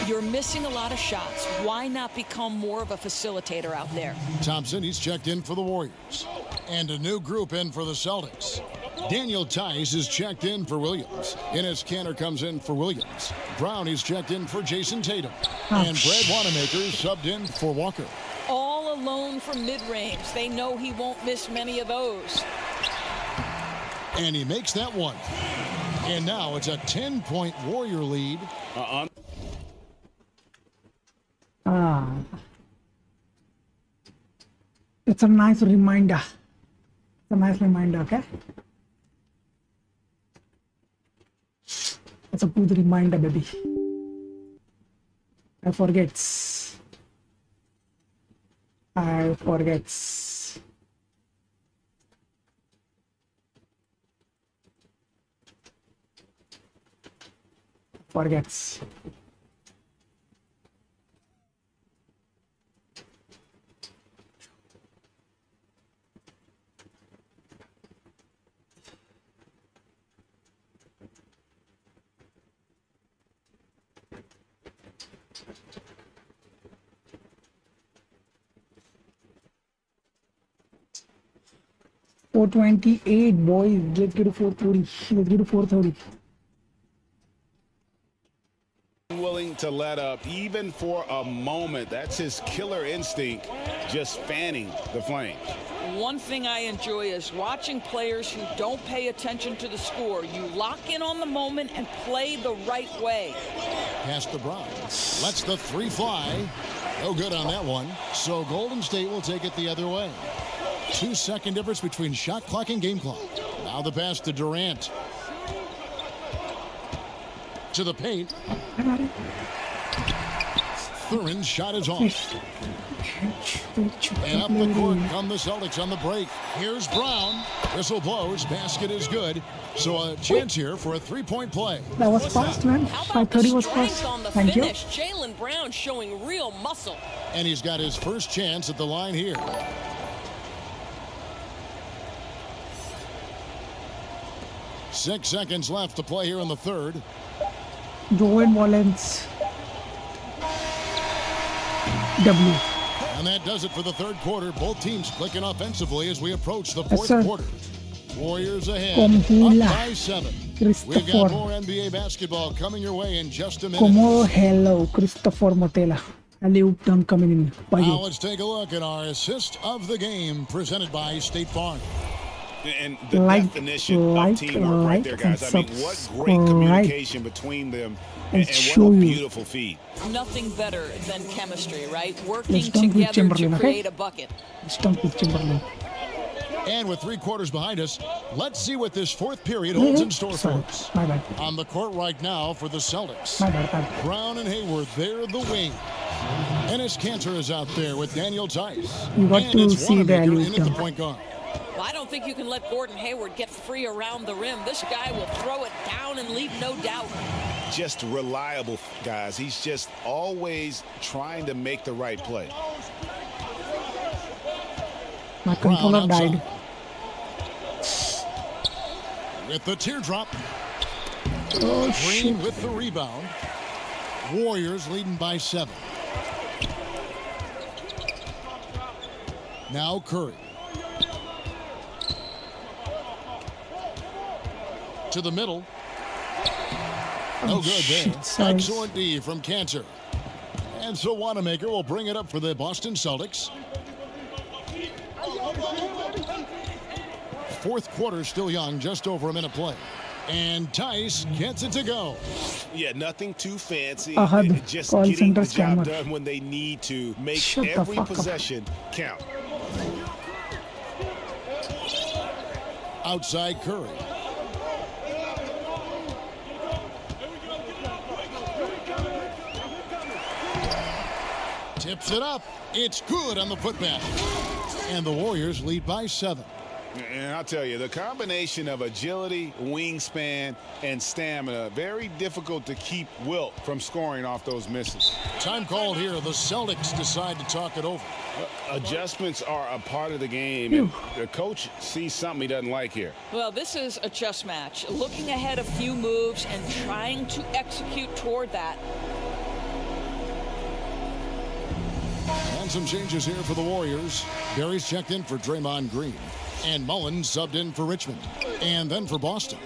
you're missing a lot of shots. Why not become more of a facilitator out there? Thompson, he's checked in for the Warriors. And a new group in for the Celtics. Daniel Tice is checked in for Williams. Enes Kanter comes in for Williams. Brown is checked in for Jason Tatum. And Brad Wanamaker is subbed in for Walker. All alone from mid-range. They know he won't miss many of those. And he makes that one. And now it's a 10-point Warrior lead. It's a nice reminder. It's a nice reminder, okay? It's a good reminder, baby. I forgets. Forgets. 428, boys. Let's get to 430. Let's get to 430. Willing to let up even for a moment. That's his killer instinct, just fanning the flame. One thing I enjoy is watching players who don't pay attention to the score. You lock in on the moment and play the right way. Past the Brown. Lets the three fly. No good on that one. So Golden State will take it the other way. 2-second difference between shot clock and game clock. Now the pass to Durant. To the paint. Thurin's shot is off. And up the court come the Celtics on the break. Here's Brown. Whistle blows. Basket is good. So a chance here for a three-point play. That was fast, man. 5:30 was fast. Thank you. Jaylen Brown showing real muscle. And he's got his first chance at the line here. Six seconds left to play here in the third. Joan Mullins. W. And that does it for the third quarter. Both teams clicking offensively as we approach the fourth quarter. Warriors ahead. Up by 7. We've got more NBA basketball coming your way in just a minute. Hello, Christopher Motela. Alley-oop dunk coming in. Now let's take a look at our assist of the game presented by State Farm. And the definition of teamwork right there, guys. I mean, what great communication between them and what a beautiful feed. Nothing better than chemistry, right? Working together to create a bucket. Let's dunk with Chamberlain. And with 3 quarters behind us, let's see what this fourth period holds in store for us. My bad. On the court right now for the Celtics. My bad. Brown and Hayward, they're the wing. Enes Kanter is out there with Daniel Tice. You got to see the alley-oop the point guard. Well, I don't think you can let Gordon Hayward get free around the rim. This guy will throw it down and leave no doubt. Just reliable, guys. He's just always trying to make the right play. My controller died. With the teardrop. Oh, Green with the rebound. Warriors leading by 7. Now Curry. To the middle. No good there. Excellent D from Kanter. And so Wanamaker will bring it up for the Boston Celtics. Fourth quarter still young, just over a minute play. And Tice gets it to go. Yeah, nothing too fancy. Just call getting the center job done when they need to. Make Shut every possession count. Outside Curry. Tips it up. It's good on the putback. And the Warriors lead by 7. And I'll tell you, the combination of agility, wingspan, and stamina, very difficult to keep Wilt from scoring off those misses. Time called here. The Celtics decide to talk it over. Adjustments are a part of the game, and the coach sees something he doesn't like here. Well, this is a chess match. Looking ahead a few moves and trying to execute toward that. And some changes here for the Warriors. Barry's checked in for Draymond Green. And Mullins subbed in for Richmond. And then for Boston,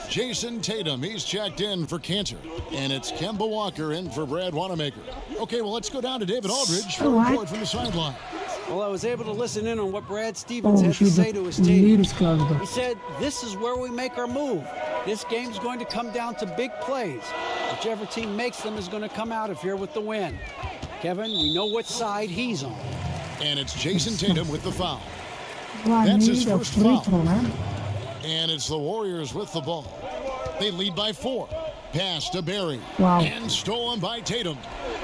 Jason Tatum, he's checked in for Kanter. And it's Kemba Walker in for Brad Wanamaker. Okay, well, let's go down to David Aldridge for a report from the sideline. Well, I was able to listen in on what Brad Stevens had to say to his team. He said, this is where we make our move. This game's going to come down to big plays. Whichever team makes them is going to come out of here with the win. Kevin, we know what side he's on. And it's Jason Tatum with the foul. I That's his need a first free foul. throw, man. And it's the Warriors with the ball. They lead by 4. Pass to Barry. Wow. And stolen by Tatum.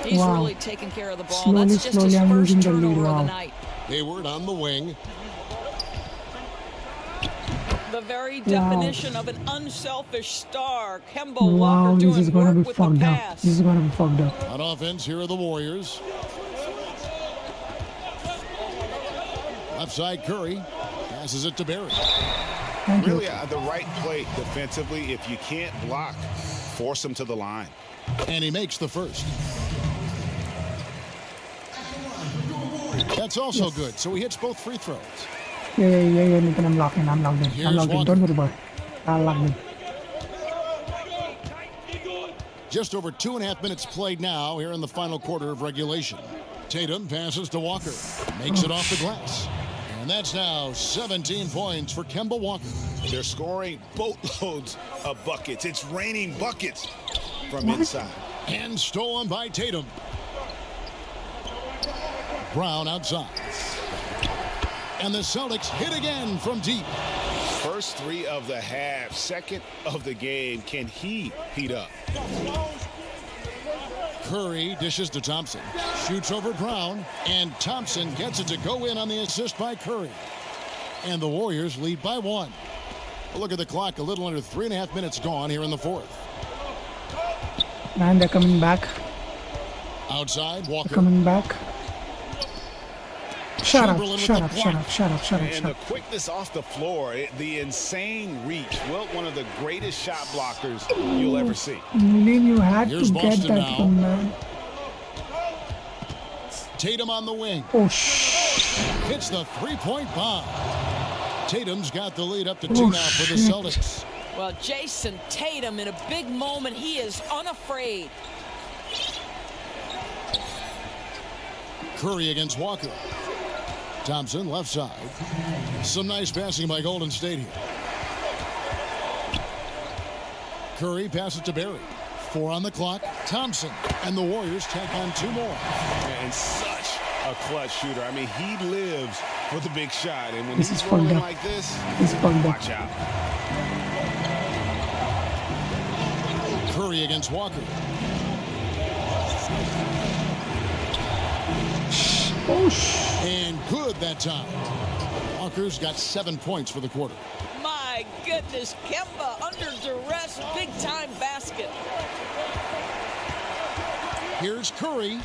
He's Wow. really taking care of the ball. Slowly, That's just slowly, his I'm first losing the lead. turnover of the Wow. night. Hayward on the wing. The very definition of an unselfish star. Kemba Wow, Walker this doing is gonna work be with the fucked up. pass. This is gonna be fucked up. On offense, here are the Warriors. Left side, Curry. Passes it to Barry. Thank you. Really the right play defensively. If you can't block, force him to the line. And he makes the first. That's also good. So he hits both free throws. Yeah, Nathan, I'm locked in. I'm locked in. Here's I'm locked in. Walker. Don't worry about it. I'm locked in. Just over 2.5 minutes played now here in the final quarter of regulation. Tatum passes to Walker. Makes it off the glass. And that's now 17 points for Kemba Walker. They're scoring boatloads of buckets. It's raining buckets from inside. And stolen by Tatum. Brown outside. And the Celtics hit again from deep. First 3 of the half, second of the game. Can he heat up? Curry dishes to Thompson. Shoots over Brown. And Thompson gets it to go in on the assist by Curry. And the Warriors lead by 1. Look at the clock. A little under 3.5 minutes gone here in the fourth. Man, they're coming back. Outside, Walker. They're coming back. Shut up, Chamberlain with shut the up, block. shut up, shut up, shut up, And shut the up. quickness off the floor, the insane reach. Wilt, one of the greatest shot blockers you'll ever see. Millen, you had Here's to get Boston that now. one, man. Tatum on the wing. Oh, shh. Hits the three-point bomb. Tatum's got the lead up to 2 Oh, now for the shit. Celtics. Well, Jason Tatum in a big moment. He is unafraid. Curry against Walker. Thompson left side. Some nice passing by Golden State here. Curry passes to Barry. 4 on the clock. Thompson. And the Warriors take on 2 more. And such a clutch shooter. I mean, he lives for the big shot. And when This he's is fucked rolling up. like this, This is fucked up. watch out. Curry against Walker. Oh, shh. And good that time. Walker's got 7 points for the quarter. My goodness, Kemba under duress, big-time basket. Here's Curry.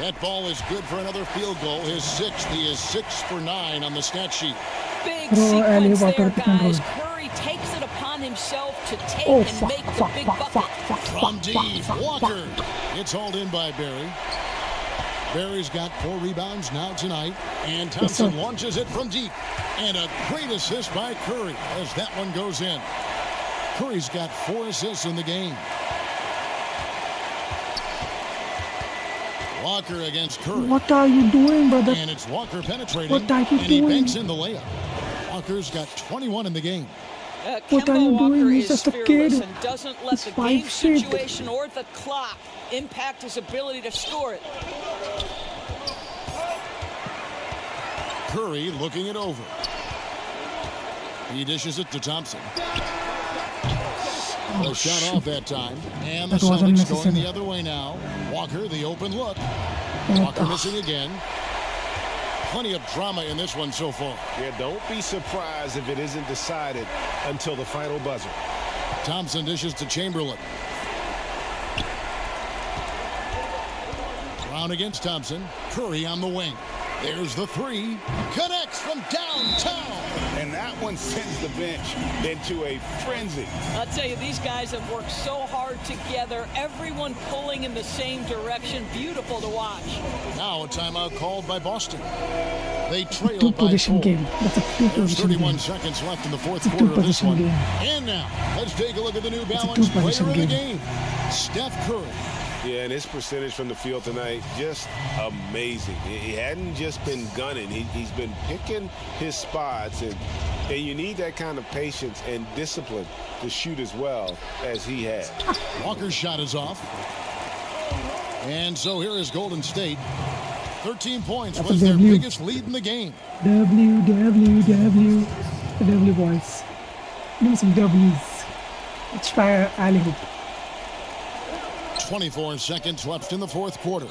That ball is good for another field goal. His 6th. He is 6 for 9 on the stat sheet. Big Throw sequence alley-oop there, after pick and roll. guys. Curry takes it upon himself to take Oh, and fuck, make the fuck, big fuck, bucket. fuck, fuck, From fuck, deep, fuck, Walker. fuck. It's hauled in by Barry. Barry's got 4 rebounds now tonight. And Thompson sir. launches it from deep. And a great assist by Curry as that one goes in. Curry's got 4 assists in the game. Walker against Curry. What are you doing, brother? And it's Walker penetrating. What are you and he doing? banks in the layup. Walker's got 21 in the game. What are Kemba you Walker doing? He's is just a fearless kid. and doesn't let He's the 5 game feet. situation or the clock impact his ability to score it. Curry looking it over. He dishes it to Thompson. The shot off that time. And the That wasn't Celtics going necessary. the other way now. Walker, the open look. What Walker the- missing again. Plenty of drama in this one so far. Yeah, don't be surprised if it isn't decided until the final buzzer. Thompson dishes to Chamberlain. Brown against Thompson. Curry on the wing. There's the 3. Connects from downtown. And that one sends the bench into a frenzy. I'll tell you, these guys have worked so hard together. Everyone pulling in the same direction. Beautiful to watch. Now a timeout called by Boston. They trail by Two-position 4. game. That's a There's two-position 31 game. seconds left in the fourth It's a quarter of this two-position one. game. And now, let's take a look at the New Balance player two-position of the game. game, Steph Curry. Yeah, and his percentage from the field tonight, just amazing. He hadn't just been gunning. He's been picking his spots, and you need that kind of patience and discipline to shoot as well as he had. Walker's shot is off. And so here is Golden State. 13 points That's a was their W. biggest lead in the game. W boys. Give me some W's. Let's try an alley hoop. 24 seconds left in the fourth quarter.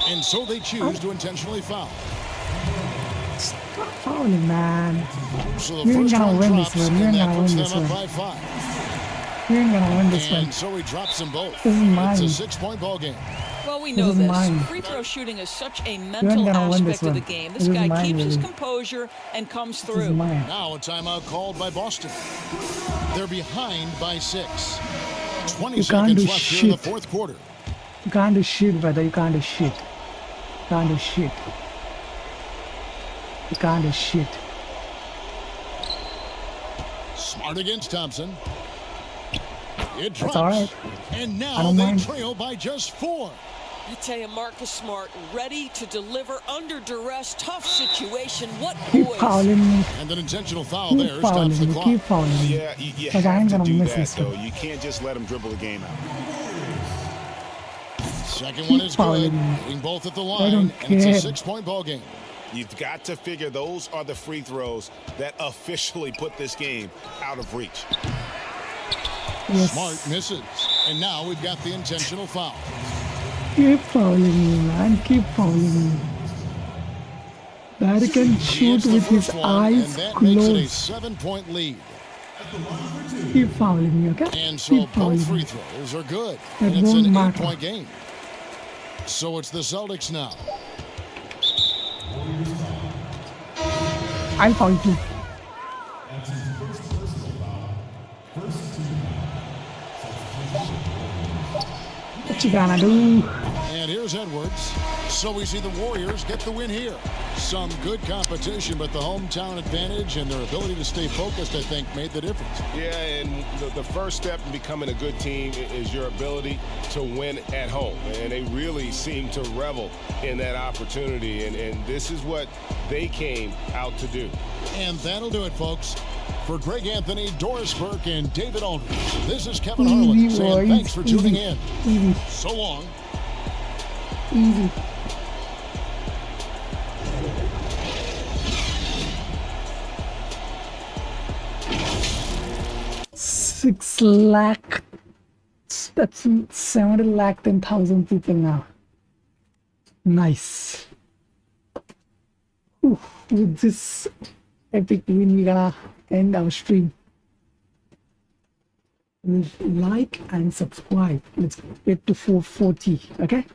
And so they choose to intentionally foul. Stop fouling, man. So You the ain't first gonna one win this drops, one. You and ain't that gonna puts win them this up one. by 5. You ain't gonna win this one. And so he drops them both. This is mine. It's a 6-point ball game. Well, we This know is this. mine. Free throw shooting is such a ain't mental gonna win this aspect of the one. game. This This is guy mine, keeps his Willie. composure and comes This is through. mine. Now a timeout called by Boston. They're behind by 6. 20 You can't do seconds left here in the shit. fourth quarter. You can't do shit, brother. You can't do shit. You can't do shit. You can't do shit. Smart against Thompson. It drops. That's all right. And I now don't they mind. trail by just 4. I tell you, Marcus Smart, ready to deliver under duress, tough situation. What Keep poise. fouling me. And an intentional foul there Keep stops fouling the me. clock. Keep fouling me. Yeah, you Because I have ain't to gonna do miss that, this though. one. You can't just let him dribble the game out. Second one is good. fouling me. Hitting both at the I line. don't And it's a care. 6-point ball game. You've got to figure those are the free throws that officially put this game out of reach. Yes. Smart misses. And now we've got the intentional foul. Keep fouling me, man. Keep fouling me. Barry can He shoot hits the with his first one, and eyes that makes it a closed. 7-point lead. Keep fouling me, okay? And so Keep fouling both free me. throws are good. It And it's won't an matter. 8-point game. So it's the Celtics now. I'll foul too. What you gonna do? And here's Edwards. So we see the Warriors get the win here. Some good competition, but the hometown advantage and their ability to stay focused, I think, made the difference. Yeah, and the first step in becoming a good team is your ability to win at home. And they really seem to revel in that opportunity. And this is what they came out to do. And that'll do it, folks. For Greg Anthony, Doris Burke, and David Aldridge, this is Kevin Easy, Harlan saying boys. thanks for tuning Easy. in. Easy. So long. Easy. Six lakh. That's 70 lakh 10,000 people now. Nice. Whew. With this epic win, we're gonna end our stream. Like and subscribe. Let's get to 440. Okay.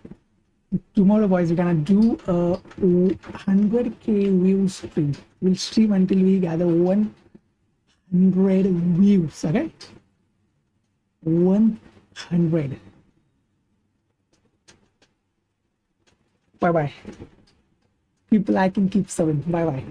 Tomorrow, boys, we're gonna do a 100K view stream. We'll stream until we gather 100 views. Okay. 100. Bye bye. Keep liking, keep subbing. Bye bye.